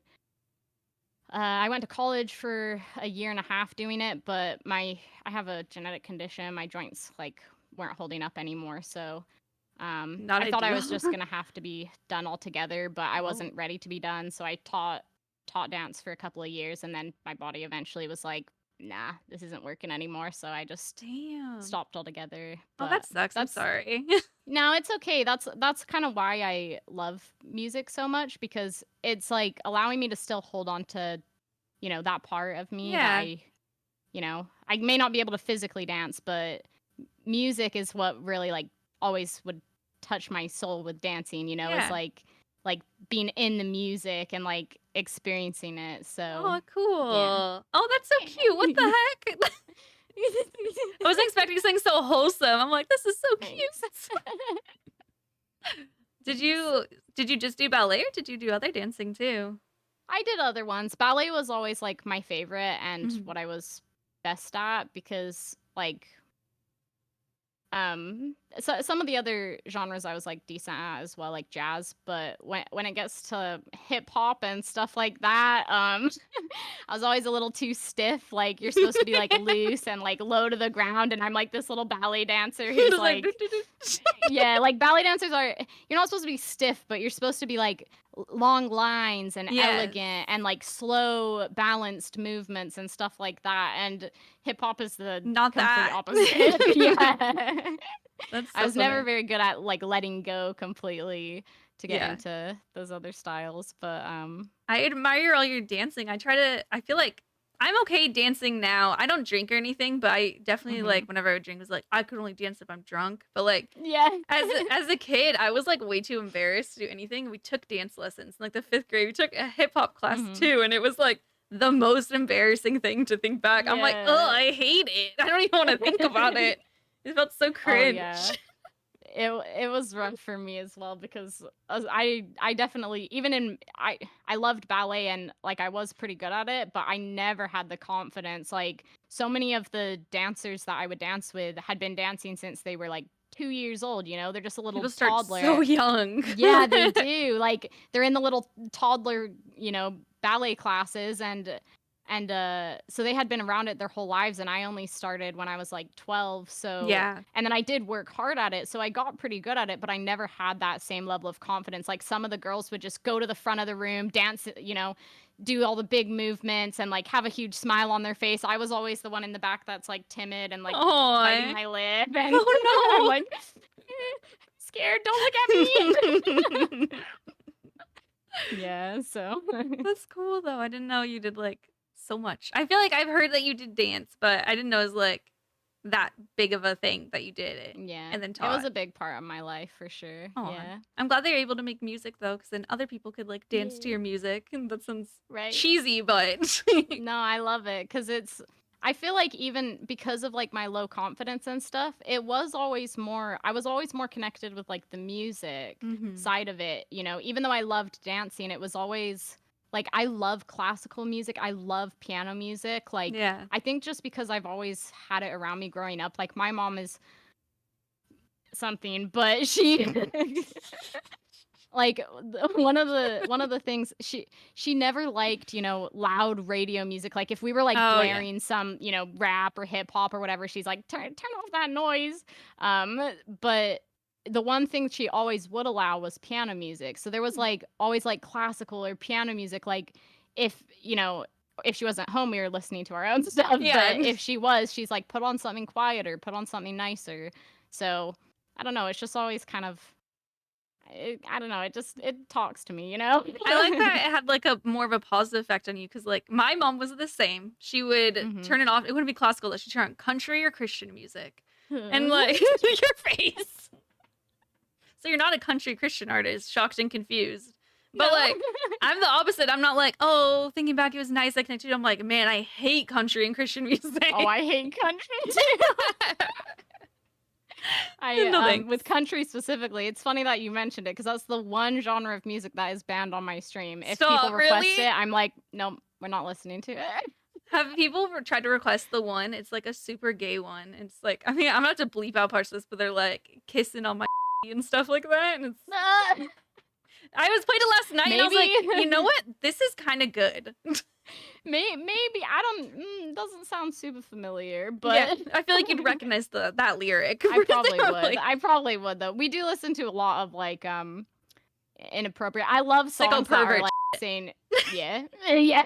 I went to college for a year and a half doing it, but I have a genetic condition. My joints like weren't holding up anymore. So Not I thought I was ideal. just gonna have to be done altogether, but I wasn't ready to be done. So I taught dance for a couple of years, and then my body eventually was like, nah, this isn't working anymore. So I just Damn. stopped altogether. Oh, But that sucks. I'm that's sorry. no, it's okay. That's kind of why I love music so much, because it's like allowing me to still hold on to, you know, that part of me that Yeah. I, you know, I may not be able to physically dance, but music is what really like always would touch my soul with dancing, you know, is Yeah. like being in the music and like experiencing it. So Oh, cool. Oh, that's so cute. What the heck? I wasn't expecting something so wholesome. I'm like, this is so cute. Did you just do ballet, or did you do other dancing too? I did other ones. Ballet was always like my favorite and Mhm. what I was best at, because like so some of the other genres I was like decent at as well, like jazz, but when it gets to hip hop and stuff like that, I was always a little too stiff. Like, you're supposed to be like loose and like low to the ground, and I'm like this little ballet dancer who's Just like yeah, like ballet dancers are, you're not supposed to be stiff, but you're supposed to be like long lines and Yes. elegant and like slow balanced movements and stuff like that. And hip hop is the Not complete that. opposite. Yeah. That's I so was never funny. very good at like letting go completely to get Yeah. into those other styles, but I admire all your dancing. I feel like I'm okay dancing now. I don't drink or anything, but I definitely Mhm. like whenever I would drink was like I could only dance if I'm drunk. But like yeah. as a kid, I was like way too embarrassed to do anything. We took dance lessons in like the 5th grade. We took a hip hop class Mhm. too, and it was like the most embarrassing thing to think back. I'm like, oh, Yeah. I hate it. I don't even want to think about it. It felt so Oh cringe. yeah. It was rough for me as well, because I definitely, even in I loved ballet and like I was pretty good at it, but I never had the confidence. Like, so many of the dancers that I would dance with had been dancing since they were like 2 years old, you know, they're just a little People start toddler. so young. Yeah, they do. Like, they're in the little toddler, you know, ballet classes, and so they had been around it their whole lives, and I only started when I was like 12. So Yeah. and then I did work hard at it, so I got pretty good at it, but I never had that same level of confidence. Like, some of the girls would just go to the front of the room, dance, you know, do all the big movements and like have a huge smile on their face. I was always the one in the back that's like timid and like biting Aw. my lip, and Oh, I'm no. like scared, don't look at me. Yeah, so That's cool though. I didn't know you did like so much. I feel like I've heard that you did dance, but I didn't know it was like that big of a thing that you did it yeah, and then it was taught. a big part of my life for sure. Oh, Yeah, I'm glad that you're able to make music though, because then other people could like dance to Yeah. your music, and that sounds right. cheesy, but No, I love it, because it's, I feel like even because of like my low confidence and stuff, I was always more connected with like the music Mhm. side of it, you know, even though I loved dancing, it was always like, I love classical music, I love piano music. Like, Yeah. I think just because I've always had it around me growing up, like my mom is something, but she like one of the things, she never liked, you know, loud radio music. Like, if we were like Oh, yeah. blaring some, you know, rap or hip hop or whatever, she's like, turn off that noise. But the one thing she always would allow was piano music. So there was like always like classical or piano music. Like, if, you know, if she wasn't home, we were listening to our own stuff. Yeah. But if she was, she's like, put on something quieter, put on something nicer. So I don't know. It's just always kind of, I don't know. It talks to me, you know. I like that it had like a more of a positive effect on you, because like my mom was the same. She would Mhm. turn it off. It wouldn't be classical. She'd turn on country or Christian music, and like your face. So you're not a country Christian artist, shocked and confused. But No. like I'm the opposite. I'm not like, oh, thinking back, it was nice I connected. I'm like, man, I hate country and Christian music. Oh, I hate country too. No, with thanks. country specifically, it's funny that you mentioned it, because that's the one genre of music that is banned on my stream. If Stop, people request really? it, I'm like, nope, we're not listening to it. Have people tried to request the one? It's like a super gay one. It's like, I mean, I'm gonna have to bleep out parts of this, but they're like kissing on my and stuff like that. And it's, I was played it last night, and I was like, Maybe. you know what? This is kind of good. Maybe I don't. Doesn't sound super familiar, but Yeah, I feel like you'd recognize that lyric. I probably would. Like, I probably would though. We do listen to a lot of like inappropriate. I love Sicko songs that are pervert like saying yeah, yeah,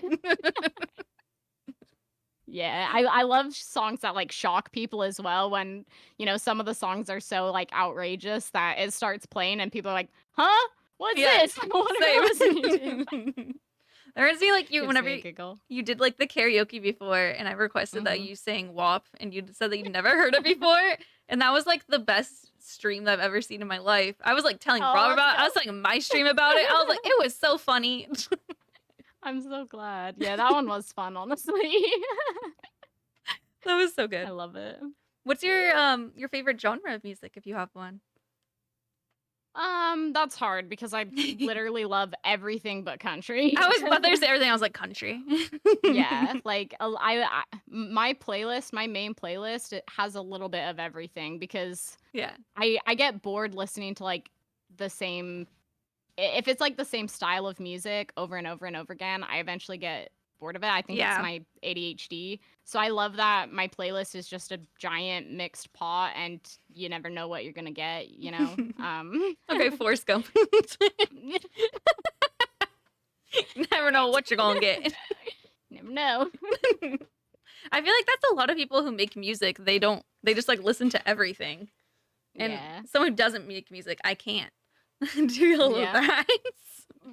yeah. I love songs that like shock people as well. When some of the songs are so like outrageous that it starts playing and people are like, huh? What's Yeah, this? What are we listening to? There was like you Gives whenever me a giggle. you did like the karaoke before, and I requested that Mhm. you sang WAP, and you said that you'd never heard it before, and that was like the best stream that I've ever seen in my life. I was like telling Oh, Rob let's about it. I go. was telling my stream about it. I was like, it was so funny. I'm so glad. Yeah, that one was fun, honestly. That was so I good. love it. What's your favorite genre of music if you have one? That's hard because I literally love everything but country. I was about to say everything. I was like country. Yeah, like my playlist, my main playlist, it has a little bit of everything because Yeah. I get bored listening to like the same if it's like the same style of music over and over and over again, I eventually get bored of it. I think it's Yeah. my ADHD. So I love that my playlist is just a giant mixed pot and you never know what you're gonna get, Okay, Forrest Gump. Never know what you're gonna get. Never know. I feel like that's a lot of people who make music. They just like listen to everything. And Yeah. someone who doesn't make music, I can't do all of Yeah. that.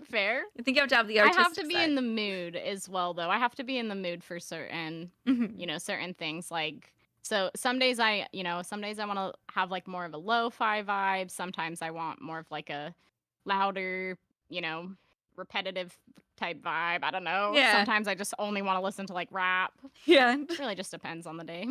Fair. I think you have to have the I artistic have to be side. in the mood as well though. I have to be in the mood for certain Mhm. certain things like so some days I want to have like more of a lo-fi vibe. Sometimes I want more of like a louder, repetitive type vibe. I don't know. Yeah. Sometimes I just only want to listen to like rap. Yeah. It really just depends on the day.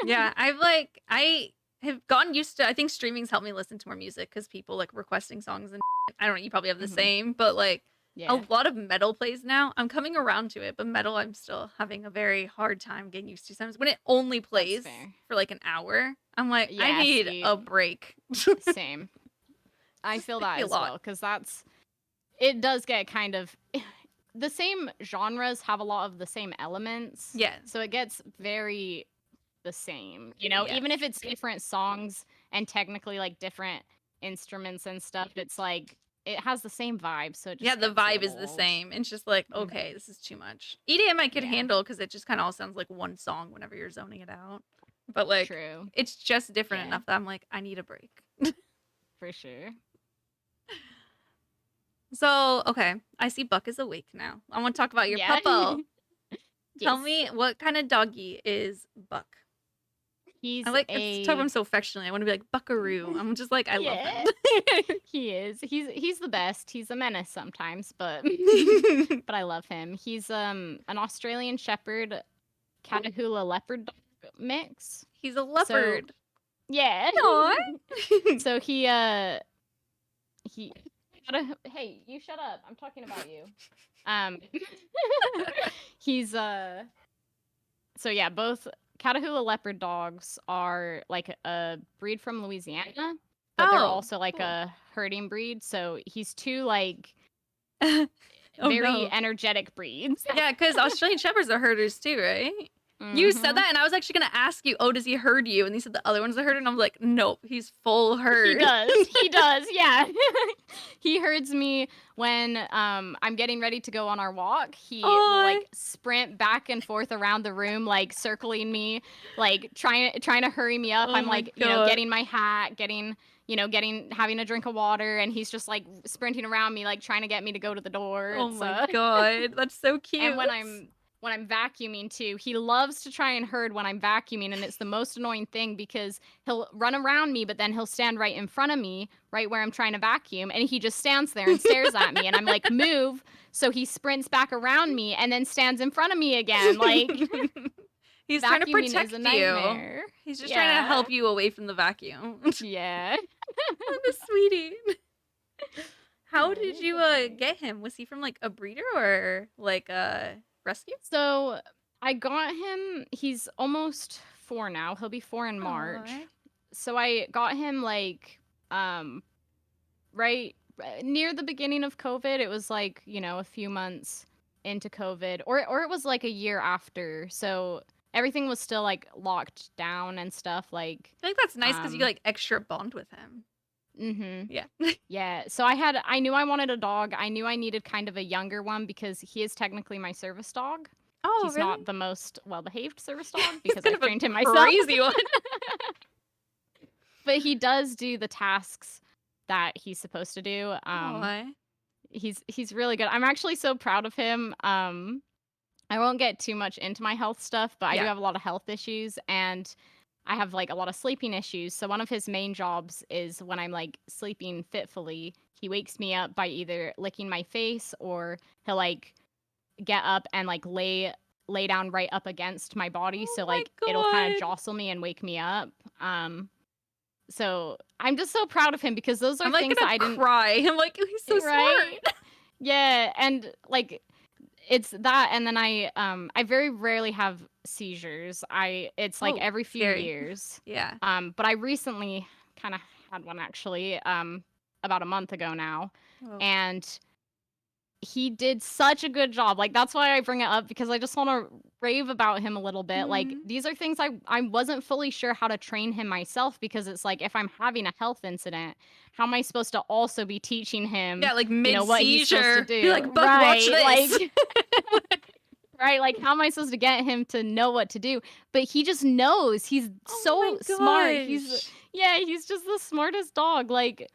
Yeah, I have gotten used to. I think streaming's helped me listen to more music because people like requesting songs and I don't know. You probably have the Mhm. same, but like Yeah. a lot of metal plays now. I'm coming around to it, but metal I'm still having a very hard time getting used to. Sometimes when it only plays fair. for like an hour, I'm like, I Yeah, need see. a break. Same. I feel Like that a as lot. well because it does get kind of the same genres have a lot of the same elements. Yeah. So it gets very the same. Even if it's different songs and technically like different instruments and stuff, it's like it has the same vibe. So it just Yeah, the gets a vibe is little the old. same. It's just like, Mhm. okay, this is too much. EDM I could Yeah. handle because it just kind of all sounds like one song whenever you're zoning it out. But like, True. it's just different Yeah. enough that I'm like, I need a break. For sure. So, okay, I see Buck is awake now. I want to talk about your Yeah. puppo. Tell Yes. me what kind of doggy is Buck? He's I like to talk about him so affectionately. I want to be like Buckaroo. I'm just like, I love Yeah. him. He is. He's the best. He's a menace sometimes, but but I love him. He's an Australian Shepherd Catahoula leopard dog mix. He's a leopard. Yeah. Aw. So he hey, you shut up. I'm talking about you. He's so yeah, both Catahoula leopard dogs are like a breed from Louisiana, but they're Oh, also like cool. a herding breed. So he's two like Oh, very no. energetic breeds. Yeah, because Australian Shepherds are herders too, right? You said Mhm. that, and I was actually gonna ask you, oh, does he herd you? And you said the other one's a herder, and I was like, nope, he's full herd. He does. He does. Yeah. He herds me when I'm getting ready to go on our walk. He will Aw. like sprint back and forth around the room, like circling me, like trying to hurry me up. Oh I'm my like, God. getting my hat, having a drink of water, and he's just like sprinting around me, like trying to get me to go to the door. Oh my God, that's so cute. And when I'm vacuuming too, he loves to try and herd when I'm vacuuming, and it's the most annoying thing because he'll run around me, but then he'll stand right in front of me, right where I'm trying to vacuum, and he just stands there and stares at me, and I'm like, move. So he sprints back around me and then stands in front of me again, like he's trying to vacuuming protect is a you. nightmare. He's just trying to Yeah. help you away from the vacuum. Yeah. What a sweetie. How did you get him? Was he from like a breeder or like a rescue? So I got him. He's almost 4 now. He'll be 4 in March. Aw. So I got him like right near the beginning of COVID. It was like, a few months into COVID, or it was like a year after. So everything was still like locked down and stuff. Like, I think that's nice because you like extra bond with him. Yeah. Yeah. So I knew I wanted a dog. I knew I needed kind of a younger one because he is technically my service dog. Oh, He's really? not the most well-behaved service dog He's because kind I of a trained him myself. crazy one. But he does do the tasks that he's supposed to do. Aw. He's really good. I'm actually so proud of him. I won't get too much into my health stuff, but I do Yeah. have a lot of health issues and I have like a lot of sleeping issues. So one of his main jobs is when I'm like sleeping fitfully, he wakes me up by either licking my face or he'll like get up and like lay down right up against my body. Oh So my like it'll kind of God. jostle me and wake me up. So I'm just so proud of him because those are I'm like things gonna that I didn't cry. I'm like, he's so right. smart. Yeah, and like it's that, and then I very rarely have seizures. It's like Oh, every few scary. years. Yeah. But I recently kind of had one actually about a month ago now. Oh. And he did such a good job. Like that's why I bring it up because I just want to rave about him a little bit. Like Mhm. these are things I wasn't fully sure how to train him myself because it's like if I'm having a health incident, how am I supposed to also be teaching him Yeah, like what he's supposed to mid-seizure. do? Be like, Buck, watch right, this. like right, like how am I supposed to get him to know what to do? But he just knows. He's Oh so my smart. gosh. He's just the smartest dog. Like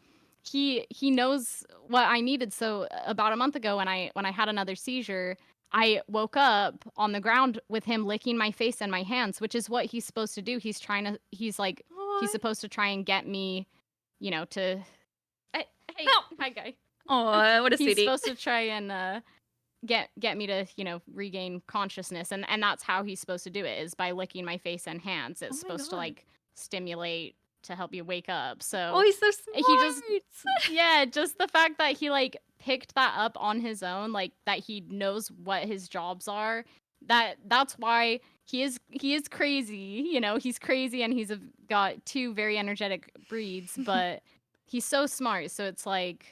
he knows what I needed. So about a month ago when I had another seizure, I woke up on the ground with him licking my face and my hands, which is what he's supposed to do. He's Aw. supposed to try and get me, to hey, Help. hi guy. Aw, what a He's sweetie. supposed to try and get me to regain consciousness, and that's how he's supposed to do it is by licking my face and hands. It's Oh my supposed to God. like stimulate to help you wake up. So Oh, he's so smart. he just yeah, just the fact that he like picked that up on his own, like that he knows what his jobs are. That's why he is crazy. He's crazy and got two very energetic breeds, but he's so smart. So it's like,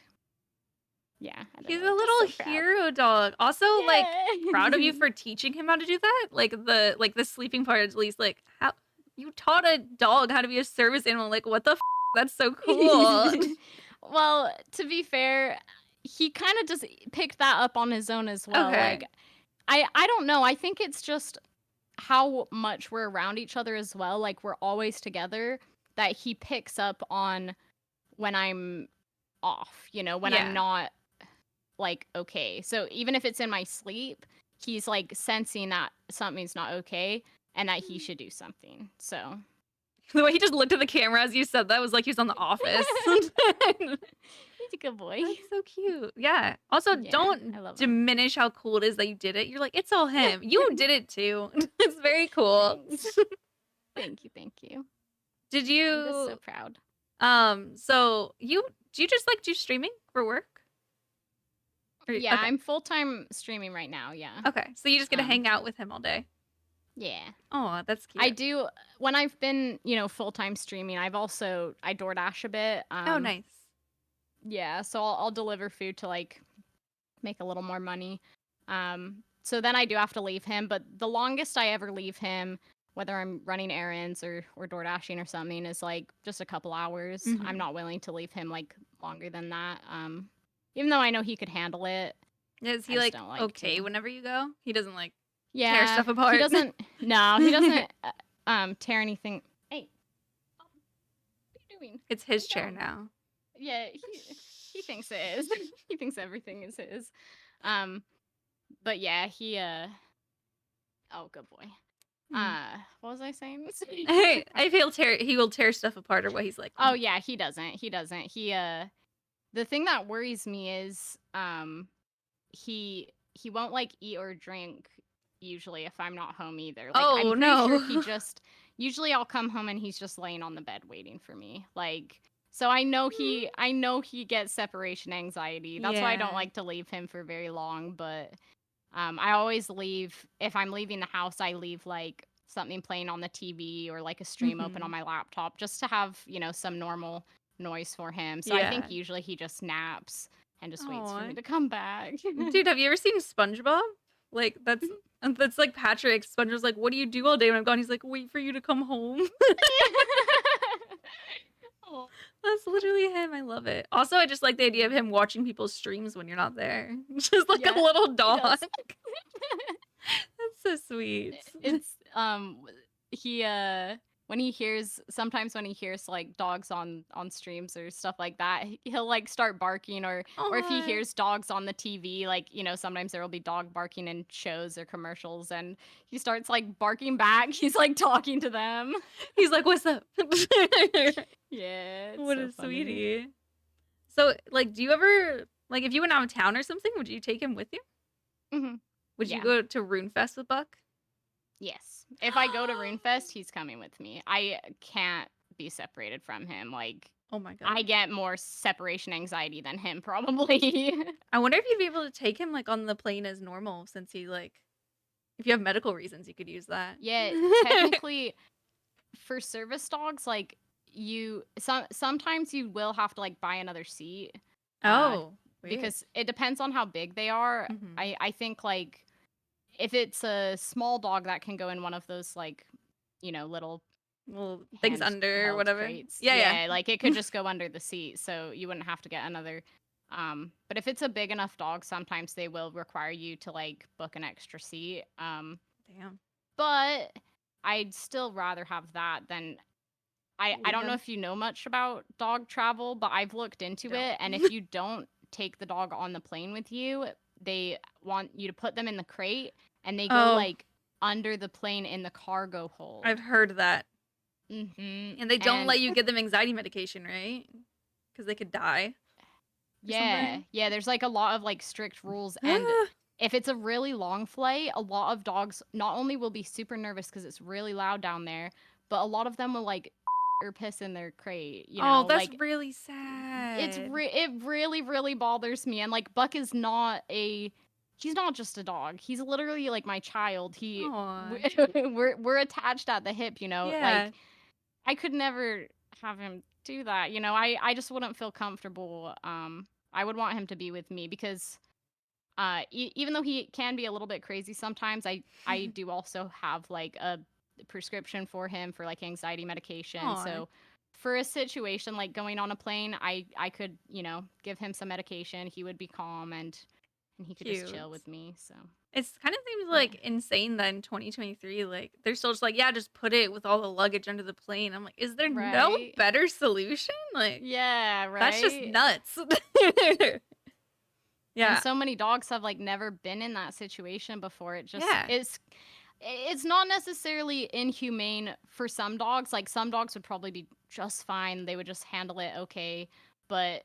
yeah, I don't He's know, a just little so proud. hero dog. Also, like, Yeah. proud of you for teaching him how to do that. Like the sleeping part, at least. Like, how you taught a dog how to be a service animal. Like, what the f? That's so cool. Well, to be fair, he kind of just picked that up on his own as well. Okay. Like, I don't know. I think it's just how much we're around each other as well. Like, we're always together that he picks up on when I'm off, when Yeah. I'm not like okay. So even if it's in my sleep, he's like sensing that something's not okay and that he should do something. So The way he just looked at the camera as you said that was like he was on The Office. he's a good boy. That's so cute. Yeah. Also, Yeah, I don't love him. diminish how cool it is that you did it. You're like, it's all him. You did it too. It's very cool. Thank you. Did I'm just you so proud. so do you just like do streaming for work? Yeah, okay. I'm full-time streaming right now, yeah. Okay. So you just get to Um, hang out with him all day. Yeah. Oh, that's cute. I do when I've been, full-time streaming, I DoorDash a bit. Oh, nice. Yeah, so I'll deliver food to like make a little more money. So then I do have to leave him, but the longest I ever leave him, whether I'm running errands or DoorDashing or something, is like just a couple hours. Mhm. I'm not willing to leave him like longer than that. Even though I know he could handle it. Is I he just like don't like okay to. whenever you go? He doesn't like Yeah, tear stuff apart. he doesn't. No, he doesn't tear anything. Hey, what are you doing? It's his Sit chair down. now. Yeah, he thinks it is. He thinks everything is his. But yeah, he oh, good boy. What was I saying? Hey, if he will tear stuff apart or what he's like. Oh yeah, he doesn't. He the thing that worries me is he won't like eat or drink usually if I'm not home either. Like Oh, I'm pretty no. sure he just usually I'll come home and he's just laying on the bed waiting for me. Like so I know he gets separation anxiety. That's why I don't Yeah. like to leave him for very long, but I always leave if I'm leaving the house, I leave like something playing on the TV or like a stream open on my laptop just to have, some normal noise for him. So I think Yeah. usually he just naps and just waits for Aw. me to come back. Dude, have you ever seen SpongeBob? Like that's like Patrick. SpongeBob's like, "What do you do all day when I'm gone?" He's like, "Wait for you to come home." Aw. That's literally him. I love it. Also, I just like the idea of him watching people's streams when you're not there. Just like Yeah, a little he dog. does. That's so sweet. It's he when he hears like dogs on streams or stuff like that, he'll like start barking, or if he Aw. hears dogs on the TV, like, you know, sometimes there will be dog barking in shows or commercials, and he starts like barking back. He's like talking to them. He's like, "What's up?" Yeah, it's What so a funny. sweetie. So, like, do you ever like if you went out of town or something, would you take him with you? Mhm. Would you Yeah. go to Runefest with Buck? Yes. If I go to Runefest, he's coming with me. I can't be separated from him. Like, Oh my god. I get more separation anxiety than him, probably. I wonder if you'd be able to take him like on the plane as normal, since he like if you have medical reasons, you could use that. Yeah, technically, for service dogs, like, sometimes you will have to like buy another seat. Oh, weird. Because it depends on how big they are. Mhm. I think, like, if it's a small dog that can go in one of those, like, you know, little Well, things under or handheld whatever. crates. Yeah. Like, it could just go under the seat, so you wouldn't have to get another. But if it's a big enough dog, sometimes they will require you to like book an extra seat. Damn. But I'd still rather have that than I don't know Yeah. if you know much about dog travel, but I've looked into Don't. it, and if you don't take the dog on the plane with you, they want you to put them in the crate, and they go Oh. like under the plane in the cargo hold. I've heard that. Mm-hmm. And they don't let you give them anxiety medication, right? Because they could die. Yeah, yeah. There's like a lot of like strict rules, and if it's a really long flight, a lot of dogs not only will be super nervous because it's really loud down there, but a lot of them will like or piss in their crate. You know, Oh, that's like, really sad. it really really bothers me. And like, Buck is not he's not just a dog. He's literally like my child. Aw. We're attached at the hip. You know, Yeah. like, I could never have him do that. You know, I just wouldn't feel comfortable. I would want him to be with me because even though he can be a little bit crazy sometimes, I do also have like a prescription for him for like anxiety medication. Aw. So for a situation like going on a plane, I could, you know, give him some medication. He would be calm, and he could just chill Cute. with me. So It's kind of seems like insane that in 2023, like they're still just like, yeah, just put it with all the luggage under the plane. I'm like, is there no Right. better solution? Like, yeah, right. that's just nuts. Yeah. And so many dogs have like never been in that situation before. It just Yeah. it's not necessarily inhumane for some dogs. Like, some dogs would probably be just fine. They would just handle it okay. But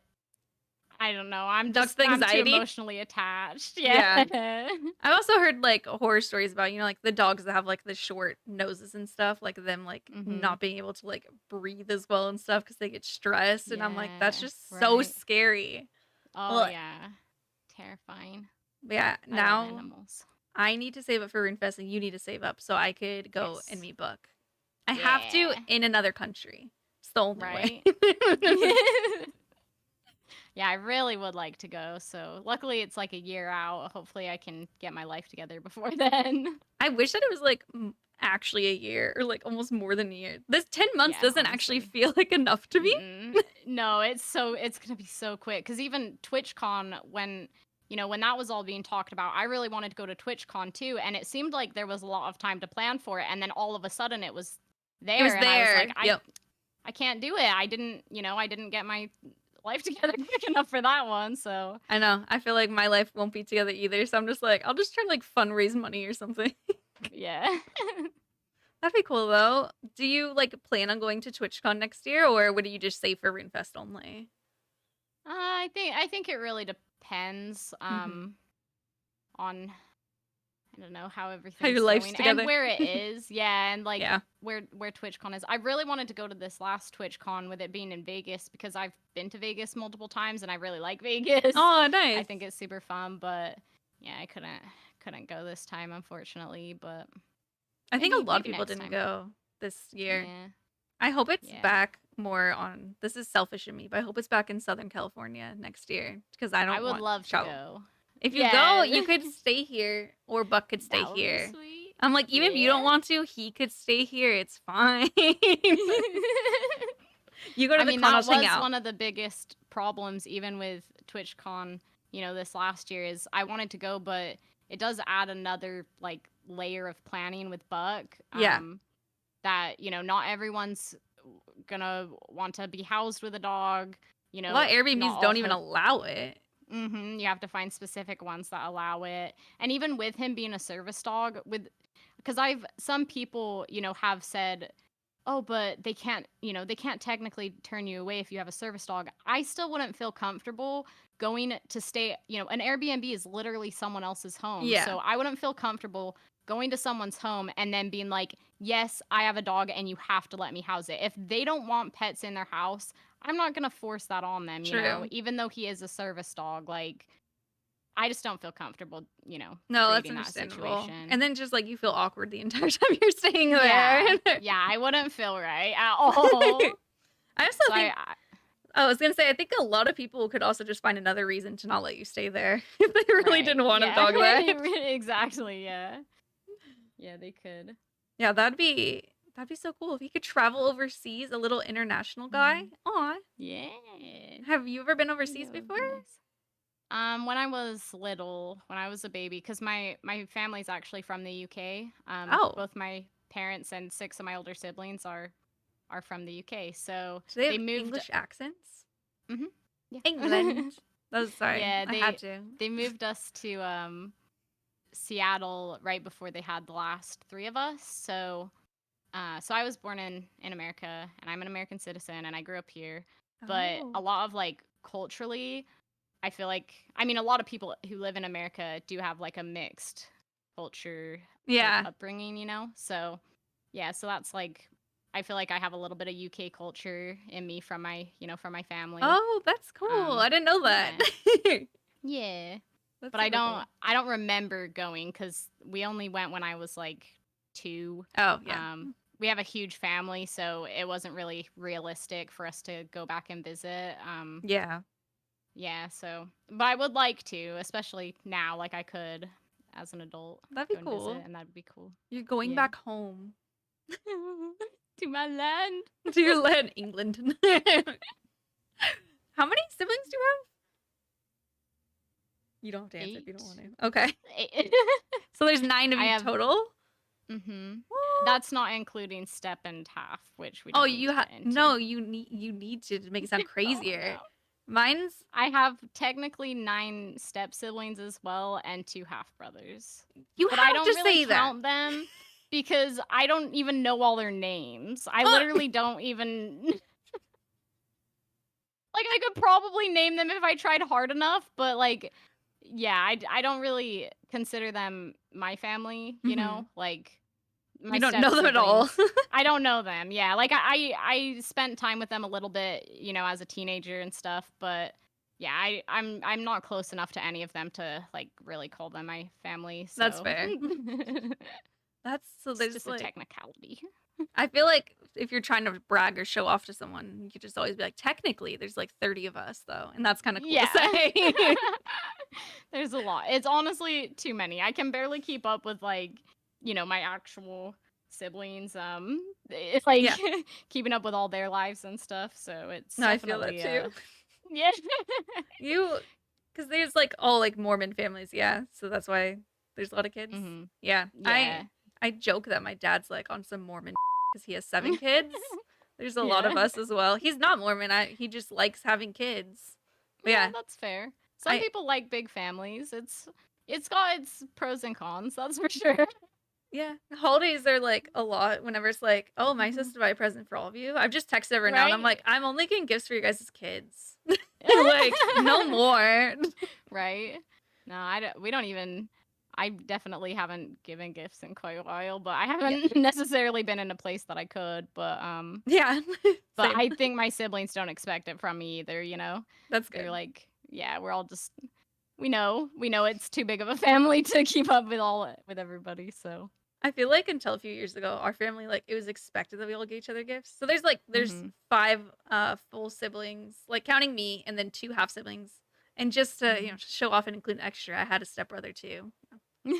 I don't know. I'm Dogs just with I'm too anxiety? emotionally attached. Yeah. Yeah. I've also heard like horror stories about, you know, like the dogs that have like the short noses and stuff, like them like Mhm. not being able to like breathe as well and stuff because they get stressed. And I'm like, that's Yeah, just so right. scary. Oh Well, yeah. Terrifying. But yeah, I love now animals. I need to save up for Runefest and you need to save up so I could go Yes. and meet Book. I have to Yeah. in another country. It's the only way. Right? Yeah, I really would like to go. So luckily it's like a year out. Hopefully I can get my life together before then. I wish that it was like actually a year or like almost more than a year. This 10 months Yeah, doesn't actually honestly. feel like enough to me. Mm-mm. No, it's gonna be so quick. Because even TwitchCon, when that was all being talked about, I really wanted to go to TwitchCon too, and it seemed like there was a lot of time to plan for it, and then all of a sudden it was there. It was and I was there. like, Yep. I can't do it. I didn't get my life together quick enough for that one. So I know. I feel like my life won't be together either. So I'm just like, I'll just try to like fundraise money or something. yeah. That'd be cool though. Do you like plan on going to TwitchCon next year or would you just save for Runefest only? I think it really depends on, I don't know, how everything's your life's going together. and where it is. Yeah, and like Yeah. where TwitchCon is. I really wanted to go to this last TwitchCon with it being in Vegas because I've been to Vegas multiple times and I really like Vegas. Oh, nice. I think it's super fun, but yeah, I couldn't go this time, unfortunately. But I think a maybe- lot of maybe people next didn't time. go this year. Yeah. I hope it's Yeah. back more on. This is selfish of me, but I hope it's back in Southern California next year because I don't. I would want love to travel. go. If you go, you could stay here, or Buck could stay That would be here. sweet. I'm like, even if you don't want to, he could stay here. It's fine. You go to the con, that I'll hang was out. one of the biggest problems, even with TwitchCon, this last year, is I wanted to go, but it does add another like layer of planning with Buck. Yeah. That not everyone's gonna want to be housed with a dog. A lot of Airbnbs not don't all even allow it. You have to find specific ones that allow it. And even with him being a service dog, because some people, have said, oh, but they can't technically turn you away if you have a service dog. I still wouldn't feel comfortable going to stay, an Airbnb is literally someone else's home. Yeah. So I wouldn't feel comfortable going to someone's home and then being like, yes, I have a dog and you have to let me house it. If they don't want pets in their house, I'm not going to force that on them, even though he is a service dog. Like, I just don't feel comfortable, No, that's creating that understandable. situation. And then just like you feel awkward the entire time you're staying there. Yeah, I wouldn't feel right at all. I also think I was gonna say, I think a lot of people could also just find another reason to not let you stay there if they really didn't want a dog there. Exactly, yeah. Yeah, they could. Yeah, that'd be so cool if he could travel overseas, a little international guy. Aw. Yeah. Have you ever been overseas before? Nice. When I was little, when I was a baby, because my family's actually from the UK. Both my parents and 6 of my older siblings are from the UK. So do they have moved English accents? Mm-hmm. Yeah. England. Sorry. Yeah, I had to. They moved us to Seattle right before they had the last 3 of us. So I was born in America, and I'm an American citizen, and I grew up here. But a lot of like culturally, I feel like, a lot of people who live in America do have like a mixed culture upbringing, So yeah, so that's like, I feel like I have a little bit of UK culture in me from my family. Oh, that's cool. I didn't know that. Yeah. That's but I don't remember going because we only went when I was like 2. Oh, yeah. We have a huge family, so it wasn't really realistic for us to go back and visit. Yeah. Yeah, so, but I would like to, especially now, like I could as an adult. That'd be cool. And that'd be cool. You're going back home. To my land. To your land, England. How many siblings do you have? You don't have to answer if you don't want to. Okay. 8. So there's 9 of you total? Mm-hmm. That's not including step and half, which we don't you need to make it sound crazier. Oh, no. I have technically 9 step siblings as well and 2 half brothers. But I don't really count them because I don't even know all their names. I literally don't even like I could probably name them if I tried hard enough, but like yeah, I don't really consider them my family, you know? Like you don't know them at all. I don't know them. Yeah, like I spent time with them a little bit, as a teenager and stuff, but yeah, I'm not close enough to any of them to like really call them my family. So. That's fair. There's just a technicality. I feel like if you're trying to brag or show off to someone, you could just always be like, technically, there's like 30 of us though, and that's kind of cool to say. There's a lot. It's honestly too many. I can barely keep up with like, my actual siblings. It's like keeping up with all their lives and stuff. So it's I feel that too. Yeah. Because there's like all like Mormon families, so that's why there's a lot of kids. Mm-hmm. Yeah. I joke that my dad's like on some Mormon because he has 7 kids. There's a lot of us as well. He's not Mormon. He just likes having kids. But yeah, that's fair. Some people like big families. It's got its pros and cons, that's for sure. Yeah, holidays are like a lot. Whenever it's like, oh, my sister buy a present for all of you. I've just texted everyone now, and I'm like, I'm only getting gifts for you guys as kids. Like, no more. Right? No, we don't even. I definitely haven't given gifts in quite a while, but I haven't necessarily been in a place that I could. But but I think my siblings don't expect it from me either. That's good. They're like, we're all just. We know it's too big of a family to keep up with everybody. So. I feel like until a few years ago, our family, like, it was expected that we all gave each other gifts. So there's 5 full siblings, like counting me, and then 2 half siblings, And just to, show off and include an extra, I had a stepbrother too.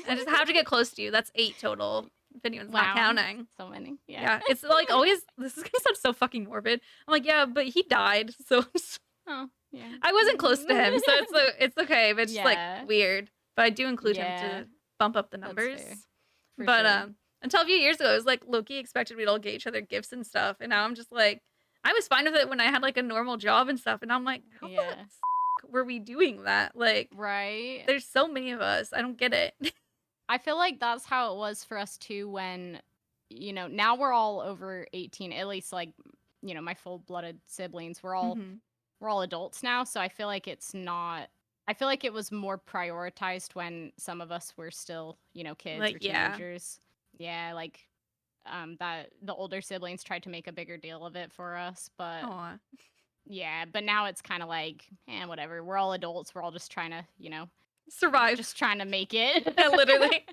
I just have to get close to you. That's 8 total, if anyone's not counting. So many. Yeah. It's like always, this is going to sound so fucking morbid. I'm like, yeah, but he died, so Oh, yeah. I wasn't close to him, so it's okay, but it's just like weird. But I do include him to bump up the numbers. But sure. Until a few years ago, it was like Loki expected we'd all get each other gifts and stuff, and now I'm just like, I was fine with it when I had like a normal job and stuff, and now I'm like, how the f were we doing that? Like, right? There's so many of us. I don't get it. I feel like that's how it was for us too when, now we're all over 18, at least like, my full-blooded siblings. We're all adults now, so I feel like I feel like it was more prioritized when some of us were still, kids Like, or teenagers. Yeah, like that the older siblings tried to make a bigger deal of it for us, but Aw. yeah, but now it's kind of like, whatever. We're all adults. We're all just trying to, Survive. just trying to make it. Yeah, literally.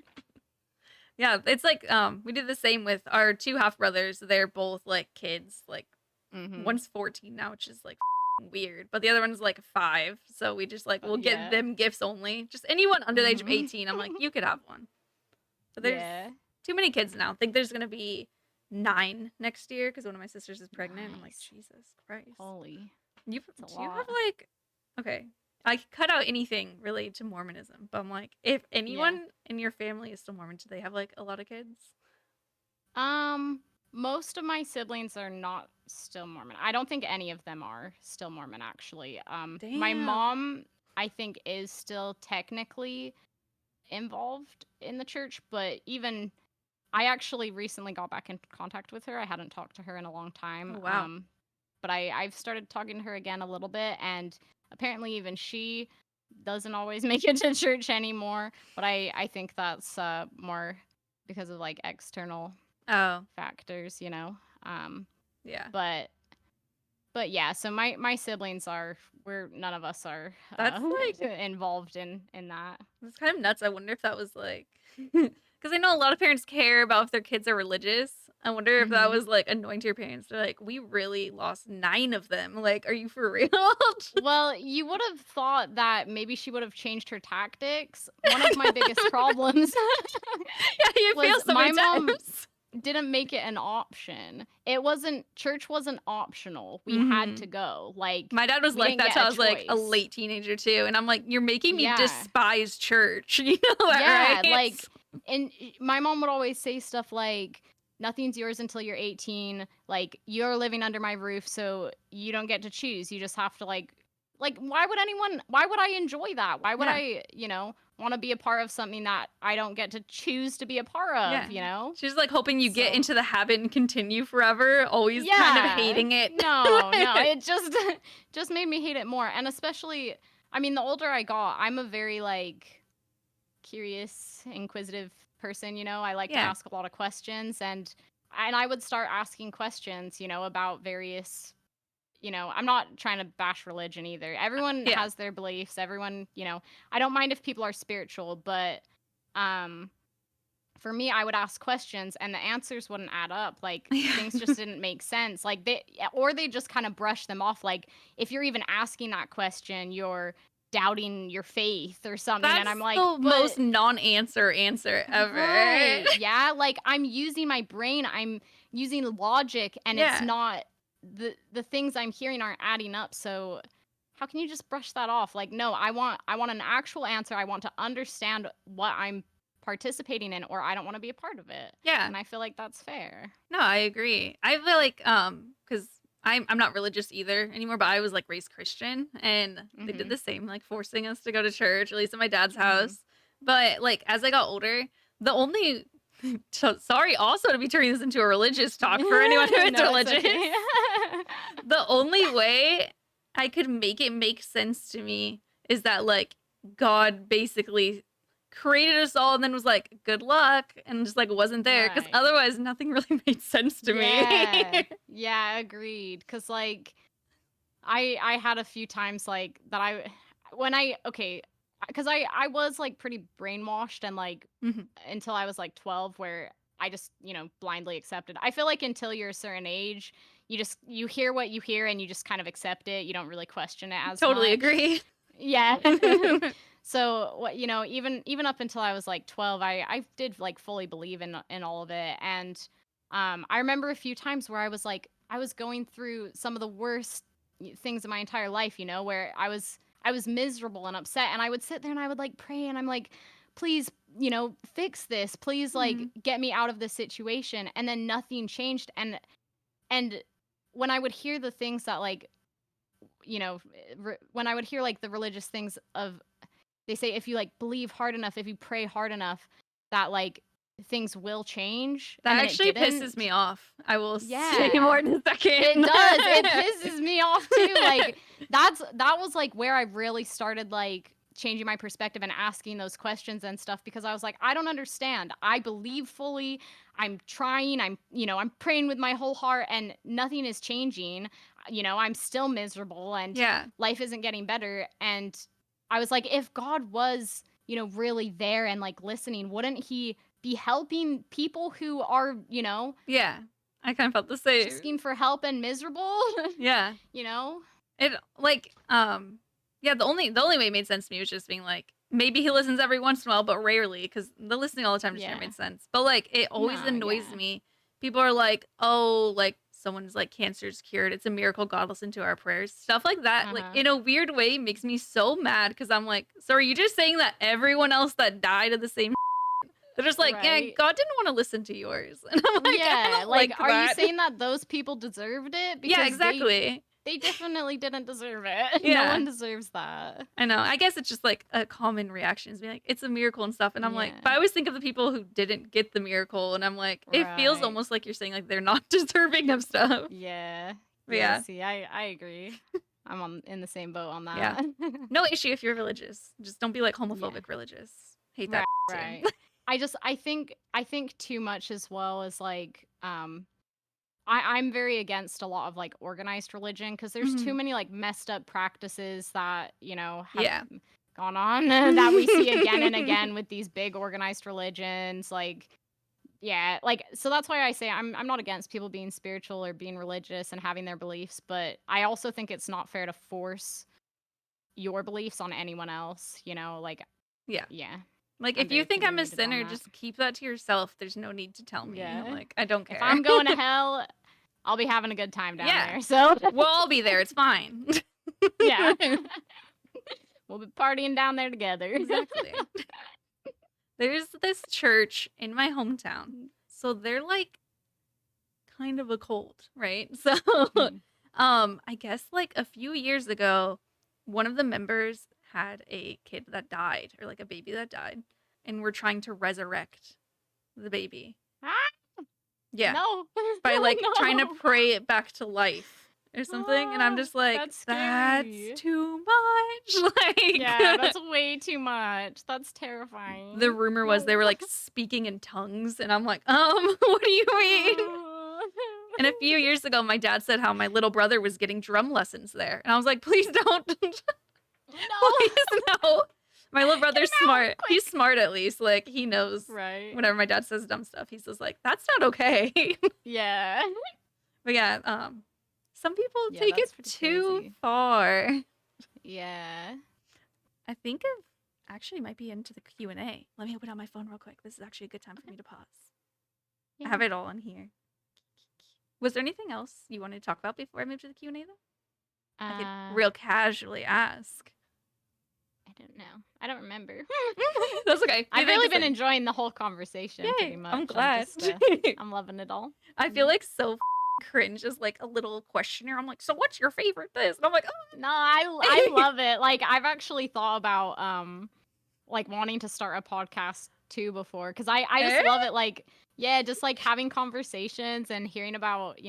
Yeah, it's like we did the same with our 2 half brothers. They're both like kids. Like one's 14 now, which is like weird, but the other one's like 5. So we just like we'll get them gifts only. Just anyone under the age of 18. I'm like, you could have one. So there's too many kids now. I think there's gonna be 9 next year because one of my sisters is pregnant. I'm like, Jesus Christ. Holy. Do you have like, okay, I could cut out anything related to Mormonism, but I'm like, if anyone in your family is still Mormon, do they have like a lot of kids? Most of my siblings are not still Mormon. I don't think any of them are still Mormon, actually. My mom, I think, is still technically involved in the church, but even I actually recently got back in contact with her. I hadn't talked to her in a long time. Oh, wow. But I've started talking to her again a little bit, and apparently even she doesn't always make it to church anymore. But I think that's more because of like external factors, Yeah. But yeah, so my siblings none of us are That's like involved in that. It's kind of nuts. I wonder if that was like because I know a lot of parents care about if their kids are religious. I wonder if that was like annoying to your parents. They're like, we really lost 9 of them. Like, are you for real? Well, you would have thought that maybe she would have changed her tactics. One of my biggest problems you feel so my many mom times. didn't make it an option. Church wasn't optional. We had to go. Like, my dad was like that till I was like a late teenager too, and I'm like, you're making me despise church. You know that, right? Like, and my mom would always say stuff like, nothing's yours until you're 18. Like, you're living under my roof, so you don't get to choose. You just have to like why would I enjoy that? Why would I, want to be a part of something that I don't get to choose to be a part of, She's like hoping you get into the habit and continue forever, always kind of hating it. No, it just made me hate it more. And especially, I mean, the older I got, I'm a very like curious, inquisitive person, I like to ask a lot of questions, and I would start asking questions, about various, I'm not trying to bash religion either. Everyone has their beliefs. Everyone, I don't mind if people are spiritual, but for me, I would ask questions and the answers wouldn't add up. Like, things just didn't make sense. Like, they just kind of brush them off. Like, if you're even asking that question, you're doubting your faith or something. That's and I'm like, the most non-answer answer ever. Right. Yeah, like, I'm using my brain, I'm using logic, and it's not the things I'm hearing aren't adding up. So how can you just brush that off? Like, no, I want an actual answer. I want to understand what I'm participating in, or I don't want to be a part of it. Yeah. And I feel like that's fair. No, I agree. I feel like because I'm not religious either anymore, but I was like raised Christian, and they did the same, like forcing us to go to church, at least at my dad's house. But like as I got older, the only sorry also to be turning this into a religious talk for anyone who is religious. Okay. The only way I could make it make sense to me is that like God basically created us all and then was like, good luck, and just like wasn't there, because otherwise nothing really made sense to me. Yeah, agreed. Because like I had a few times like that because I was like pretty brainwashed and like until I was like 12, where I just blindly accepted. I feel like until you're a certain age, you hear what you hear and you just kind of accept it. You don't really question it as totally much. agree. Yeah. So what, even up until I was like 12, I did like fully believe in all of it. And I remember a few times where I was going through some of the worst things in my entire life, where I was miserable and upset, and I would sit there and I would like pray, and I'm like, please, fix this. Please, like, Mhm. get me out of this situation. And then nothing changed. And when I would hear the things that, like, when I would hear like the religious things of, they say if you like believe hard enough, if you pray hard enough, that like things will change, and That then it actually pisses didn't. me off. I will say Yeah. more in a second. It does. It pisses me off too. Like that was like where I really started like changing my perspective and asking those questions and stuff, because I was like, I don't understand. I believe fully. I'm trying. I'm praying with my whole heart, and nothing is changing. I'm still miserable, and Yeah. life isn't getting better. And I was like, if God was, really there and like listening, wouldn't he be helping people who are, Yeah. I kind of felt the same. asking for help and miserable? Yeah. It like yeah, the only way it made sense to me was just being like, maybe he listens every once in a while, but rarely, because the listening all the time just never Yeah. made sense. But like, it always No, annoys yeah. me. People are like, oh, like someone's like cancer's cured. It's a miracle God listened to our prayers. Stuff like that, like Uh-huh. in a weird way, makes me so mad, because I'm like, so are you just saying that everyone else that died of the same? They're just like, yeah, Right. God didn't want to listen to yours, and I'm like, I Yeah, don't like, like are you that. saying that those people deserved it? Yeah, Because exactly. they definitely didn't deserve it. No Yeah. one deserves that. I know. I guess it's just like a common reaction is being like, it's a miracle and stuff. And I'm like, Yeah. but I always think of the people who didn't get the miracle. And I'm like, it feels Right. almost like you're saying like they're not deserving of stuff. Yeah. But yeah. See, I agree. I'm in the same boat on that. Yeah. No issue if you're religious. Just don't be like Yeah. homophobic religious. Hate that Right. too. I think too much as well as like I'm very against a lot of like organized religion, because there's too Mhm. many like messed up practices that, have Yeah. gone on that we see again and again with these big organized religions. Like, yeah, like, so that's why I say I'm not against people being spiritual or being religious and having their beliefs, but I also think it's not fair to force your beliefs on anyone else, like, Yeah. yeah. Like, I'm if you very think I'm a opinionated on sinner, that. just keep that to yourself. There's no need to tell me. Yeah. Like, I don't care. If I'm going to hell, I'll be having a good time down Yeah. there. So We'll all be there. It's fine. yeah. We'll be partying down there together. Exactly. There's this church in my hometown. So they're like kind of a cult, right? So Mhm. I guess like a few years ago, one of the members had a kid that died, or like a baby that died, and we're trying to resurrect the baby. Ah, Yeah. no. By like No. trying to pray it back to life or something. And I'm just like, That's that's scary. too much. Like, Yeah, that's way too much. That's terrifying. the rumor was they were like speaking in tongues, and I'm like, what do you mean? And a few years ago, my dad said how my little brother was getting drum lessons there, and I was like, please don't. No. Please no. My little brother's him out smart. quick. He's smart, at least. Like, he knows Right. whenever my dad says dumb stuff, he's just like, that's not okay. Yeah. But yeah, some people Yeah, take that's it pretty too crazy. far. Yeah. I think of actually might be into the Q&A. Let me open up my phone real quick. This is actually a good time for me to pause. Yeah. I have it all in here. Was there anything else you wanted to talk about before I move to the Q&A though? I could real casually ask. I don't know. I don't remember. That's okay. I've Maybe really just been like- enjoying the whole conversation Yay, pretty much. I'm glad. I'm loving it all. I feel like so cringe as like a little questioner. I'm like, so what's your favorite this? And I'm like, oh. No, I love it. Like, I've actually thought about like wanting to start a podcast too before, because I just love it. Like, yeah, just like having conversations and hearing about,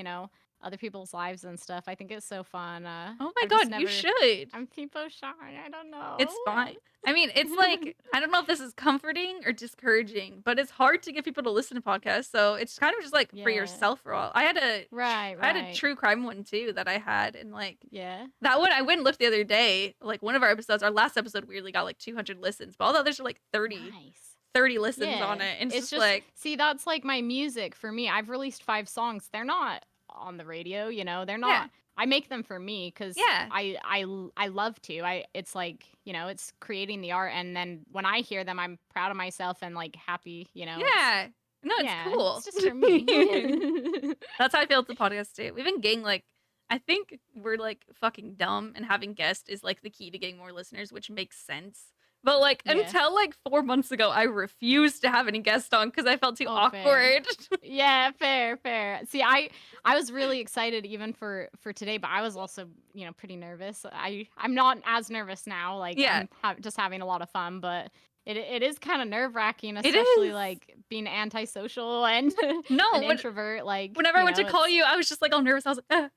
other people's lives and stuff. I think it's so fun. Oh my I've just god, you should. I'm people shy. I don't know. It's fine. I mean, it's like, I don't know if this is comforting or discouraging, but it's hard to get people to listen to podcasts. So it's kind of just like for Yeah. yourself for all. I had a Right. I had a true crime one too that I had, and like Yeah. that one I went and looked the other day. Like one of our episodes, our last episode weirdly got like 200 listens, but all the others are like 30 listens on it. And it's just like, see, that's like my music for me. I've released 5 songs. They're not on the radio, they're not. Yeah. I make them for me because Yeah. I love to. It's like, you know, it's creating the art, and then when I hear them, I'm proud of myself and like happy, you know. Yeah. No, it's Yeah, cool. it's just for me. That's how I feel with the podcast too. We've been getting like, I think we're like fucking dumb, and having guests is like the key to getting more listeners, which makes sense. But like Yeah. until like 4 months ago, I refused to have any guests on because I felt too Oh, fair. awkward. Yeah, fair. See, I was really excited even for today, but I was also, you know, pretty nervous. I'm not as nervous now. Like Yeah. I'm just having a lot of fun, but it is kind of nerve-wracking, It especially is. like being antisocial and No, an when- introvert. Like Whenever I you went to know, call it's- you, I was just like all nervous. I was like,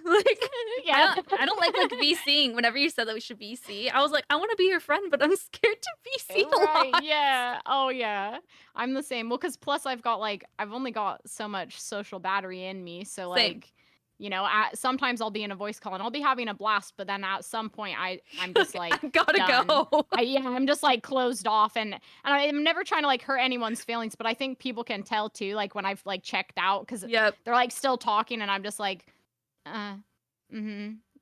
like yeah, I don't like VCing. Whenever you said that we should VC, I was like, I want to be your friend, but I'm scared to VC a right, lot. yeah. Oh yeah. I'm the same. Well, cuz plus I've only got so much social battery in me, so Same. like, you know, sometimes I'll be in a voice call and I'll be having a blast, but then at some point I'm just like I gotta done. go. I'm just like closed off, and I'm never trying to like hurt anyone's feelings, but I think people can tell too, like when I've like checked out, cuz Yep. they're like still talking and I'm just like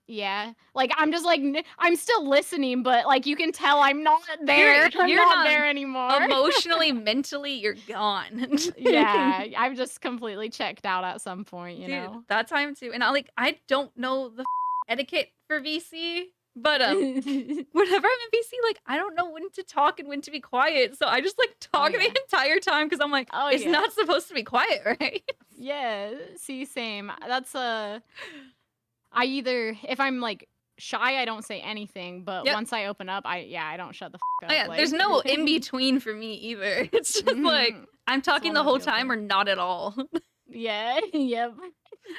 yeah, like I'm just like I'm still listening, but like you can tell I'm not there. I'm you're not not there anymore. Emotionally, mentally, you're gone. Yeah, I've just completely checked out at some point, you Dude, know. that time too. And I don't know the etiquette for VC, but whenever I'm in VC, like I don't know when to talk and when to be quiet. So I just like talk yeah. the entire time because I'm like, Oh, it's yeah. not supposed to be quiet, right? Yeah, see, same. That's I either if I'm like shy, I don't say anything, but Yep. once I open up, I don't shut the up. Oh, yeah, like. there's no in between for me either. It's just like I'm talking one the or whole the other. time or not at all. Yeah, yep.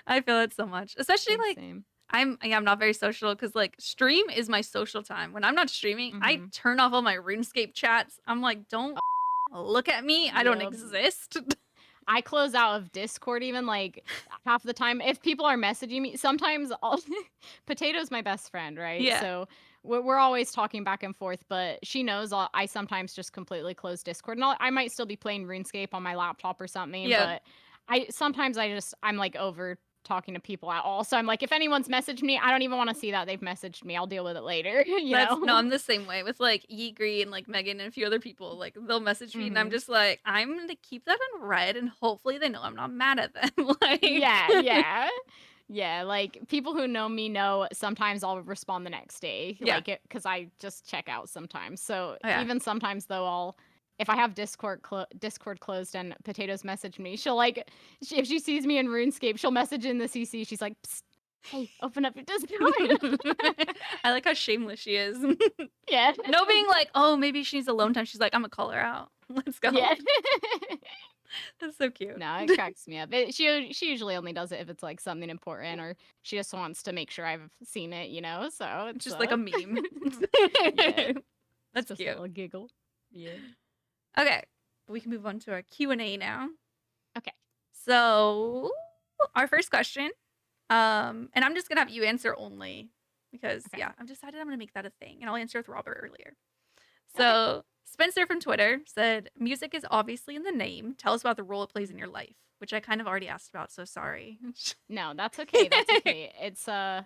I feel it so much, especially like Same. I'm not very social because like stream is my social time. When I'm not streaming, I Mhm. turn off all my RuneScape chats. I'm like, don't look at me. I don't Yep. exist. I close out of Discord even like half the time. If people are messaging me, sometimes Potato's my best friend, right? Yeah. So we're always talking back and forth, but she knows I sometimes just completely close Discord. And I might still be playing RuneScape on my laptop or something, Yeah. but I'm like over talking to people at all. So I'm like, if anyone's messaged me, I don't even want to see that they've messaged me. I'll deal with it later. you know? No, I'm the same way with like Yeegree and like Megan and a few other people. Like they'll message me and I'm Mhm. just like, I'm gonna keep that on red and hopefully they know I'm not mad at them. Like Yeah, like people who know me know sometimes I'll respond the next day, Yeah. like because I just check out sometimes. So Oh, yeah. even sometimes though, if I have Discord closed and Potatoes message me, she'll like if she sees me in RuneScape, she'll message in the CC. She's like, Psst, "Hey, open up your Discord." I like how shameless she is. Yeah. No being like, oh, maybe she needs alone time. She's like, I'm gonna call her out. Let's go. Yeah. That's so cute. No, it cracks me up. She usually only does it if it's like something important or she just wants to make sure I've seen it, you know. So it's Just like a meme. Yeah. That's just cute. a little giggle. Yeah. Okay, we can move on to our Q&A now. Okay. So, our first question, and I'm just gonna have you answer only because Okay. yeah, I've decided I'm gonna make that a thing, and I'll answer with Robert earlier. So, Spencer from Twitter said, "Music is obviously in the name. Tell us about the role it plays in your life," which I kind of already asked about. So sorry. No, that's okay. That's okay. It's to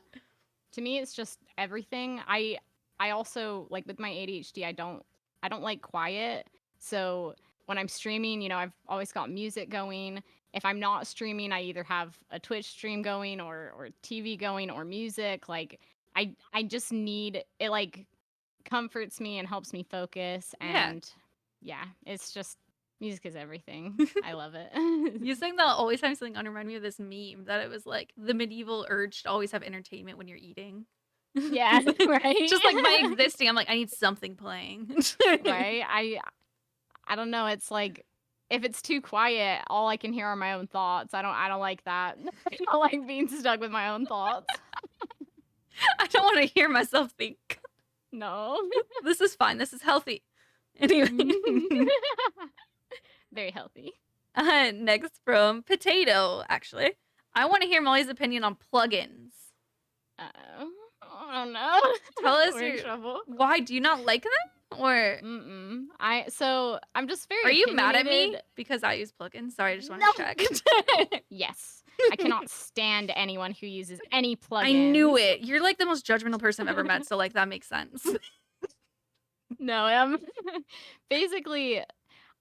me it's just everything. I also like with my ADHD, I don't like quiet. So when I'm streaming, you know, I've always got music going. If I'm not streaming, I either have a Twitch stream going or TV going or music. Like I just need it, like comforts me and helps me focus. Yeah. And yeah, it's just music is everything. I love it. You saying that always have something on remind me of this meme that it was like the medieval urge to always have entertainment when you're eating. Yeah, right. Just like by existing, I'm like, I need something playing. Right? I don't know. It's like if it's too quiet, all I can hear are my own thoughts. I don't like that. I don't like being stuck with my own thoughts. I don't want to hear myself think. No. This is fine. This is healthy. Anyway. Very healthy. Next from Potato, actually. I want to hear Molly's opinion on plugins. Uh-oh. I don't know. Tell us We're in trouble. why do you not like them? Or I'm just very are you mad at me opinionated. because I use plugins? Sorry, I just want No. to check. Yes. I cannot stand anyone who uses any plugins. I knew it. You're like the most judgmental person I've ever met, so like that makes sense. No, basically,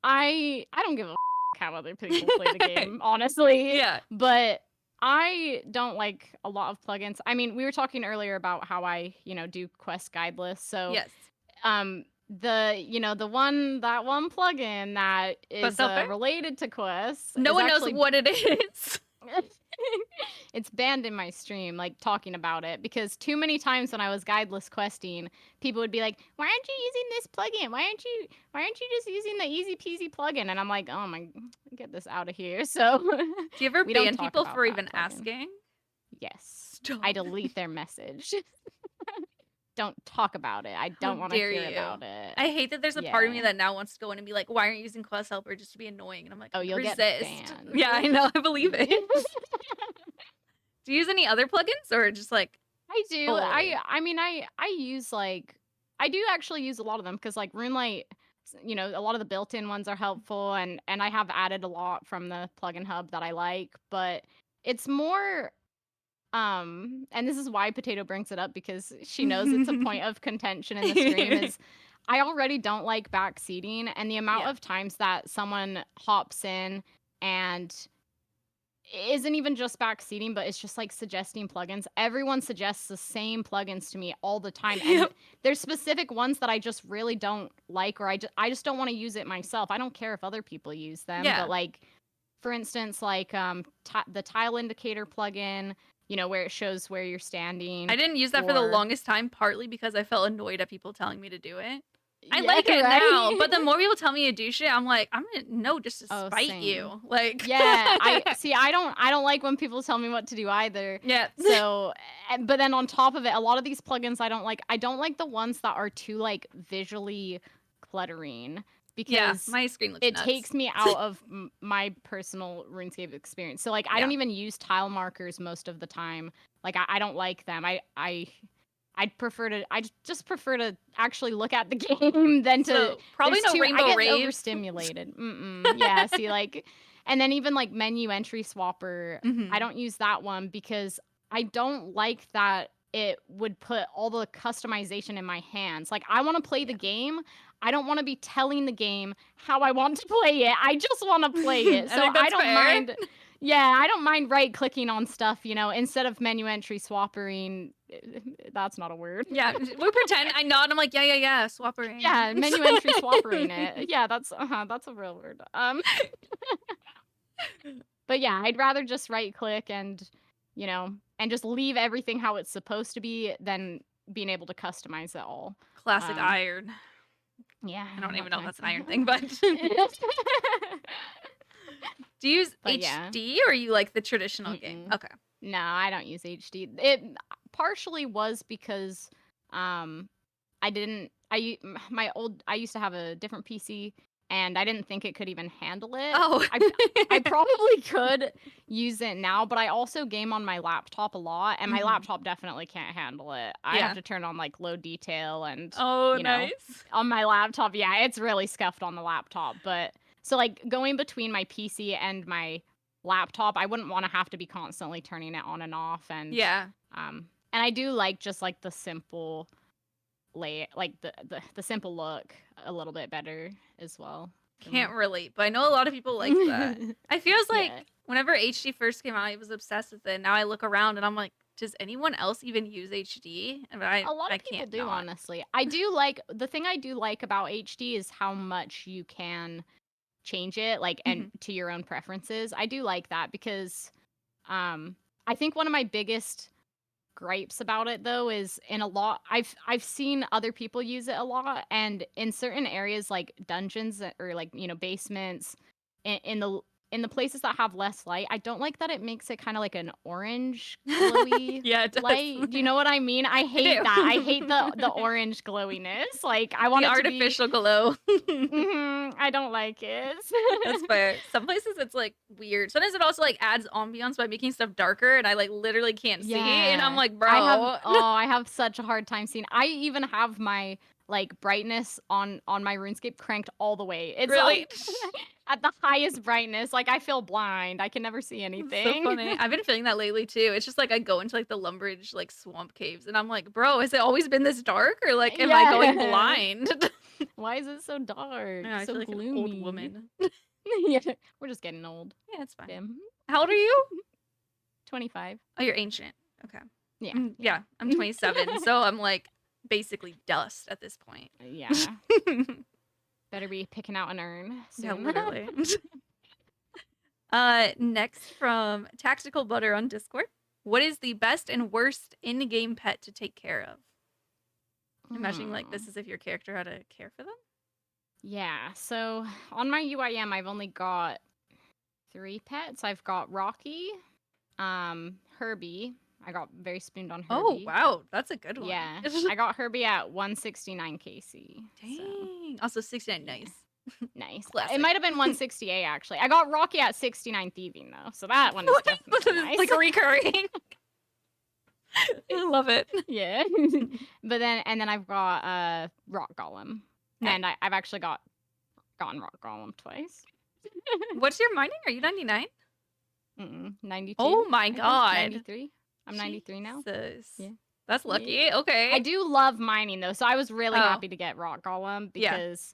I don't give a how other people play the game, honestly. Yeah. But I don't like a lot of plugins. I mean, we were talking earlier about how I, do quest guide lists. So Yes. the one plugin that is Quest Helper? related to quests. No is one actually knows what it is. It's banned in my stream, like talking about it, because too many times when I was guideless questing, people would be like, "Why aren't you using this plugin? Why aren't you just using the easy peasy plugin?" And I'm like, "Oh my, get this out of here." So Do you ever we don't ban talk people about for that even plugin. asking? Yes. Stop. I delete their message. Don't talk about it. I don't want to dare hear you. about it. I hate that there's a part of me Yeah. that now wants to go in and be like, "Why aren't you using Quest Helper just to be annoying?" And I'm like, Oh, you'll resist. get banned. Yeah, I know. I believe it. Do you use any other plugins or just like? I do. fully? I mean, I use like, I do actually use a lot of them, because like RuneLite, a lot of the built-in ones are helpful, and I have added a lot from the plugin hub that I like, but it's more and this is why Potato brings it up, because she knows it's a point of contention in the stream, is I already don't like backseating, and the amount Yeah. of times that someone hops in and isn't even just backseating, but it's just like suggesting plugins. Everyone suggests the same plugins to me all the time, and Yep. there's specific ones that I just really don't like, or I just don't want to use it myself. I don't care if other people use them, Yeah. but like, for instance, like the tile indicator plugin, where it shows where you're standing. I didn't use that for the or- longest time, partly because I felt annoyed at people telling me to do it. I Yeah, like it right? now, but the more people tell me to do shit, I'm like, I'm gonna no, just to Oh, spite same. you. Like, Yeah, I don't like when people tell me what to do either. yeah. So, but then on top of it, a lot of these plugins I don't like. I don't like the ones that are too like visually cluttering, Yeah, because my screen looks it nuts. takes me out of my personal RuneScape experience. So like, I don't Yeah. even use tile markers most of the time. Like, I don't like them. I'd prefer to. I just prefer to actually look at the game than to. So, probably there's no I rainbow get rave. overstimulated. Yeah. See, like, and then even like menu entry swapper. Mhm. I don't use that one because I don't like that it would put all the customization in my hands. Like, I want to play the game. I don't want to be telling the game how I want to play it. I just want to play it. I So think I that's don't fair. mind. Yeah, I don't mind right clicking on stuff, instead of menu entry swappering. That's not a word. Yeah, we pretend. I nod. I'm like, yeah, swappering. Yeah, menu entry swappering it. Yeah, that's a real word. But yeah, I'd rather just right click and just leave everything how it's supposed to be than being able to customize it all. Classic iron. Yeah, I don't even what know can if that's an I iron say? thing, but do you use But yeah. HD or you like the traditional game? Mm-mm. Okay. No, I don't use HD. It partially was because I didn't I used to have a different PC, and I didn't think it could even handle it. Oh, I probably could use it now, but I also game on my laptop a lot, and my Mhm. laptop definitely can't handle it. I Yeah. have to turn on like low detail, and oh, you know, nice. on my laptop, yeah, it's really scuffed on the laptop. But so like going between my PC and my laptop, I wouldn't want to have to be constantly turning it on and off. And Yeah. and I do like just like the simple like the simple look a little bit better as well. Can't relate, but I know a lot of people like that. I feels like Yeah. whenever HD first came out, I was obsessed with it. Now I look around and I'm like, does anyone else even use HD? But A lot I of people can't do, not. honestly. I do like the thing I do like about HD is how much you can change it, like, and to your own preferences. I do like that because I think one of my biggest gripes about it though is in a lot I've seen other people use it a lot, and in certain areas like dungeons or like basements in the places that have less light, I don't like that it makes it kind of like an orange glowy Yeah, it does. light. Do you know what I mean? I hate do. that. I hate the orange glowiness. Like, I want The it to artificial glow. be I don't like it. That's fair. Some places it's like weird. Sometimes it also like adds ambiance by making stuff darker, and I like literally can't see. And I'm Yeah. like, bro. I have such a hard time seeing. I even have my like brightness on my RuneScape cranked all the way. It's Really? like at the highest brightness. Like I feel blind. I can never see So anything. funny. I've been feeling that lately too. It's just like I go into like the Lumbridge like swamp caves, and I'm like, bro, has it always been this dark, or like am I going Yeah. blind? Why is it so dark? I So feel like gloomy. an old woman. Yeah, we're just getting old. Yeah, it's fine. Damn. How old are you? 25. Oh, you're ancient. Okay. Yeah. Yeah, I'm 27, so I'm like basically dust at this point. Yeah. Better be picking out an urn Yeah, soon. literally. Next from Tactical Butter on Discord. What is the best and worst in-game pet to take care of? Imagining like this is if your character had to care for them. Yeah, so on my UIM, I've only got 3 pets. I've got Rocky, Herbie. I got very spooned on Oh Herbie. wow, that's a good one. Yeah, I got Herbie at 169 KC. Dang. Also 69, Yeah. nice. Nice. Classic. It might have been 168 actually. I got Rocky at 69 thieving though, so that one is definitely nice. Like recurring. I love it. Yeah. But then I've got Rock Golem. Nice. And I've actually gotten Rock Golem twice. What's your mining? Are you 99? 92. Oh my I think. god. 93. I'm 93 now. Jesus. Yeah. That's lucky. Okay. I do love mining though, so I was really Oh. happy to get Rock Golem Yeah. because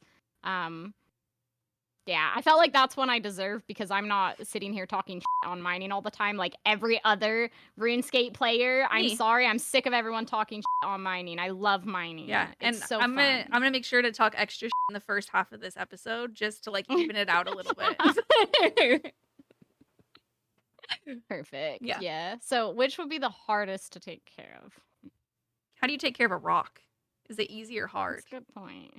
yeah, I felt like that's one I deserve because I'm not sitting here talking shit on mining all the time like every other RuneScape player. I'm Me. sorry, I'm sick of everyone talking shit on mining. I love mining. Yeah, and It's so I'm fun. gonna make sure to talk extra shit in the first half of this episode just to like even it out a little bit. Perfect. Yeah. Yeah. So, which would be the hardest to take care of? How do you take care of a rock? Is it easy or hard? That's a good point.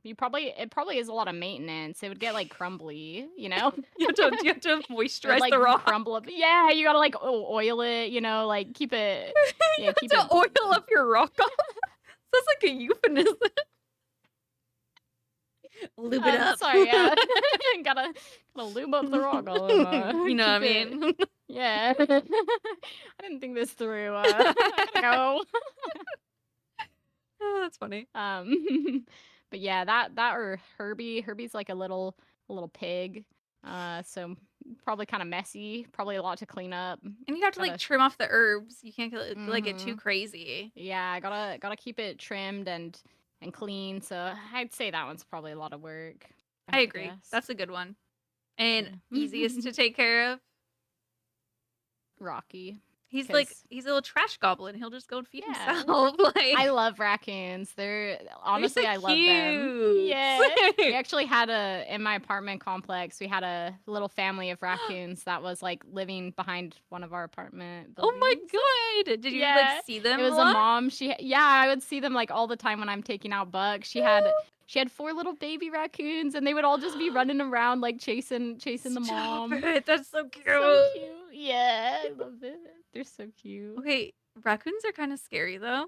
It probably is a lot of maintenance. It would get like crumbly, you know. You have to It would, moisturize like the rock. crumble up. Yeah, you gotta like oil it, you know, like keep it. You Yeah, have keep to it. oil up your rock off. Sounds like a euphemism. Lube it up. Sorry, yeah. gotta lube up the rock. You know what I keep it- mean? Yeah. I didn't think this through. I gotta go. Oh, that's funny. But yeah, that or Herbie. Herbie's like a little pig. So probably kind of messy. Probably a lot to clean up. And you have to like Gotta- trim off the herbs. You can't like get too Mhm. crazy. Yeah, I gotta keep it trimmed and clean. So I'd say that one's probably a lot of work. I have to agree. guess. That's a good one. And Yeah. easiest to take care of. Rocky. He's like 'Cause- he's a little trash goblin. He'll just go and feed Yeah. himself. Like I love raccoons. They're honestly so I love them. cute. Yeah. We actually had in my apartment complex, we had a little family of raccoons that was like living behind one of our apartment Oh my buildings. god! Did you Yeah, like see them? It was a lot? mom. I would see them like all the time when I'm taking out bucks. She had 4 little baby raccoons and they would all just be running around like chasing the Stop mom. it, that's so cute. So cute. Yeah, I love it. They're so cute. Okay, raccoons are kind of scary though.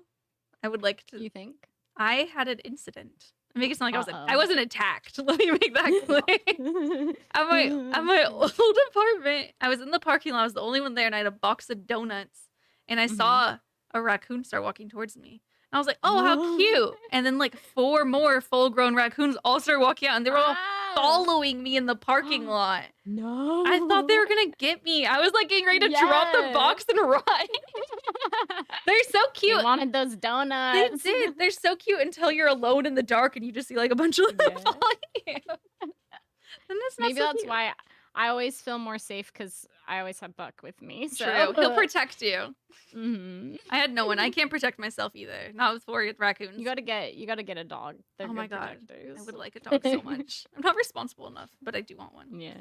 I would like to. You think? I had an incident. I make it sound like I Uh-oh. wasn't attacked. Let me make that clear. At my old apartment, I was in the parking lot. I was the only one there, and I had a box of donuts. And I saw a raccoon start walking towards me. And I was like, "Oh, how cute!" And then like 4 more full-grown raccoons all started walking out, and they were all following me in the parking lot. No. I thought they were gonna get me. I was like getting ready to drop the Yes. box and run. They're so You cute. wanted those They donuts. did. They're so cute until you're alone in the dark and you just see like a bunch of them Yeah. following you. Then it's not Maybe so that's cute. why I always feel more safe because I always have Buck with me. So. True. He'll protect you. Mhm. I had no one. I can't protect myself either. Not with 4 raccoons. You gotta get a dog. They're Oh my good god. protectors. I would like a dog so much. I'm not responsible enough, but I do want one. Yeah.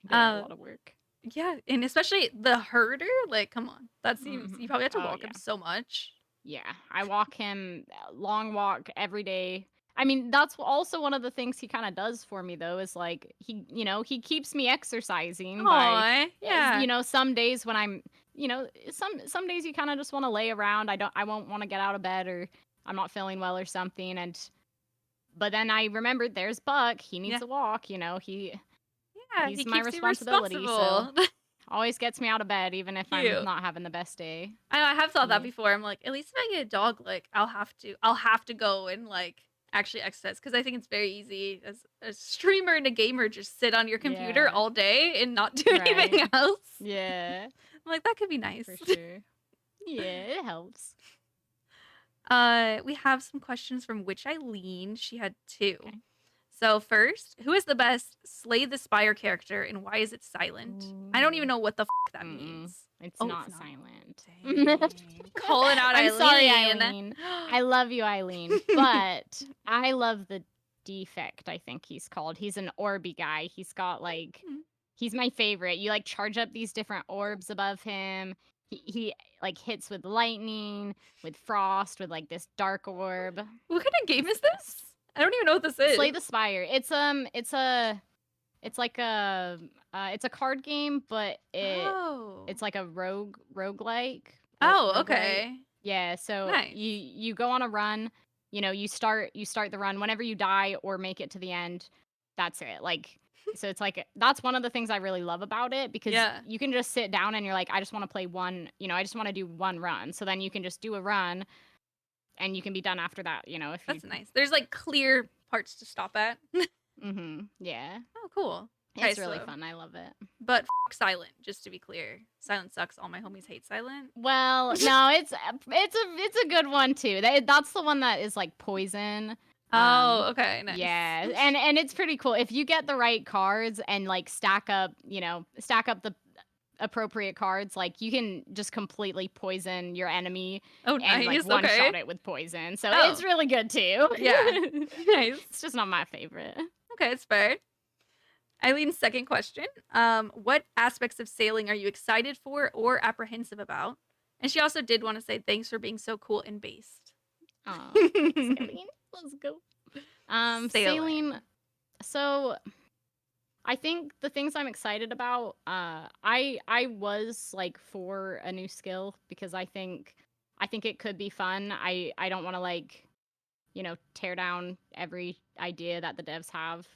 Yeah, a Uh, lot of work. Yeah, and especially the herder. Like, come on. That seems you Mhm. probably have to Oh, walk him yeah. so much. Yeah, I walk him long walk every day. I mean, that's also one of the things he kind of does for me though is like he keeps me exercising by Aw, yeah. some days when I'm some days you kind of just want to lay around. I won't want to get out of bed or I'm not feeling well or something but then I remembered there's Buck. He needs Yeah. a walk, Yeah, he's he my keeps you responsibility, so- responsible. Always gets me out of bed, even if Cute. I'm not having the best day. I have thought that Yeah. before. I'm like, at least if I get a dog, like I'll have to go and like actually exercise because I think it's very easy as a streamer and a gamer just sit on your computer Yeah. all day and not do anything Right. else. Yeah, I'm like, that could be nice. for sure. Yeah, it helps. We have some questions from Witch Eileen. She had 2. Okay. So first, who is the best Slay the Spire character and why is it silent? I don't even know what the that means. It's Oh, not it's not. silent. Dang. Calling out I'm Eileen. sorry, Eileen. I love you, Eileen, but I love the defect, I think he's called. He's an orby guy. He's got like he's my favorite. You like charge up these different orbs above him. He like hits with lightning, with frost, with like this dark orb. What kind of game is this? I don't even know what this is. Slay the Spire. It's like it's a card game, but it's like a roguelike. Oh, roguelite. okay. Yeah, so Nice. you go on a run, you start the run. Whenever you die or make it to the end, that's it. Like, so it's like that's one of the things I really love about it, because you can just sit down and you're like, I just want to play one, I just want to do one run. So then you can just do a run and you can be done after that, if That's nice. There's like clear parts to stop at. Yeah. Oh, cool. It's really fun. I love it. But silent, just to be clear. Silent sucks. All my homies hate silent. Well, no, it's a good one too. That's the one that is like poison. Oh, okay, nice. Yeah, and it's pretty cool if you get the right cards and like stack up the appropriate cards. Like you can just completely poison your enemy. Oh, nice. And like one shot it with poison. So it's really good too. Yeah, nice. It's just not my favorite. Okay, it's fair. Eileen's second question. What aspects of sailing are you excited for or apprehensive about? And she also did want to say thanks for being so cool and based. Oh, sailing. Let's go. Sailing. So I think the things I'm excited about, I was like for a new skill because I think it could be fun. I don't want to like, tear down every idea that the devs have,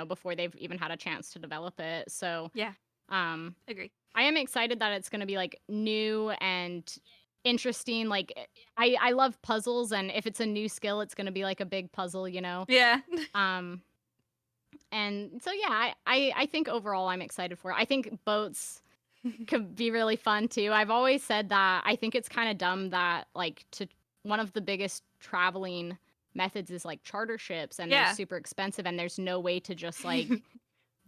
before they've even had a chance to develop it. So yeah, agree. I am excited that it's going to be like new and interesting. Like I love puzzles, and if it's a new skill, it's going to be like a big puzzle, Yeah. And so yeah, I think overall I'm excited for it. I think boats could be really fun too. I've always said that I think it's kind of dumb that like one of the biggest traveling methods is like charter ships, and they're super expensive, and there's no way to just like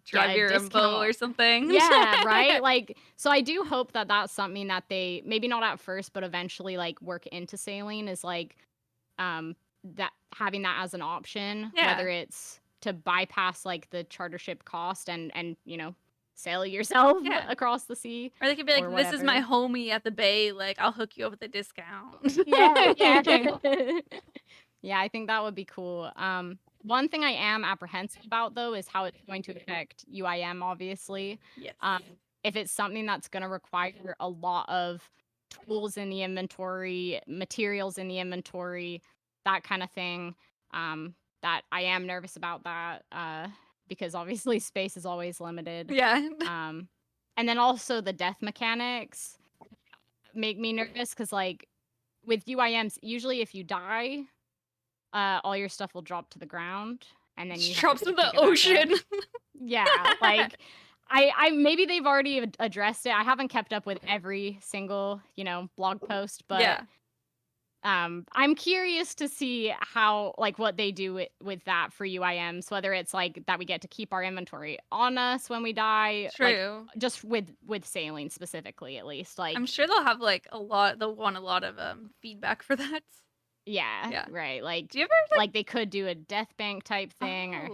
drive your own boat or something. Yeah, right? Like, so I do hope that that's something that they, maybe not at first, but eventually like work into sailing, is like that having that as an option, whether it's to bypass like the charter ship cost and sail yourself across the sea. Or they could be like, this is my homie at the bay, like I'll hook you up with a discount. Yeah. Yeah, I think that would be cool. One thing I am apprehensive about, though, is how it's going to affect UIM, obviously. Yes. If it's something that's going to require a lot of tools in the inventory, materials in the inventory, that kind of thing, that I am nervous about that, because obviously space is always limited. Yeah. And then also the death mechanics make me nervous, because, like, with UIMs, usually if you die, all your stuff will drop to the ground, and then you drops to the ocean. Yeah, like I maybe they've already addressed it. I haven't kept up with every single blog post, but I'm curious to see how, like, what they do with that for UIMs, whether it's like that we get to keep our inventory on us when we die. True. Like, just with sailing specifically, at least. Like, I'm sure they'll have like they'll want a lot of feedback for that. Yeah, right. Like, do you ever like they could do a death bank type thing, or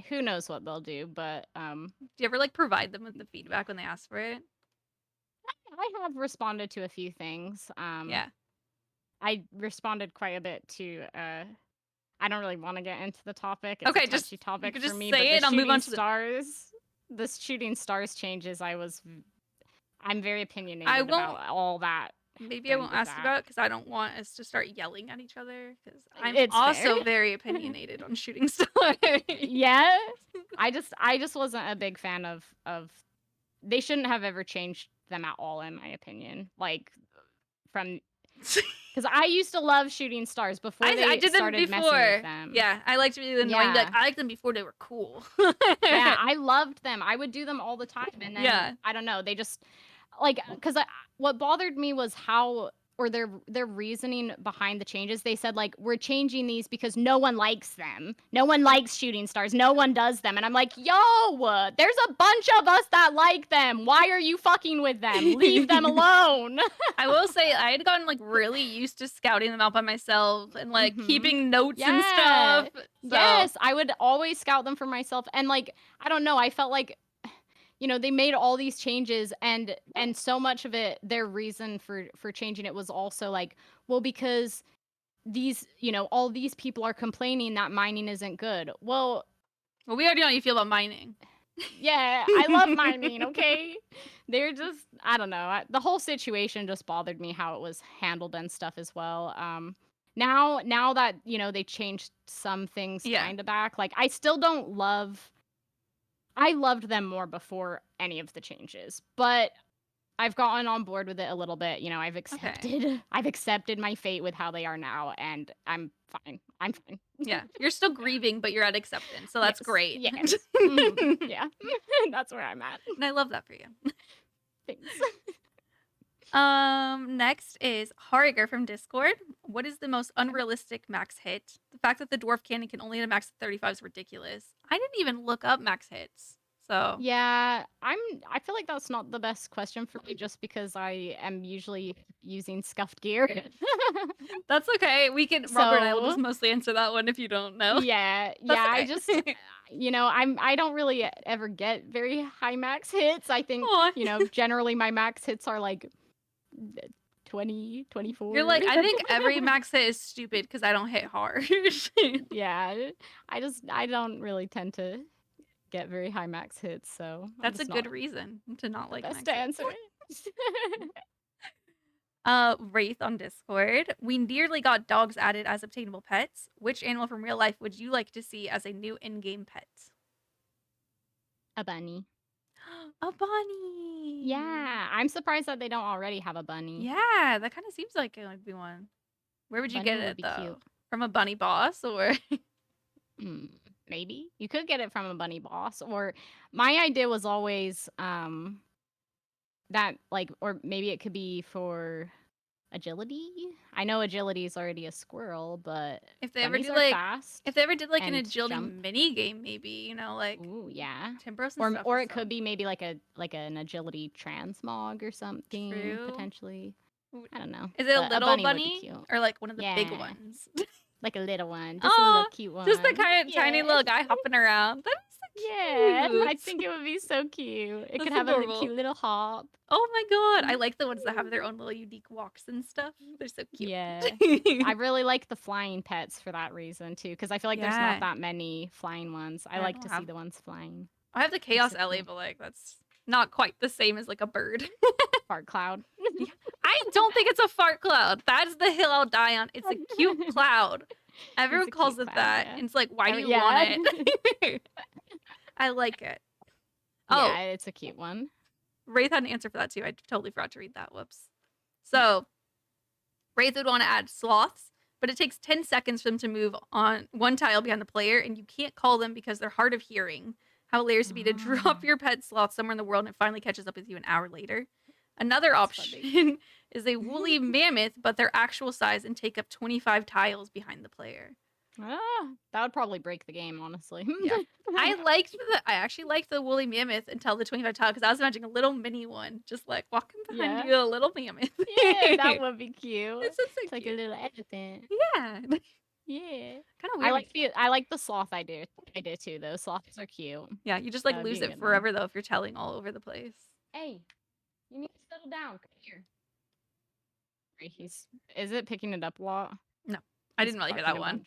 who knows what they'll do, but do you ever like provide them with the feedback when they ask for it? I have responded to a few things. Yeah. I responded quite a bit to I don't really want to get into the topic. It's okay, a touchy topic just for me, say but it, I'll move on to the shooting stars changes. I'm very opinionated about all that. Maybe I won't ask about it because I don't want us to start yelling at each other, because I'm It's also fair. very opinionated on shooting stars. Yeah, I just wasn't a big fan of they shouldn't have ever changed them at all, in my opinion. Like, from because I used to love shooting stars before I they did them started messing before. with them. Yeah, I liked really annoying. Like, Yeah. I liked them before they were cool. Yeah, I loved them. I would do them all the time, and then Yeah. I don't know, they just like because what bothered me was how or their reasoning behind the changes. They said like we're changing these because no one likes them. No one likes shooting stars. No one does them, and I'm like, yo, there's a bunch of us that like them. Why are you fucking with them? Leave them alone. I will say I had gotten like really used to scouting them out by myself and like Mhm. keeping notes and Yeah. stuff. So, Yes, I would always scout them for myself, and like I don't know, I felt like they made all these changes, and so much of it, their reason for changing it was also like, well, because these all these people are complaining that mining isn't good. Well, we already know how you feel about mining. yeah, I love mining, okay? They're just, I don't know, the whole situation just bothered me how it was handled and stuff as well. Now that they changed some things Yeah. kind of back, like I still don't love. I loved them more before any of the changes, but I've gotten on board with it a little bit. I've accepted my fate with how they are now, and I'm fine. I'm fine. Yeah, you're still grieving, but you're at acceptance, so that's Yes, great. yes. Mhm, yeah. That's where I'm at. And I love that for you. Thanks. Next is Hariger from Discord. What is the most unrealistic max hit? The fact that the dwarf cannon can only hit a max of 35 is ridiculous. I didn't even look up max hits. So Yeah, I feel like that's not the best question for me, just because I am usually using scuffed gear. that's okay. Robert and I will So- just mostly answer that one if you don't know. Yeah, That's I okay. just I don't really ever get very high max hits. I think, Aw. generally my max hits are like 20, 24. You're like, I think every max hit is stupid because I don't hit hard. Yeah, I don't really tend to get very high max hits, so I'm That's a just good not reason to not the like best max hits. answer. Wraith on Discord. We nearly got dogs added as obtainable pets. Which animal from real life would you like to see as a new in-game pet? A bunny. A bunny. Yeah, I'm surprised that they don't already have a bunny. Yeah, that kind of seems like it would be one. Where would you Bunny get would it be though? cute. From a bunny boss or? Maybe you could get it from a bunny boss, or my idea was always that like, or maybe it could be for agility. I know agility is already a squirrel, but If they ever bunnies did are like, fast. if they ever did like an and agility jump. mini game, maybe like Ooh, yeah. Timbros and stuff. Or and it could stuff. be maybe like an agility transmog or something. True. Potentially. I don't know. Is it a But little bunny would be bunny cute. or like one of the big Yeah. ones? Like a little one, just a little cute one. Just the kind of tiny Yeah. little guy hopping around. That is so Yeah, cute. I think it would be so cute. It That's could have adorable. a cute little hop. Oh my god, I like the ones that have their own little unique walks and stuff. They're so cute. Yeah. I really like the flying pets for that reason too, because I feel like there's Yeah. not that many flying ones. I I like don't to have- see the ones flying. I have the Chaos so Ellie, cool. but like that's not quite the same as like a bird. Fart cloud. I don't think it's a fart cloud. That's the hill I'll die on. It's a cute cloud. Everyone a calls cute it cloud, that. yeah. And it's like, why do you Yeah. want it? I like it. Oh, Yeah, it's a cute one. Wraith had an answer for that too. I totally forgot to read that. Whoops. So, Wraith would want to add sloths, but it takes 10 seconds for them to move on one tile behind the player, and you can't call them because they're hard of hearing. How hilarious it'd be to drop your pet sloth somewhere in the world and it finally catches up with you an hour later. Another That's option is a woolly mammoth, but their actual size and take up 25 tiles behind the player. That would probably break the game, honestly. Yeah. I actually liked the woolly mammoth until the 25 tile because I was imagining a little mini one just like walking behind Yeah. you, a little mammoth. Yeah, that would be cute. It's just so It's like a cute. little elephant. Yeah. Yeah. Kind of weird. I like the sloth idea too, though. Sloths are cute. Yeah, you just like That'd be lose a it good one. forever though if you're telling all over the place. Hey, you need to settle down. Come here. Is it picking it up a lot? I didn't really hear that one.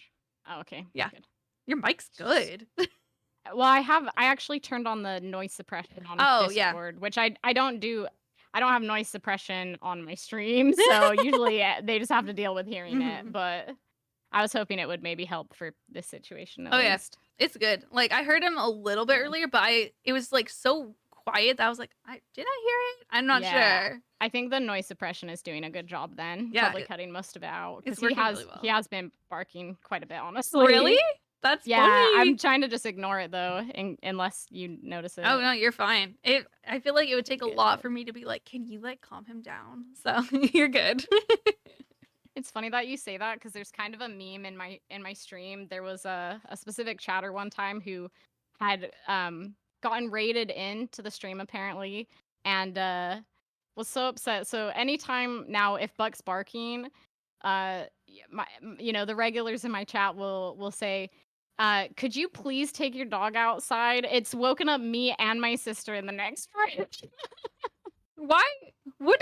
Oh, okay. Yeah. Good. Your mic's good. Well, I actually turned on the noise suppression on Oh, yeah. Discord, which I don't do. I don't have noise suppression on my stream, so usually they just have to deal with hearing it. Mhm. But I was hoping it would maybe help for this situation at Oh, yeah. least. It's good. Like I heard him a little bit Yeah. earlier, but it was like so quiet that I was like, did I hear it? I'm not Yeah. sure. I think the noise suppression is doing a good job then. Yeah, Probably cutting most of it out it's because he working has really well. he has been barking quite a bit, honestly. Really? That's Yeah, funny. I'm trying to just ignore it though, unless you notice it. Oh no, you're fine. I feel like it would take a Good. lot for me to be like, can you like calm him down? So you're good. It's funny that you say that because there's kind of a meme in my stream. There was a specific chatter one time who had gotten raided into the stream apparently and was so upset. So anytime now if Buck's barking, the regulars in my chat will say, could you please take your dog outside? It's woken up me and my sister in the next room. Why? What?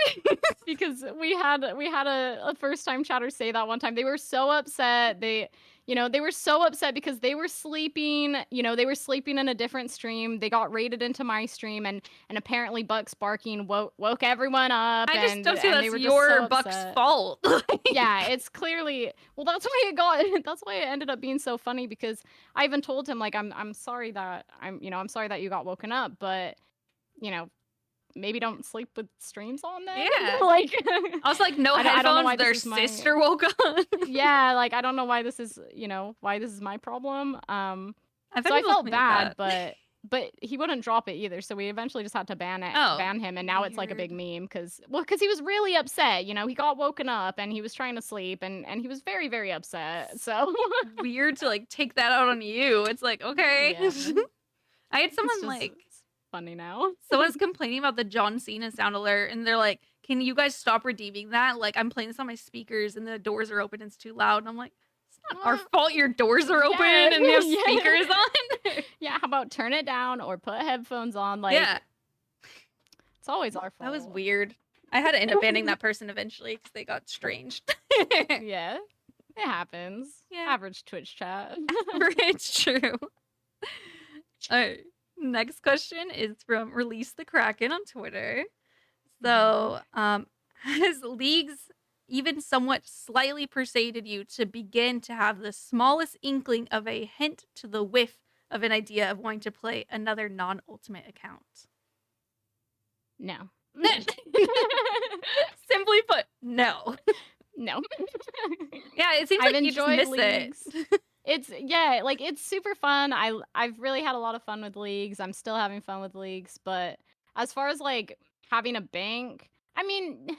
Because we had a first time chatter say that one time. They were so upset. They were so upset because they were sleeping. They were sleeping in a different stream. They got raided into my stream, and apparently Buck's barking woke everyone up. I just don't see and that's they were your just so Buck's upset. fault. Yeah, it's clearly that's why that's why it ended up being so funny because I even told him like I'm sorry that I'm sorry that you got woken up, but maybe don't sleep with streams on then. Yeah. Like I was like, no I don't know headphones. why Their this is my- sister woke up. yeah, like I don't know why this is my problem. I So I felt like bad, that. but he wouldn't drop it either. So we eventually just had to ban him, and now it's like a big weird. meme because he was really upset. He got woken up and he was trying to sleep, and he was very very upset. So Weird to like take that out on you. It's like, okay. Yeah. I had someone It's just- like it's funny now. someone's complaining about the John Cena sound alert, and they're like, can you guys stop redeeming that? Like, I'm playing this on my speakers and the doors are open and it's too loud. And I'm like, it's not our fault your doors are open Yeah, and you have yeah. speakers on. Yeah, how about turn it down or put headphones on? Like, Yeah, it's always our fault. that was weird. I had to end up banning that person eventually because they got strange. Yeah, it happens. Yeah. Average Twitch chat. It's true. All right. Next question is from Release the Kraken on Twitter. So, has leagues even somewhat slightly persuaded you to begin to have the smallest inkling of a hint to the whiff of an idea of wanting to play another non-ultimate account? No. Simply put, no. No. Yeah, it seems I've like you just enjoyed miss leagues. it. It's super fun. I've really had a lot of fun with leagues. I'm still having fun with leagues, but as far as like having a bank, I mean,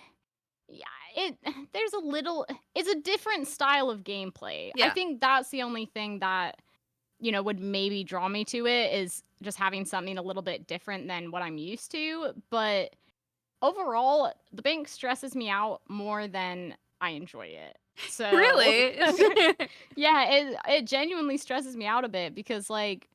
yeah, it's a different style of gameplay. I Yeah. think that's the only thing that would maybe draw me to it is just having something a little bit different than what I'm used to, but overall, the bank stresses me out more than I enjoy it. So Really? yeah, it genuinely stresses me out a bit because like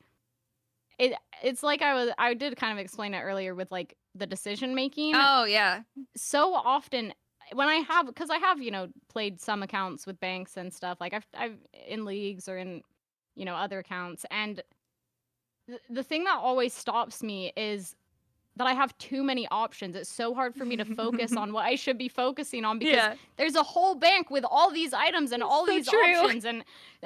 it's like I did kind of explain it earlier with like the decision making. Oh, yeah. So often when I have played some accounts with banks and stuff, like I've in leagues or in other accounts, and the thing that always stops me is that I have too many options. It's so hard for me to focus on what I should be focusing on because Yeah. there's a whole bank with all these items and all So these true. options and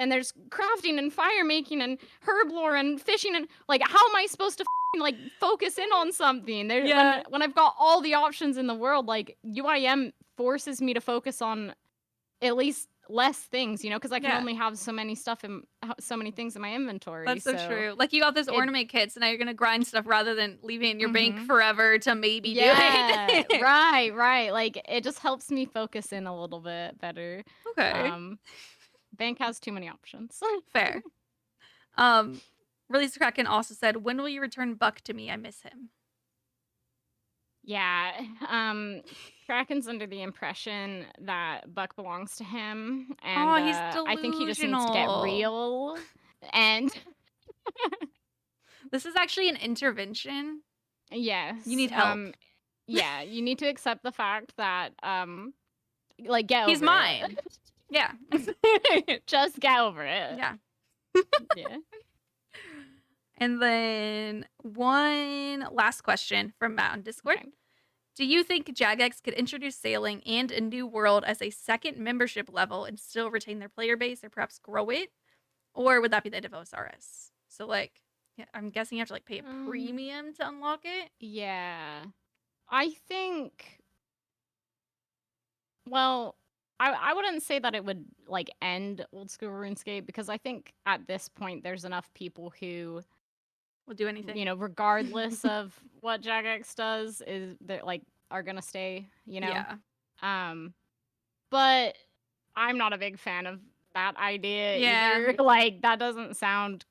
there's crafting and fire making and herb lore and fishing and like how am I supposed to like focus in on something? Yeah. When I've got all the options in the world, like UIM forces me to focus on at least less things, because I can Yeah. only have so many things in my inventory. That's so true. Like, you got this ornament kit, so now you're going to grind stuff rather than leaving it in your bank forever to maybe do it. Right. Like, it just helps me focus in a little bit better. Okay. Bank has too many options. Fair. Release the Kraken also said, when will you return Buck to me? I miss him. Yeah. Kraken's under the impression that Buck belongs to him, and He's I think he just needs to get delusional. real. And This is actually an intervention. yes, You need help. Yeah, you need to accept the fact that like get He's over mine. it. Yeah. Just get over it. Yeah. Yeah. And then one last question from Matt on Discord. Okay. Do you think Jagex could introduce sailing and a new world as a second membership level and still retain their player base or perhaps grow it? Or would that be the end of OSRS? So, like, Yeah, I'm guessing you have to like pay a Um, premium to unlock it. Yeah. I think, well, I wouldn't say that it would like end old school RuneScape because I think at this point there's enough people who, We'll do anything. you know, regardless of what Jagex does, is they're like are gonna stay, you know. Yeah. But I'm not a big fan of that idea Yeah. either. Like that doesn't sound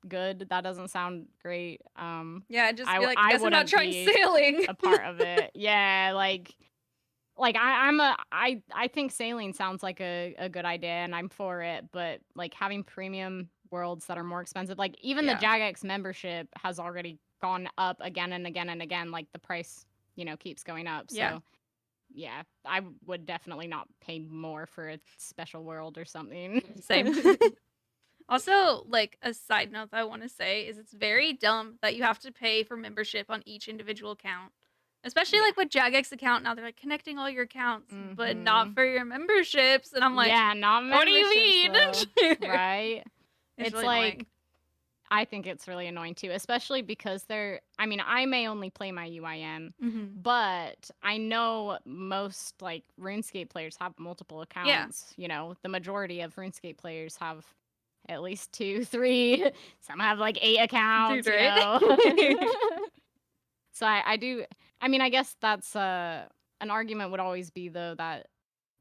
good. That doesn't sound great. Yeah, just I be like, I guess I'm not wouldn't trying be sailing. a part of it. Yeah, like I think sailing sounds like a good idea and I'm for it, but like having premium worlds that are more expensive, like even the Yeah. Jagex membership has already gone up again and again and again. Like the price, you know, keeps going up. So Yeah. yeah, I would definitely not pay more for a special world or something. Same. Also, like a side note that I want to say is it's very dumb that you have to pay for membership on each individual account. Especially Yeah. like with Jagex account now, they're like connecting all your accounts, but Mhm. not for your memberships. And I'm like, Yeah, not what do you memberships, mean? though. Right? It's It's really like annoying. I think it's really annoying too, especially because I mean, I may only play my UIM, Mhm. but I know most like RuneScape players have multiple accounts. You know, the majority of RuneScape players have at least 2, 3. Some have like 8 accounts, Dude, you right? know. So I do. I mean, I guess that's an argument would always be though that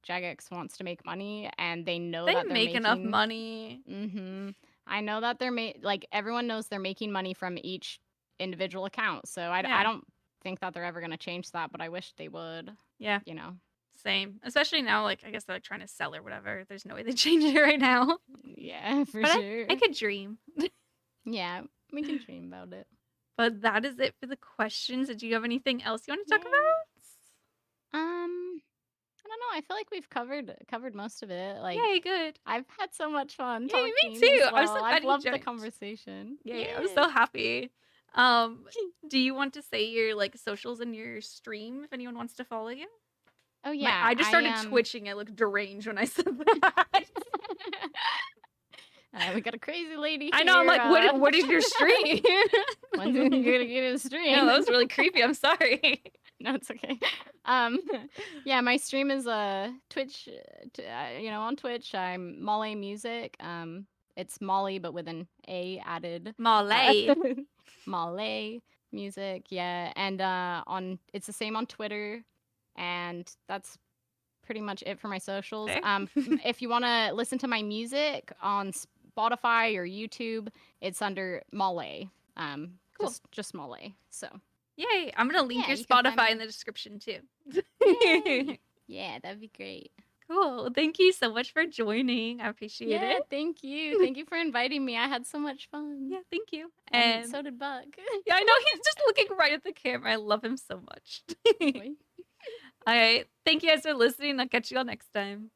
Jagex wants to make money and they know They that they're make enough making. money. I know that they're like everyone knows they're making money from each individual account. So I Yeah. don't think that they're ever gonna change that, but I wish they would. Yeah, You know. same. Especially now, like I guess they're like trying to sell or whatever. There's no way they change it right now. Yeah, for But sure. I could dream. Yeah, we can dream about it. But that is it for the questions. Did you have anything else you want to talk Yeah. about? I don't know. I feel like we've covered most of it. Like Yay, good. I've had so much fun Yay, talking me too. as I'm so well. glad I've you loved the joined. conversation. Yay, Yeah. I'm so happy. Do you want to say your like socials and your stream if anyone wants to follow you? Oh yeah. I just started twitching. I looked deranged when I said that. We got a crazy lady. I know. I'm like, what is your stream? When's it gonna get a stream? No, that was really creepy. I'm sorry. No, it's okay. Yeah, my stream is Twitch. You know, on Twitch, I'm Mollaymusic. It's Molly but with an A added. Malay. Malay music, yeah, and it's the same on Twitter, and that's pretty much it for my socials. Fair. If you want to listen to my music on Spotify or YouTube, it's under Malay. Cool. Just Malay. So. Yay! I'm gonna link Yeah, your you can find Spotify me. in the description too. Yay. Yeah, that'd be great. Cool. Thank you so much for joining. I appreciate Yeah, it. thank you. Thank you for inviting me. I had so much fun. Yeah, thank you. And And so did Buck. yeah, I know he's just looking right at the camera. I love him so much. All right. Thank you guys for listening. I'll catch you all next time.